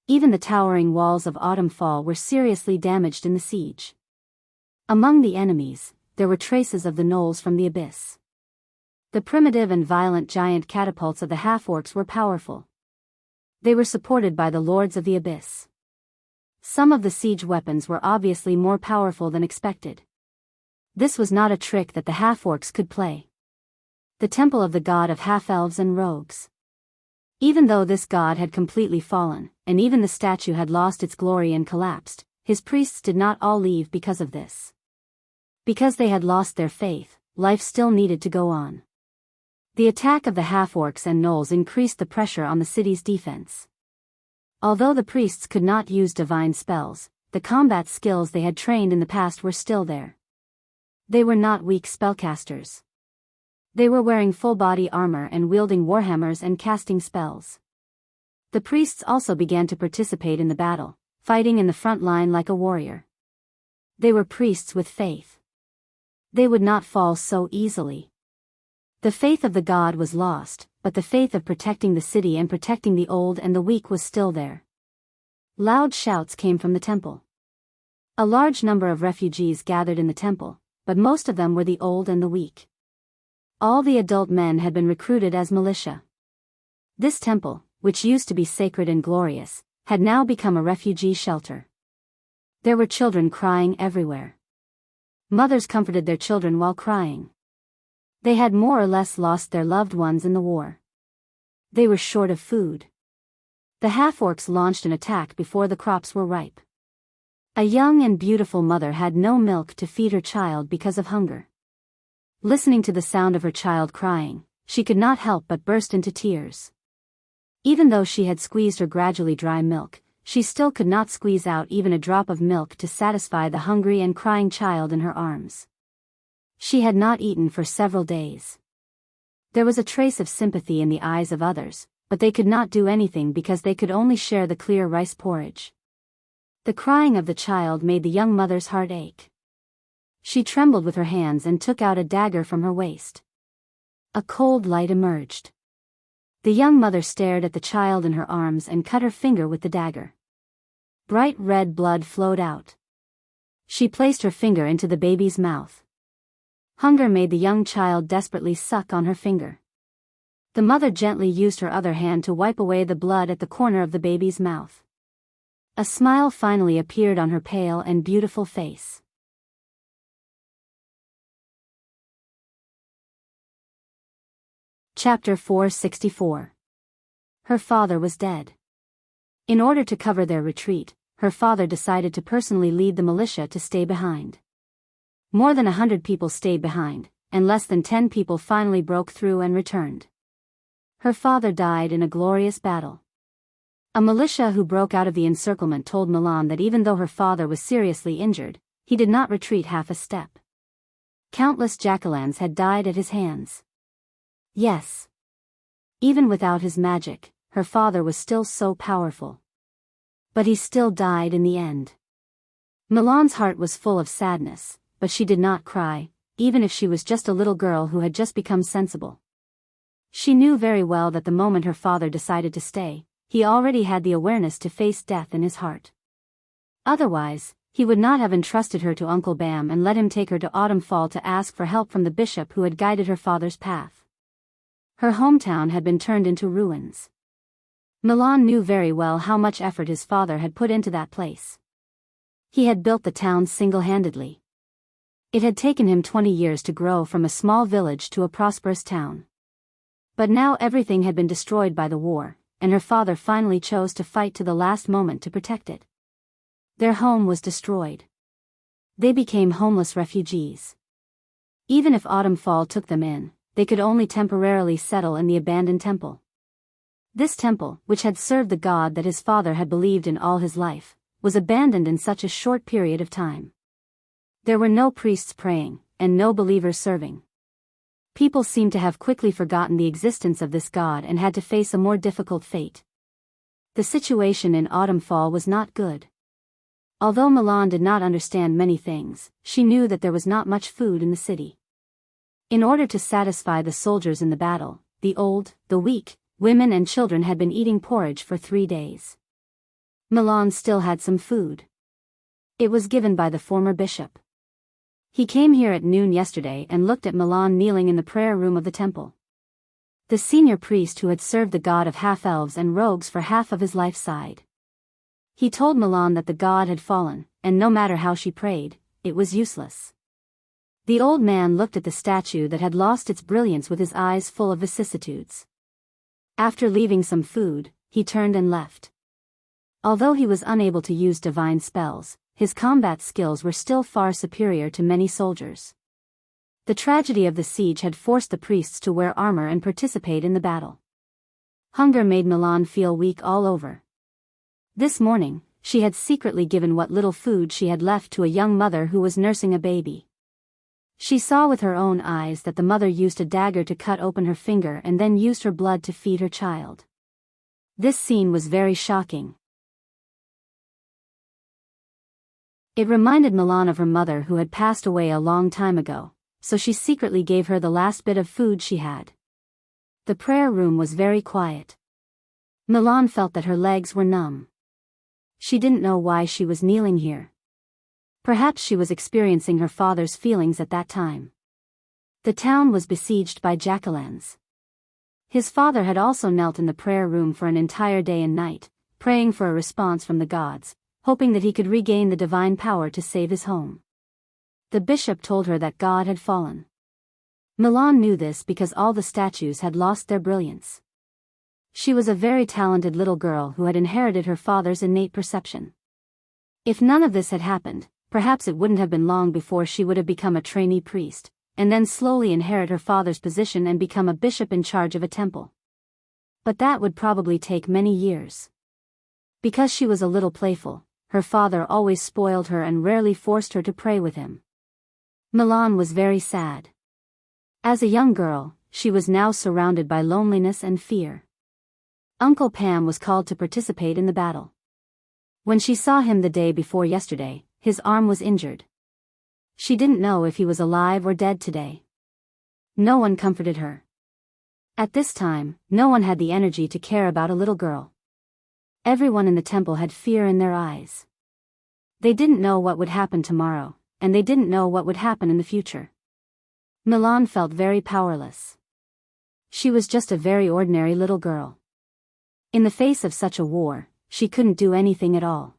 Even the towering walls of Autumn Fall were seriously damaged in the siege. Among the enemies, there were traces of the gnolls from the abyss. The primitive and violent giant catapults of the half-orcs were powerful. They were supported by the lords of the abyss. Some of the siege weapons were obviously more powerful than expected. This was not a trick that the half-orcs could play. The temple of the god of half-elves and rogues. Even though this god had completely fallen, and even the statue had lost its glory and collapsed, his priests did not all leave because of this. Because they had lost their faith, life still needed to go on. The attack of the half-orcs and gnolls increased the pressure on the city's defense. Although the priests could not use divine spells, the combat skills they had trained in the past were still there. They were not weak spellcasters. They were wearing full-body armor and wielding warhammers and casting spells. The priests also began to participate in the battle, fighting in the front line like a warrior. They were priests with faith. They would not fall so easily. The faith of the god was lost, but the faith of protecting the city and protecting the old and the weak was still there. Loud shouts came from the temple. A large number of refugees gathered in the temple, but most of them were the old and the weak. All the adult men had been recruited as militia. This temple, which used to be sacred and glorious, had now become a refugee shelter. There were children crying everywhere. Mothers comforted their children while crying. They had more or less lost their loved ones in the war. They were short of food. The half-orcs launched an attack before the crops were ripe. A young and beautiful mother had no milk to feed her child because of hunger. Listening to the sound of her child crying, she could not help but burst into tears. Even though she had squeezed her gradually dry milk, she still could not squeeze out even a drop of milk to satisfy the hungry and crying child in her arms. She had not eaten for several days. There was a trace of sympathy in the eyes of others, but they could not do anything because they could only share the clear rice porridge. The crying of the child made the young mother's heart ache. She trembled with her hands and took out a dagger from her waist. A cold light emerged. The young mother stared at the child in her arms and cut her finger with the dagger. Bright red blood flowed out. She placed her finger into the baby's mouth. Hunger made the young child desperately suck on her finger. The mother gently used her other hand to wipe away the blood at the corner of the baby's mouth. A smile finally appeared on her pale and beautiful face. Chapter 464. Her father was dead. In order to cover their retreat, her father decided to personally lead the militia to stay behind. More than 100 people stayed behind, and less than 10 people finally broke through and returned. Her father died in a glorious battle. A militia who broke out of the encirclement told Milan that even though her father was seriously injured, he did not retreat half a step. Countless jack-o'-lanterns had died at his hands. Yes. Even without his magic, her father was still so powerful. But he still died in the end. Milan's heart was full of sadness, but she did not cry, even if she was just a little girl who had just become sensible. She knew very well that the moment her father decided to stay, he already had the awareness to face death in his heart. Otherwise, he would not have entrusted her to Uncle Bam and let him take her to Autumn Fall to ask for help from the bishop who had guided her father's path. Her hometown had been turned into ruins. Milan knew very well how much effort his father had put into that place. He had built the town single-handedly. It had taken him 20 years to grow from a small village to a prosperous town. But now everything had been destroyed by the war, and her father finally chose to fight to the last moment to protect it. Their home was destroyed. They became homeless refugees. Even if Autumn Fall took them in, they could only temporarily settle in the abandoned temple. This temple, which had served the god that his father had believed in all his life, was abandoned in such a short period of time. There were no priests praying, and no believers serving. People seemed to have quickly forgotten the existence of this god and had to face a more difficult fate. The situation in Autumn Fall was not good. Although Milan did not understand many things, she knew that there was not much food in the city. In order to satisfy the soldiers in the battle, the old, the weak, women and children had been eating porridge for 3 days. Milan still had some food. It was given by the former bishop. He came here at noon yesterday and looked at Milan kneeling in the prayer room of the temple. The senior priest who had served the god of half-elves and rogues for half of his life sighed. He told Milan that the god had fallen, and no matter how she prayed, it was useless. The old man looked at the statue that had lost its brilliance with his eyes full of vicissitudes. After leaving some food, he turned and left. Although he was unable to use divine spells, his combat skills were still far superior to many soldiers. The tragedy of the siege had forced the priests to wear armor and participate in the battle. Hunger made Milan feel weak all over. This morning, she had secretly given what little food she had left to a young mother who was nursing a baby. She saw with her own eyes that the mother used a dagger to cut open her finger and then used her blood to feed her child. This scene was very shocking. It reminded Milan of her mother who had passed away a long time ago, so she secretly gave her the last bit of food she had. The prayer room was very quiet. Milan felt that her legs were numb. She didn't know why she was kneeling here. Perhaps she was experiencing her father's feelings at that time. The town was besieged by jack-o'-lanterns. His father had also knelt in the prayer room for an entire day and night, praying for a response from the gods, hoping that he could regain the divine power to save his home. The bishop told her that God had fallen. Milan knew this because all the statues had lost their brilliance. She was a very talented little girl who had inherited her father's innate perception. If none of this had happened, perhaps it wouldn't have been long before she would have become a trainee priest, and then slowly inherit her father's position and become a bishop in charge of a temple. But that would probably take many years. Because she was a little playful, her father always spoiled her and rarely forced her to pray with him. Milan was very sad. As a young girl, she was now surrounded by loneliness and fear. Uncle Pam was called to participate in the battle. When she saw him the day before yesterday, his arm was injured. She didn't know if he was alive or dead today. No one comforted her. At this time, no one had the energy to care about a little girl. Everyone in the temple had fear in their eyes. They didn't know what would happen tomorrow, and they didn't know what would happen in the future. Milan felt very powerless. She was just a very ordinary little girl. In the face of such a war, she couldn't do anything at all.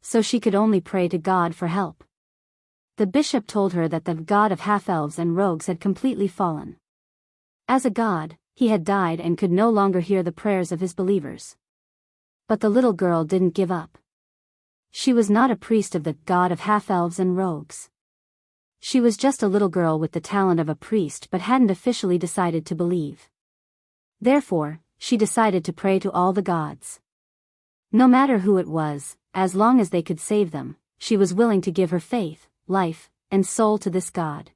So she could only pray to God for help. The bishop told her that the god of half-elves and rogues had completely fallen. As a god, he had died and could no longer hear the prayers of his believers. But the little girl didn't give up. She was not a priest of the god of half-elves and rogues. She was just a little girl with the talent of a priest but hadn't officially decided to believe. Therefore, she decided to pray to all the gods. No matter who it was, as long as they could save them, she was willing to give her faith, life, and soul to this god.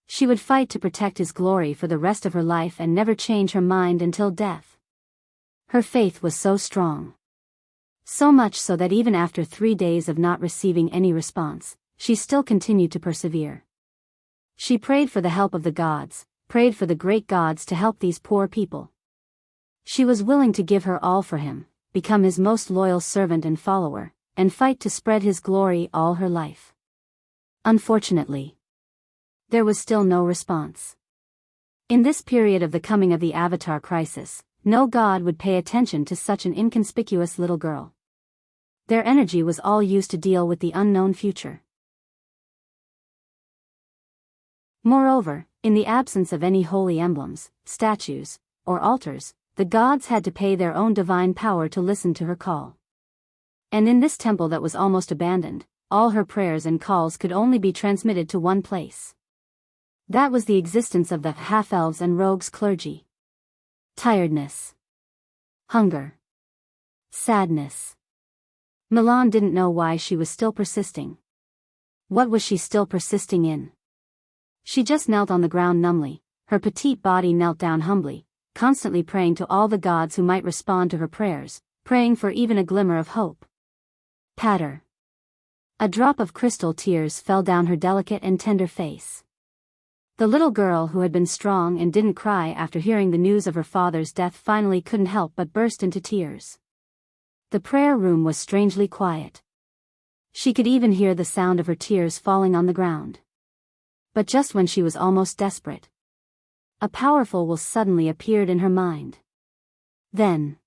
She would fight to protect his glory for the rest of her life and never change her mind until death. Her faith was so strong. So much so that even after 3 days of not receiving any response, she still continued to persevere. She prayed for the help of the gods, prayed for the great gods to help these poor people. She was willing to give her all for him, become his most loyal servant and follower, and fight to spread his glory all her life. Unfortunately, there was still no response. In this period of the coming of the Avatar crisis, no god would pay attention to such an inconspicuous little girl. Their energy was all used to deal with the unknown future. Moreover, in the absence of any holy emblems, statues, or altars, the gods had to pay their own divine power to listen to her call. And in this temple that was almost abandoned, all her prayers and calls could only be transmitted to one place. That was the existence of the half-elves and rogues clergy. Tiredness. Hunger. Sadness. Milan didn't know why she was still persisting. What was she still persisting in? She just knelt on the ground numbly, her petite body knelt down humbly, constantly praying to all the gods who might respond to her prayers, praying for even a glimmer of hope. Patter. A drop of crystal tears fell down her delicate and tender face. The little girl who had been strong and didn't cry after hearing the news of her father's death finally couldn't help but burst into tears. The prayer room was strangely quiet. She could even hear the sound of her tears falling on the ground. But just when she was almost desperate, a powerful will suddenly appeared in her mind. Then,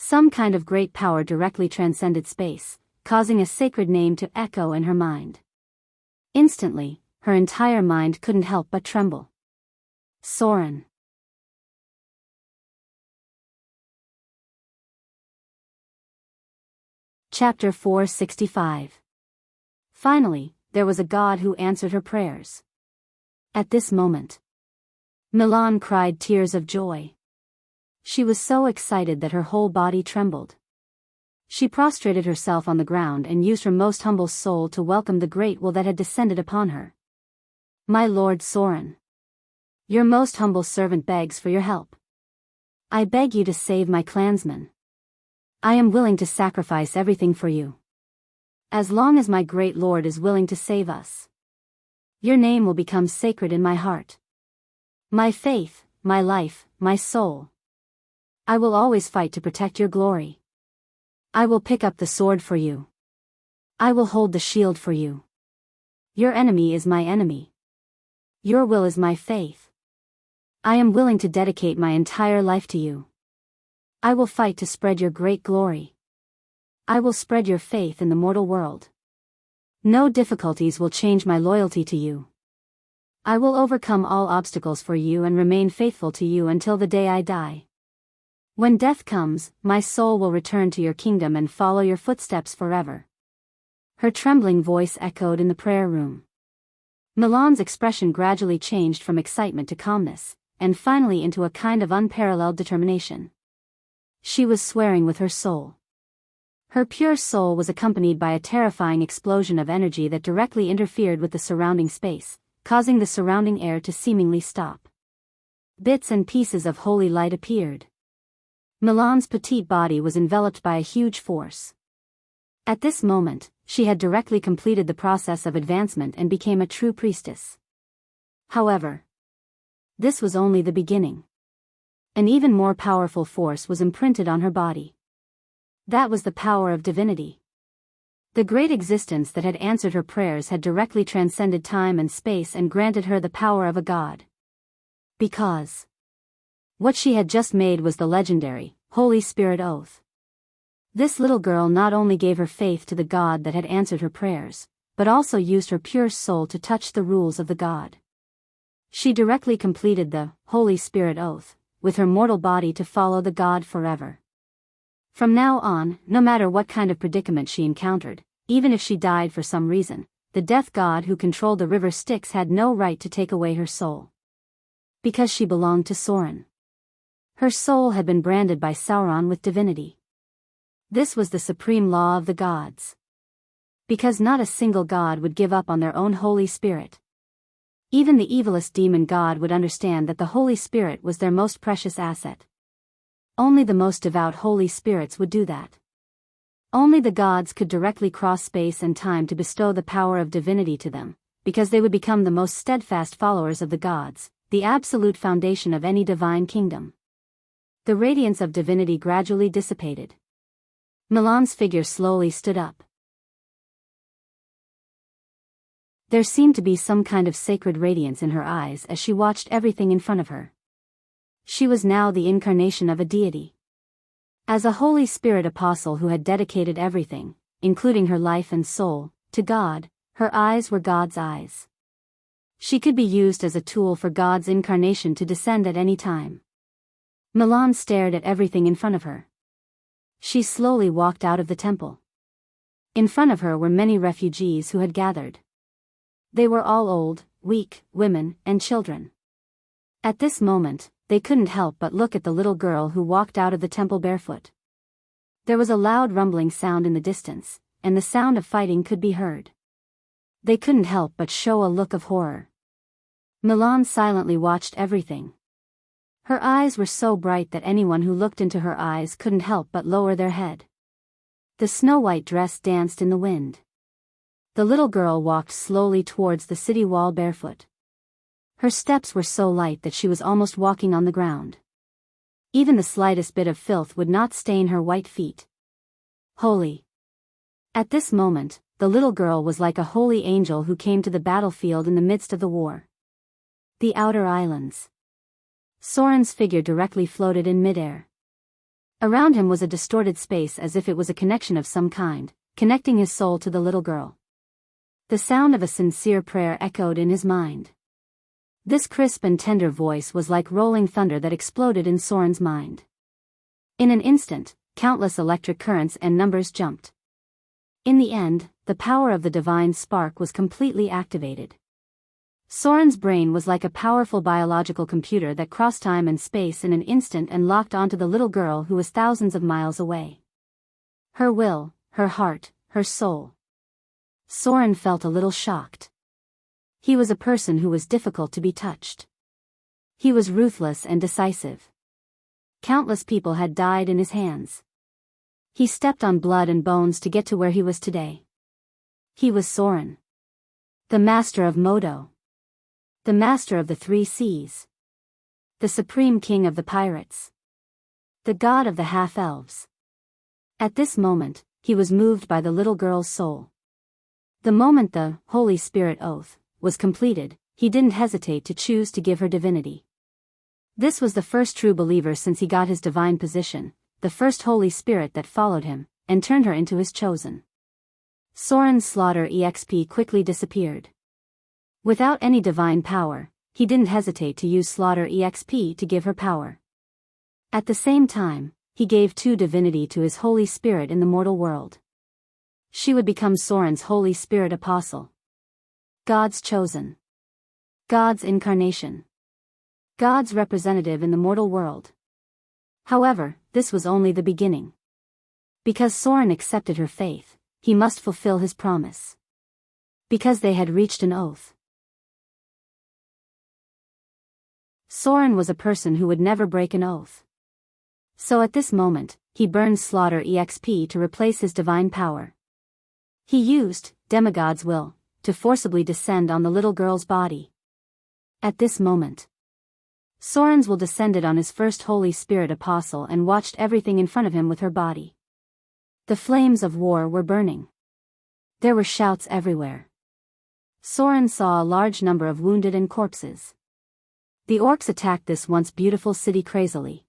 Some kind of great power directly transcended space, causing a sacred name to echo in her mind. Instantly, her entire mind couldn't help but tremble. Soren. Chapter 465. Finally, there was a God who answered her prayers. At this moment, Milan cried tears of joy. She was so excited that her whole body trembled. She prostrated herself on the ground and used her most humble soul to welcome the great will that had descended upon her. My lord Soren, your most humble servant begs for your help. I beg you to save my clansmen. I am willing to sacrifice everything for you. As long as my great lord is willing to save us, your name will become sacred in my heart. My faith, my life, my soul. I will always fight to protect your glory. I will pick up the sword for you. I will hold the shield for you. Your enemy is my enemy. Your will is my faith. I am willing to dedicate my entire life to you. I will fight to spread your great glory. I will spread your faith in the mortal world. No difficulties will change my loyalty to you. I will overcome all obstacles for you and remain faithful to you until the day I die. When death comes, my soul will return to your kingdom and follow your footsteps forever. Her trembling voice echoed in the prayer room. Milan's expression gradually changed from excitement to calmness, and finally into a kind of unparalleled determination. She was swearing with her soul. Her pure soul was accompanied by a terrifying explosion of energy that directly interfered with the surrounding space, causing the surrounding air to seemingly stop. Bits and pieces of holy light appeared. Milan's petite body was enveloped by a huge force. At this moment, she had directly completed the process of advancement and became a true priestess. However, this was only the beginning. An even more powerful force was imprinted on her body. That was the power of divinity. The great existence that had answered her prayers had directly transcended time and space and granted her the power of a god. Because what she had just made was the legendary, Holy Spirit oath. This little girl not only gave her faith to the God that had answered her prayers, but also used her pure soul to touch the rules of the God. She directly completed the Holy Spirit oath, with her mortal body to follow the God forever. From now on, no matter what kind of predicament she encountered, even if she died for some reason, the death god who controlled the river Styx had no right to take away her soul. Because she belonged to Soren. Her soul had been branded by Sauron with divinity. This was the supreme law of the gods. Because not a single god would give up on their own Holy Spirit. Even the evilest demon god would understand that the Holy Spirit was their most precious asset. Only the most devout Holy Spirits would do that. Only the gods could directly cross space and time to bestow the power of divinity to them, because they would become the most steadfast followers of the gods, the absolute foundation of any divine kingdom. The radiance of divinity gradually dissipated. Milan's figure slowly stood up. There seemed to be some kind of sacred radiance in her eyes as she watched everything in front of her. She was now the incarnation of a deity. As a Holy Spirit apostle who had dedicated everything, including her life and soul, to God, her eyes were God's eyes. She could be used as a tool for God's incarnation to descend at any time. Milan stared at everything in front of her. She slowly walked out of the temple. In front of her were many refugees who had gathered. They were all old, weak, women, and children. At this moment, they couldn't help but look at the little girl who walked out of the temple barefoot. There was a loud rumbling sound in the distance, and the sound of fighting could be heard. They couldn't help but show a look of horror. Milan silently watched everything. Her eyes were so bright that anyone who looked into her eyes couldn't help but lower their head. The snow-white dress danced in the wind. The little girl walked slowly towards the city wall barefoot. Her steps were so light that she was almost walking on the ground. Even the slightest bit of filth would not stain her white feet. Holy. At this moment, the little girl was like a holy angel who came to the battlefield in the midst of the war. The Outer Islands. Soren's figure directly floated in midair. Around him was a distorted space as if it was a connection of some kind, connecting his soul to the little girl. The sound of a sincere prayer echoed in his mind. This crisp and tender voice was like rolling thunder that exploded in Soren's mind. In an instant, countless electric currents and numbers jumped. In the end, the power of the divine spark was completely activated. Soren's brain was like a powerful biological computer that crossed time and space in an instant and locked onto the little girl who was thousands of miles away. Her will, her heart, her soul. Soren felt a little shocked. He was a person who was difficult to be touched. He was ruthless and decisive. Countless people had died in his hands. He stepped on blood and bones to get to where he was today. He was Soren. The master of Modo. The master of the three seas. The supreme king of the pirates. The god of the half-elves. At this moment, he was moved by the little girl's soul. The moment the Holy Spirit oath was completed, he didn't hesitate to choose to give her divinity. This was the first true believer since he got his divine position, the first Holy Spirit that followed him, and turned her into his chosen. Soren's slaughter exp quickly disappeared. Without any divine power, he didn't hesitate to use slaughter exp to give her power. At the same time, he gave true divinity to his Holy Spirit in the mortal world. She would become Soren's Holy Spirit apostle. God's chosen. God's incarnation. God's representative in the mortal world. However, this was only the beginning. Because Soren accepted her faith, he must fulfill his promise. Because they had reached an oath. Soren was a person who would never break an oath. So at this moment, he burned slaughter exp to replace his divine power. He used demigod's will to forcibly descend on the little girl's body. At this moment, Soren's will descended on his first Holy Spirit apostle and watched everything in front of him with her body. The flames of war were burning. There were shouts everywhere. Soren saw a large number of wounded and corpses. The orcs attacked this once beautiful city crazily.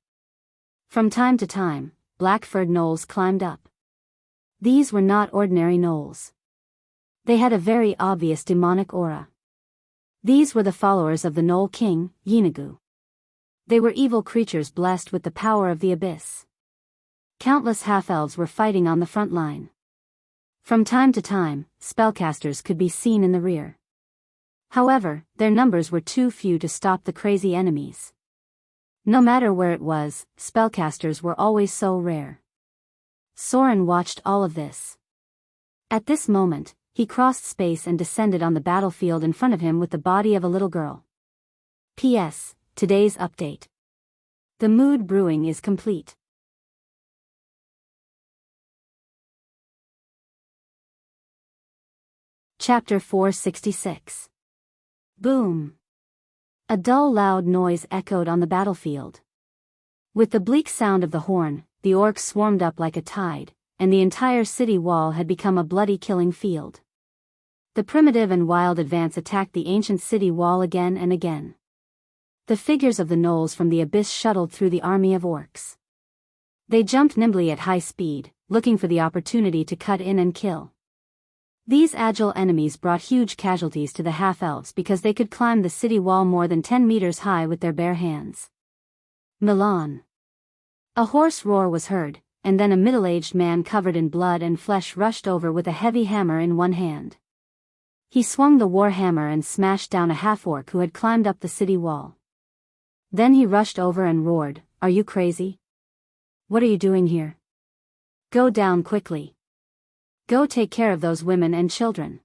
From time to time, black-furred gnolls climbed up. These were not ordinary gnolls. They had a very obvious demonic aura. These were the followers of the Gnoll king, Yeenagu. They were evil creatures blessed with the power of the abyss. Countless half-elves were fighting on the front line. From time to time, spellcasters could be seen in the rear. However, their numbers were too few to stop the crazy enemies. No matter where it was, spellcasters were always so rare. Soren watched all of this. At this moment, he crossed space and descended on the battlefield in front of him with the body of a little girl. P.S. Today's update. The mood brewing is complete. Chapter 466. Boom. A dull loud noise echoed on the battlefield. With the bleak sound of the horn, the orcs swarmed up like a tide, and the entire city wall had become a bloody killing field. The primitive and wild advance attacked the ancient city wall again and again. The figures of the gnolls from the abyss shuttled through the army of orcs. They jumped nimbly at high speed, looking for the opportunity to cut in and kill. These agile enemies brought huge casualties to the half-elves because they could climb the city wall more than 10 meters high with their bare hands. Milan. A hoarse roar was heard, and then a middle-aged man covered in blood and flesh rushed over with a heavy hammer in one hand. He swung the war hammer and smashed down a half-orc who had climbed up the city wall. Then he rushed over and roared, "Are you crazy? What are you doing here? Go down quickly. Go take care of those women and children.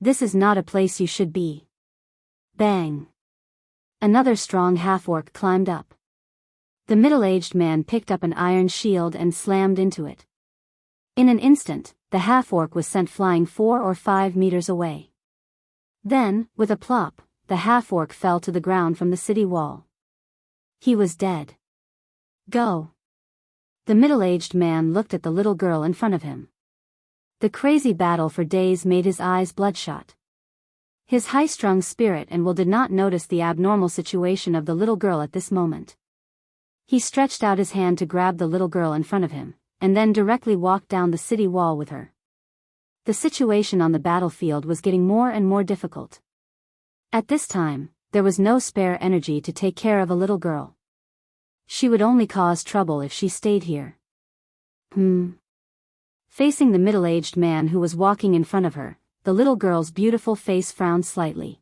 This is not a place you should be." Bang! Another strong half-orc climbed up. The middle-aged man picked up an iron shield and slammed into it. In an instant, the half-orc was sent flying 4 or 5 meters away. Then, with a plop, the half-orc fell to the ground from the city wall. He was dead. Go. The middle-aged man looked at the little girl in front of him. The crazy battle for days made his eyes bloodshot. His high-strung spirit and will did not notice the abnormal situation of the little girl at this moment. He stretched out his hand to grab the little girl in front of him, and then directly walked down the city wall with her. The situation on the battlefield was getting more and more difficult. At this time, there was no spare energy to take care of a little girl. She would only cause trouble if she stayed here. Facing the middle-aged man who was walking in front of her, the little girl's beautiful face frowned slightly.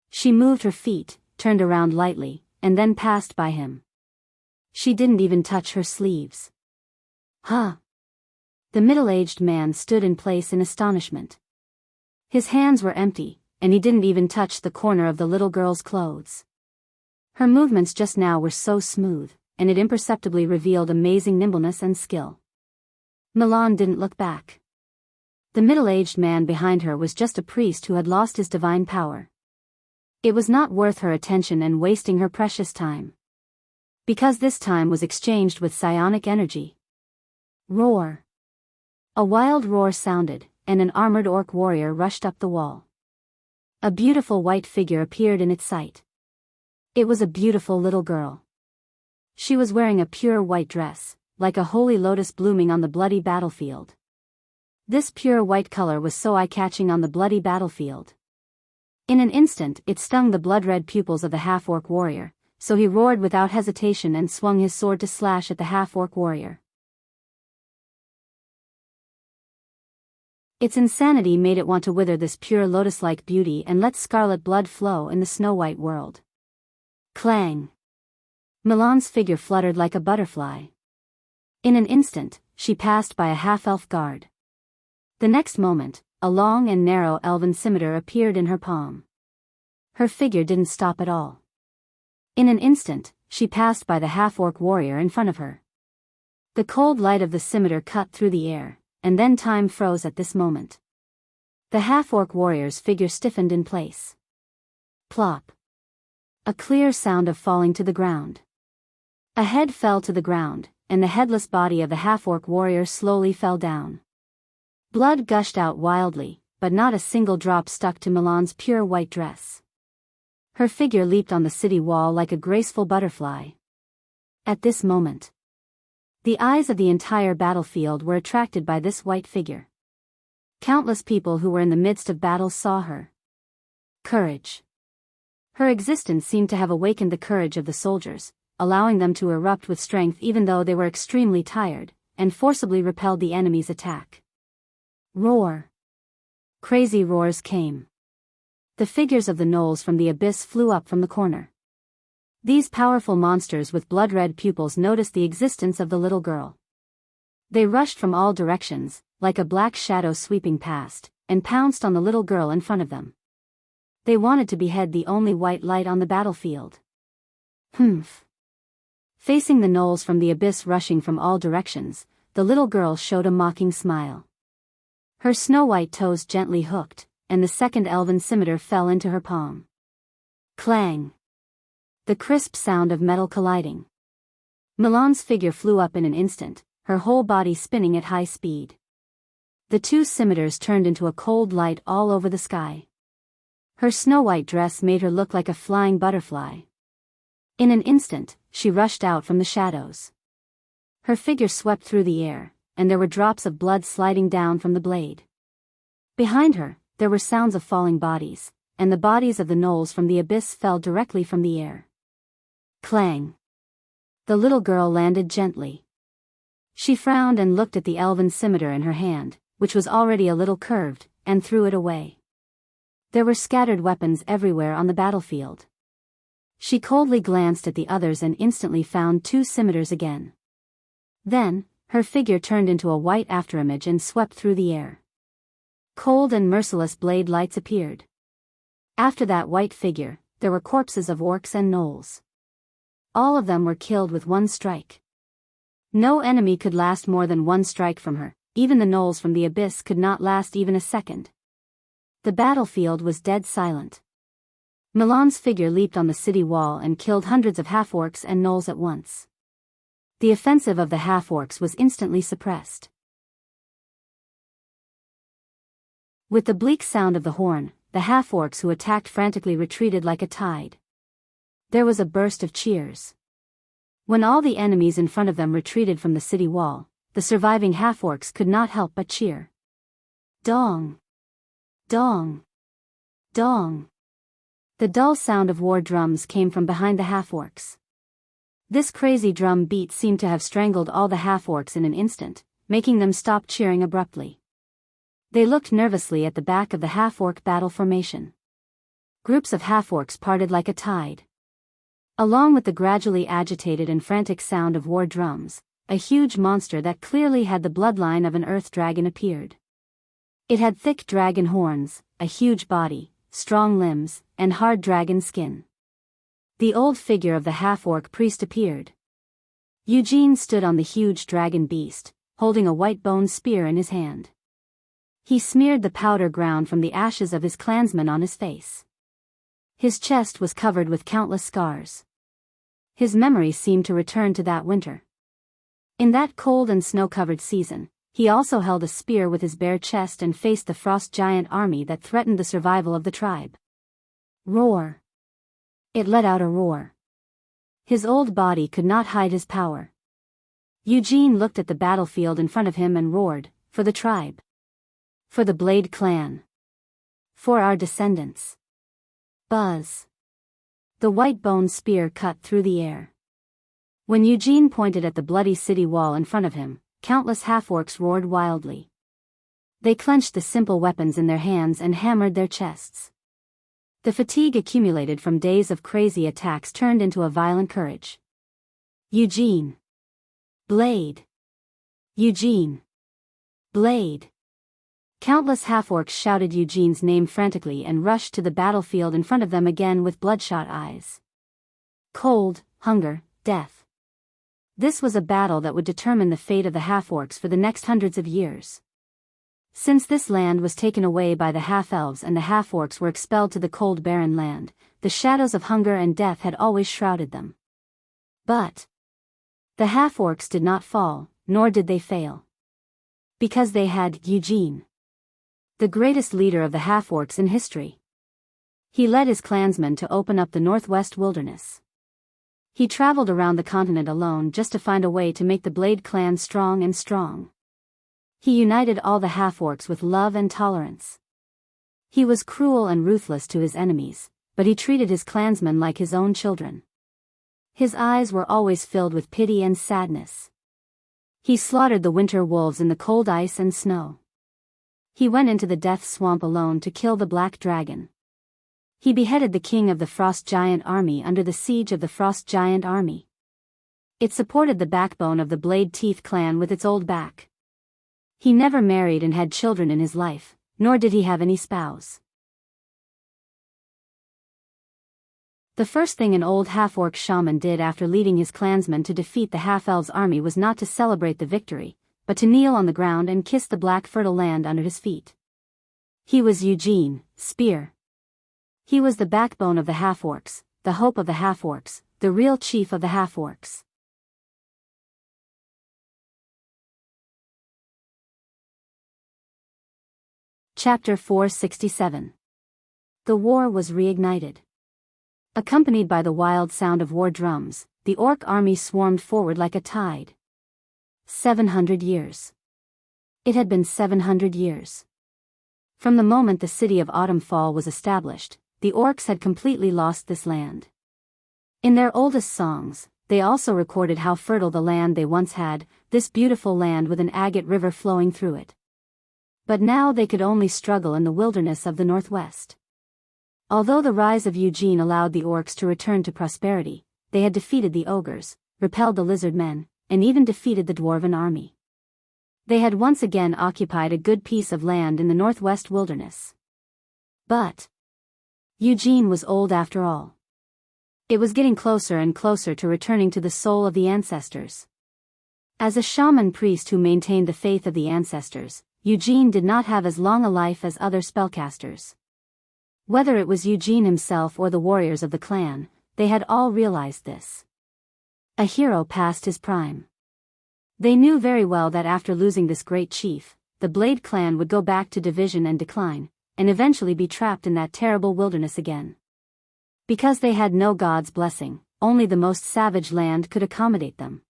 She moved her feet, turned around lightly, and then passed by him. She didn't even touch her sleeves. Huh? The middle-aged man stood in place in astonishment. His hands were empty, and he didn't even touch the corner of the little girl's clothes. Her movements just now were so smooth, and it imperceptibly revealed amazing nimbleness and skill. Milan didn't look back. The middle-aged man behind her was just a priest who had lost his divine power. It was not worth her attention and wasting her precious time. Because this time was exchanged with psionic energy. Roar. A wild roar sounded, and an armored orc warrior rushed up the wall. A beautiful white figure appeared in its sight. It was a beautiful little girl. She was wearing a pure white dress, like a holy lotus blooming on the bloody battlefield. This pure white color was so eye-catching on the bloody battlefield. In an instant it stung the blood-red pupils of the half-orc warrior, so he roared without hesitation and swung his sword to slash at the half-orc warrior. Its insanity made it want to wither this pure lotus-like beauty and let scarlet blood flow in the snow-white world. Clang! Milan's figure fluttered like a butterfly. In an instant, she passed by a half-elf guard. The next moment, a long and narrow elven scimitar appeared in her palm. Her figure didn't stop at all. In an instant, she passed by the half-orc warrior in front of her. The cold light of the scimitar cut through the air, and then time froze at this moment. The half-orc warrior's figure stiffened in place. Plop. A clear sound of falling to the ground. A head fell to the ground, and the headless body of the half-orc warrior slowly fell down. Blood gushed out wildly, but not a single drop stuck to Milan's pure white dress. Her figure leaped on the city wall like a graceful butterfly. At this moment, the eyes of the entire battlefield were attracted by this white figure. Countless people who were in the midst of battle saw her. Courage. Her existence seemed to have awakened the courage of the soldiers, allowing them to erupt with strength even though they were extremely tired, and forcibly repelled the enemy's attack. Roar. Crazy roars came. The figures of the gnolls from the abyss flew up from the corner. These powerful monsters with blood-red pupils noticed the existence of the little girl. They rushed from all directions, like a black shadow sweeping past, and pounced on the little girl in front of them. They wanted to behead the only white light on the battlefield. Humph. Facing the gnolls from the abyss rushing from all directions, the little girl showed a mocking smile. Her snow-white toes gently hooked, and the second elven scimitar fell into her palm. Clang! The crisp sound of metal colliding. Milan's figure flew up in an instant, her whole body spinning at high speed. The two scimitars turned into a cold light all over the sky. Her snow-white dress made her look like a flying butterfly. In an instant, she rushed out from the shadows. Her figure swept through the air, and there were drops of blood sliding down from the blade. Behind her, there were sounds of falling bodies, and the bodies of the gnolls from the abyss fell directly from the air. Clang! The little girl landed gently. She frowned and looked at the elven scimitar in her hand, which was already a little curved, and threw it away. There were scattered weapons everywhere on the battlefield. She coldly glanced at the others and instantly found two scimitars again. Then, her figure turned into a white afterimage and swept through the air. Cold and merciless blade lights appeared. After that white figure, there were corpses of orcs and gnolls. All of them were killed with one strike. No enemy could last more than one strike from her, even the gnolls from the abyss could not last even a second. The battlefield was dead silent. Milan's figure leaped on the city wall and killed hundreds of half-orcs and gnolls at once. The offensive of the half-orcs was instantly suppressed. With the bleak sound of the horn, the half-orcs who attacked frantically retreated like a tide. There was a burst of cheers. When all the enemies in front of them retreated from the city wall, the surviving half-orcs could not help but cheer. Dong! Dong! Dong! The dull sound of war drums came from behind the half-orcs. This crazy drum beat seemed to have strangled all the half-orcs in an instant, making them stop cheering abruptly. They looked nervously at the back of the half-orc battle formation. Groups of half-orcs parted like a tide. Along with the gradually agitated and frantic sound of war drums, a huge monster that clearly had the bloodline of an earth dragon appeared. It had thick dragon horns, a huge body, strong limbs, and hard dragon skin. The old figure of the half-orc priest appeared. Eugene stood on the huge dragon beast, holding a white bone spear in his hand. He smeared the powder ground from the ashes of his clansmen on his face. His chest was covered with countless scars. His memory seemed to return to that winter. In that cold and snow-covered season, he also held a spear with his bare chest and faced the frost giant army that threatened the survival of the tribe. Roar! It let out a roar. His old body could not hide his power. Eugene looked at the battlefield in front of him and roared, "For the tribe! For the Blade clan! For our descendants!" Buzz! The white bone spear cut through the air. When Eugene pointed at the bloody city wall in front of him, countless half-orcs roared wildly. They clenched the simple weapons in their hands and hammered their chests. The fatigue accumulated from days of crazy attacks turned into a violent courage. Eugene! Blade! Eugene! Blade! Countless half-orcs shouted Eugene's name frantically and rushed to the battlefield in front of them again with bloodshot eyes. Cold, hunger, death. This was a battle that would determine the fate of the half-orcs for the next hundreds of years. Since this land was taken away by the half-elves and the half-orcs were expelled to the cold barren land, the shadows of hunger and death had always shrouded them. But the half-orcs did not fall, nor did they fail. Because they had Eugene, the greatest leader of the half-orcs in history. He led his clansmen to open up the northwest wilderness. He traveled around the continent alone just to find a way to make the Blade clan strong and strong. He united all the half-orcs with love and tolerance. He was cruel and ruthless to his enemies, but he treated his clansmen like his own children. His eyes were always filled with pity and sadness. He slaughtered the winter wolves in the cold ice and snow. He went into the death swamp alone to kill the black dragon. He beheaded the king of the frost giant army under the siege of the frost giant army. It supported the backbone of the Blade Teeth clan with its old back. He never married and had children in his life, nor did he have any spouse. The first thing an old half-orc shaman did after leading his clansmen to defeat the half-elves' army was not to celebrate the victory, but to kneel on the ground and kiss the black fertile land under his feet. He was Eugene, Spear. He was the backbone of the half-orcs, the hope of the half-orcs, the real chief of the half-orcs. Chapter 467. The war was reignited. Accompanied by the wild sound of war drums, the orc army swarmed forward like a tide. 700 years. It had been 700 years. From the moment the city of Autumnfall was established, the orcs had completely lost this land. In their oldest songs, they also recorded how fertile the land they once had, this beautiful land with an agate river flowing through it. But now they could only struggle in the wilderness of the northwest. Although the rise of Eugene allowed the orcs to return to prosperity, they had defeated the ogres, repelled the lizard men, and even defeated the dwarven army. They had once again occupied a good piece of land in the northwest wilderness. But Eugene was old after all. It was getting closer and closer to returning to the soul of the ancestors. As a shaman priest who maintained the faith of the ancestors, Eugene did not have as long a life as other spellcasters. Whether it was Eugene himself or the warriors of the clan, they had all realized this. A hero past his prime. They knew very well that after losing this great chief, the Blade clan would go back to division and decline, and eventually be trapped in that terrible wilderness again. Because they had no god's blessing, only the most savage land could accommodate them.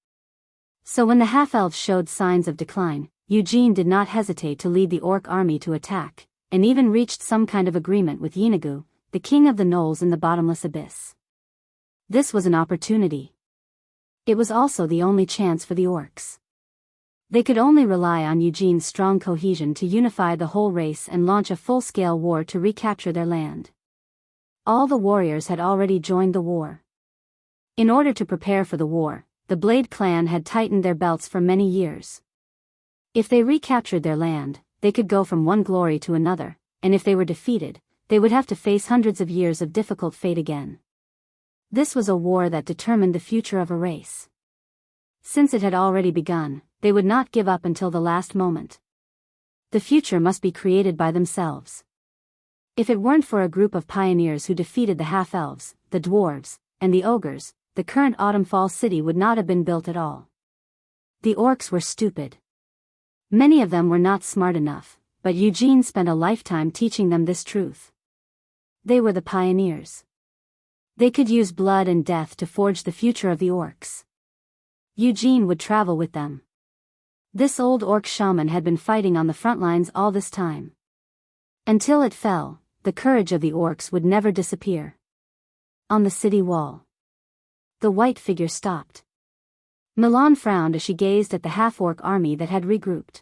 So when the half-elves showed signs of decline, Eugene did not hesitate to lead the orc army to attack, and even reached some kind of agreement with Yeenagu, the king of the gnolls in the bottomless abyss. This was an opportunity. It was also the only chance for the orcs. They could only rely on Eugene's strong cohesion to unify the whole race and launch a full-scale war to recapture their land. All the warriors had already joined the war. In order to prepare for the war, the Blade clan had tightened their belts for many years. If they recaptured their land, they could go from one glory to another, and if they were defeated, they would have to face hundreds of years of difficult fate again. This was a war that determined the future of a race. Since it had already begun, they would not give up until the last moment. The future must be created by themselves. If it weren't for a group of pioneers who defeated the half-elves, the dwarves, and the ogres, the current Autumnfall city would not have been built at all. The orcs were stupid. Many of them were not smart enough, but Eugene spent a lifetime teaching them this truth. They were the pioneers. They could use blood and death to forge the future of the orcs. Eugene would travel with them. This old orc shaman had been fighting on the front lines all this time. Until it fell, the courage of the orcs would never disappear. On the city wall, the white figure stopped. Milan frowned as she gazed at the half-orc army that had regrouped.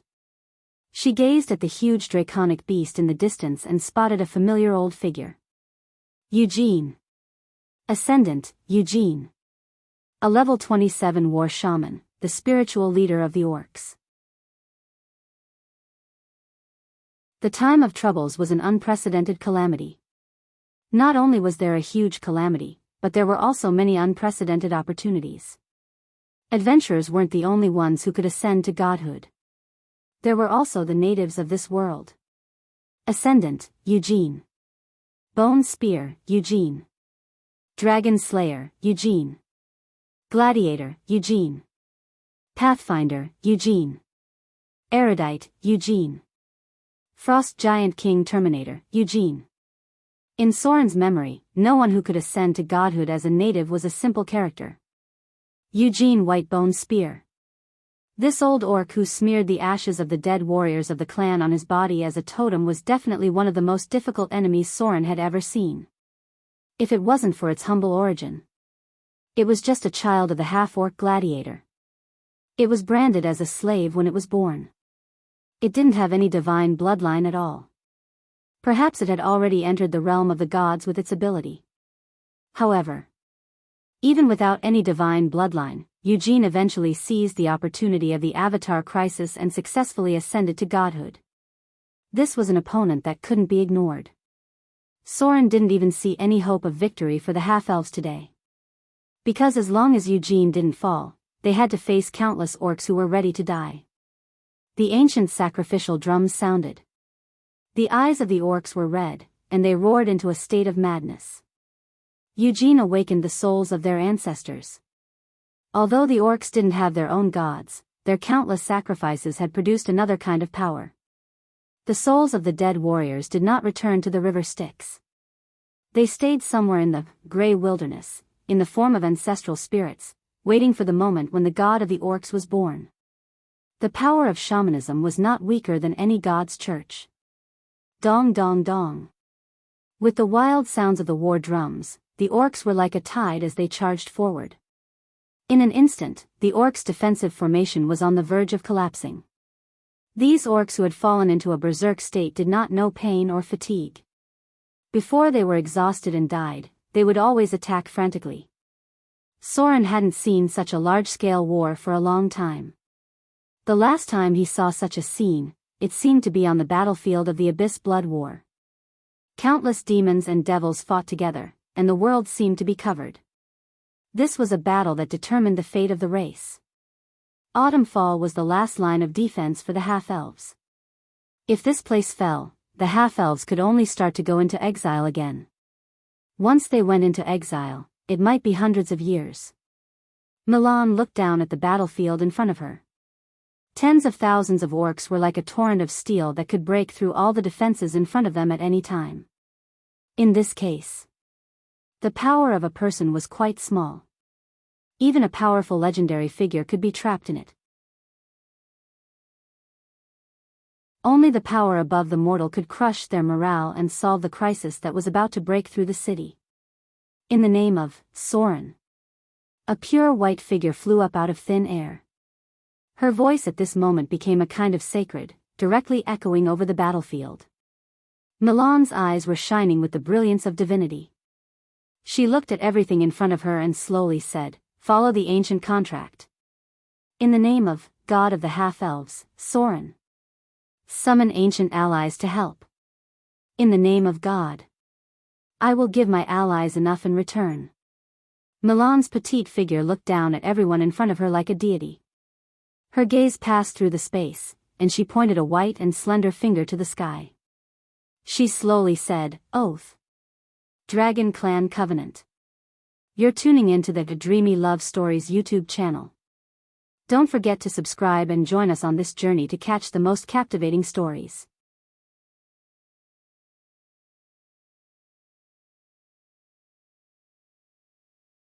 She gazed at the huge draconic beast in the distance and spotted a familiar old figure. Eugene. Ascendant, Eugene. A level 27 war shaman, the spiritual leader of the orcs. The time of troubles was an unprecedented calamity. Not only was there a huge calamity, but there were also many unprecedented opportunities. Adventurers weren't the only ones who could ascend to godhood. There were also the natives of this world. Ascendant, Eugene. Bone Spear, Eugene. Dragon Slayer, Eugene. Gladiator, Eugene. Pathfinder, Eugene. Erudite, Eugene. Frost Giant King Terminator, Eugene. In Soren's memory, no one who could ascend to godhood as a native was a simple character. Eugene Whitebone Spear. This old orc who smeared the ashes of the dead warriors of the clan on his body as a totem was definitely one of the most difficult enemies Soren had ever seen. If it wasn't for its humble origin. It was just a child of the half-orc gladiator. It was branded as a slave when it was born. It didn't have any divine bloodline at all. Perhaps it had already entered the realm of the gods with its ability. However, even without any divine bloodline, Eugene eventually seized the opportunity of the Avatar crisis and successfully ascended to godhood. This was an opponent that couldn't be ignored. Soren didn't even see any hope of victory for the half-elves today. Because as long as Eugene didn't fall, they had to face countless orcs who were ready to die. The ancient sacrificial drums sounded. The eyes of the orcs were red, and they roared into a state of madness. Eugene awakened the souls of their ancestors. Although the orcs didn't have their own gods, their countless sacrifices had produced another kind of power. The souls of the dead warriors did not return to the river Styx. They stayed somewhere in the gray wilderness, in the form of ancestral spirits, waiting for the moment when the god of the orcs was born. The power of shamanism was not weaker than any god's church. Dong dong dong. With the wild sounds of the war drums, the orcs were like a tide as they charged forward. In an instant, the orcs' defensive formation was on the verge of collapsing. These orcs who had fallen into a berserk state did not know pain or fatigue. Before they were exhausted and died, they would always attack frantically. Soren hadn't seen such a large-scale war for a long time. The last time he saw such a scene, it seemed to be on the battlefield of the Abyss Blood War. Countless demons and devils fought together, and the world seemed to be covered. This was a battle that determined the fate of the race. Autumnfall was the last line of defense for the half-elves. If this place fell, the half-elves could only start to go into exile again. Once they went into exile, it might be hundreds of years. Milan looked down at the battlefield in front of her. Tens of thousands of orcs were like a torrent of steel that could break through all the defenses in front of them at any time. In this case, the power of a person was quite small. Even a powerful legendary figure could be trapped in it. Only the power above the mortal could crush their morale and solve the crisis that was about to break through the city. In the name of Soren. A pure white figure flew up out of thin air. Her voice at this moment became a kind of sacred, directly echoing over the battlefield. Milan's eyes were shining with the brilliance of divinity. She looked at everything in front of her and slowly said, "Follow the ancient contract. In the name of God of the half-elves, Soren. Summon ancient allies to help. In the name of God. I will give my allies enough in return." Milan's petite figure looked down at everyone in front of her like a deity. Her gaze passed through the space, and she pointed a white and slender finger to the sky. She slowly said, "Oath. Dragon Clan Covenant." You're tuning in to the Dreamy Love Stories YouTube channel. Don't forget to subscribe and join us on this journey to catch the most captivating stories.